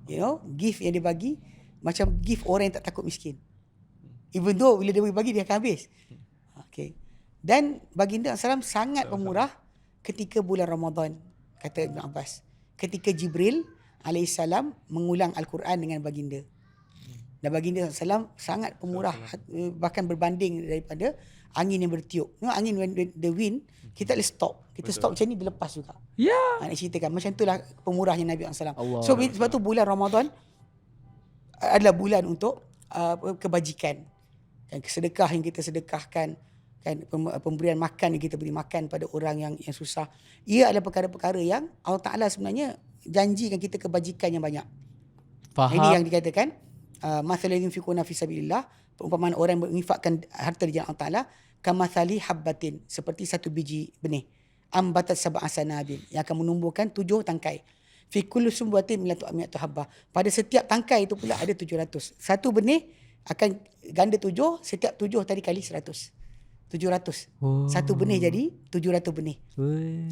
You know, gift yang dia bagi macam gift orang yang tak takut miskin. Even though bila dia bagi dia akan habis. Okay. Dan baginda SAW sangat pemurah ketika bulan Ramadan, kata Ibn Abbas. Ketika Jibril alaihissalam mengulang Al-Quran dengan baginda. Dan baginda SAW sangat pemurah, bahkan berbanding daripada angin yang bertiup. Angin when the wind, kita boleh stop. Kita stop macam ni, dia lepas juga. Ya. Nak ceritakan. Macam itulah pemurahnya Nabi SAW. So sebab tu bulan Ramadan adalah bulan untuk kebajikan. Dan sedekah yang kita sedekahkan, kan, pemberian makan yang kita beri makan pada orang yang susah. Ia adalah perkara-perkara yang Allah Ta'ala sebenarnya janjikan kita kebajikan yang banyak. Faham. Ini yang dikatakan, mathalul yunfiquna fi sabilillah, perumpamaan orang yang menginfakkan harta di jalan Allah Ta'ala, kamathali habbatin, seperti satu biji benih, ambatat sab'a sanabil, yang akan menumbuhkan 7 tangkai. Fi kulli sumbatin mi'atu habbah, pada setiap tangkai itu pula ada 700. Satu benih akan ganda 7, setiap 7 tadi kali 100. 700. Satu benih jadi 700 benih.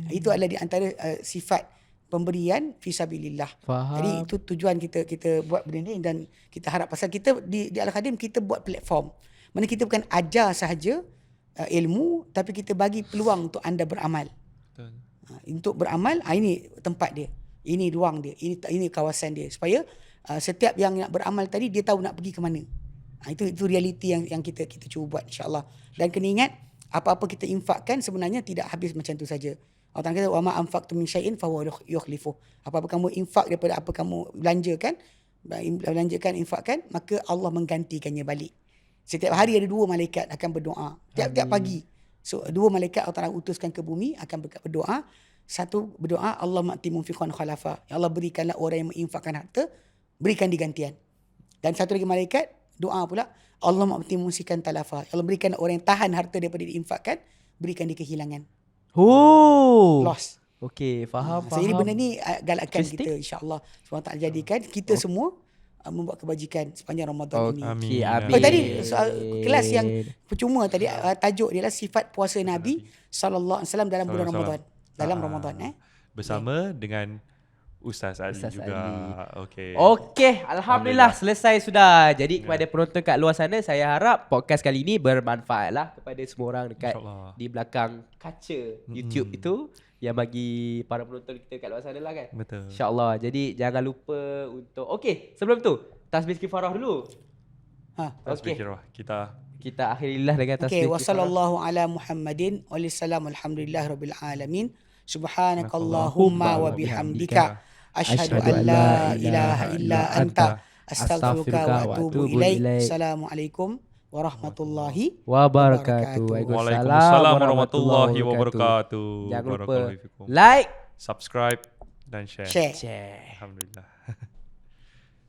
Itu adalah di antara sifat pemberian fisabilillah. Jadi itu tujuan kita buat benda ni, dan kita harap pasal kita di Al-Khadim kita buat platform mana kita bukan ajar sahaja ilmu, tapi kita bagi peluang untuk anda beramal. Betul. Untuk beramal, ini tempat dia, ini ruang dia, ini kawasan dia, supaya setiap yang nak beramal tadi dia tahu nak pergi ke mana. Itu realiti yang kita cuba buat, insya-Allah. Dan kena ingat, apa-apa kita infakkan sebenarnya tidak habis macam tu saja. Allah kata wa ma anfaqtum min syai'in fa huwa yukhlifuh. Apa-apa kamu infak daripada apa kamu belanjakan, infakkan, maka Allah menggantikannya balik. Setiap hari ada 2 malaikat akan berdoa. Tiap-tiap pagi. So 2 malaikat Allah Taala utuskan ke bumi akan berdoa. Satu berdoa, Allah ma'ti munfiqan khalafa. Ya Allah, berikanlah orang yang menginfakkan harta, berikan digantian. Dan satu lagi malaikat doa pula, Allah ma'ti munsikan talafa. Ya Allah, berikan orang yang tahan harta daripada diinfakkan, berikan dia kehilangan. Loss. Okey, faham. Jadi benda ni galakkan kita, insya-Allah. Sebab tak jadikan kita semua membuat kebajikan sepanjang Ramadan ini. Amin. Tadi kelas yang percuma tadi, tajuk dia adalah sifat puasa Nabi sallallahu alaihi wasallam dalam bulan Ramadan. Dalam Ramadan bersama dengan Ustaz Ali Ustaz juga. Ali. Okay. Okey, alhamdulillah selesai sudah. Jadi kepada penonton kat luar sana, saya harap podcast kali ini bermanfaat lah kepada semua orang dekat InsyaAllah. di belakang kaca YouTube itu yang bagi para penonton kita kat luar sana lah kan. Betul. InsyaAllah. Jadi jangan lupa untuk sebelum tu tasbih kifarah dulu. Tasbih Okey. kifarah. Kita akhirilah dengan tasbih Okey, wa kifarah. sallallahu ala Muhammadin wa salam alhamdulillahirabbil alamin. Subhanakallahumma wa bihamdika asyhadu an la ilaha illa anta astaghfiruka wa atubu ilaik. Assalamualaikum warahmatullahi wabarakatuh. Waalaikumsalam warahmatullahi wabarakatuh. Jangan lupa Barakallahu fikum. like, Subscribe dan share. share. share. Alhamdulillah.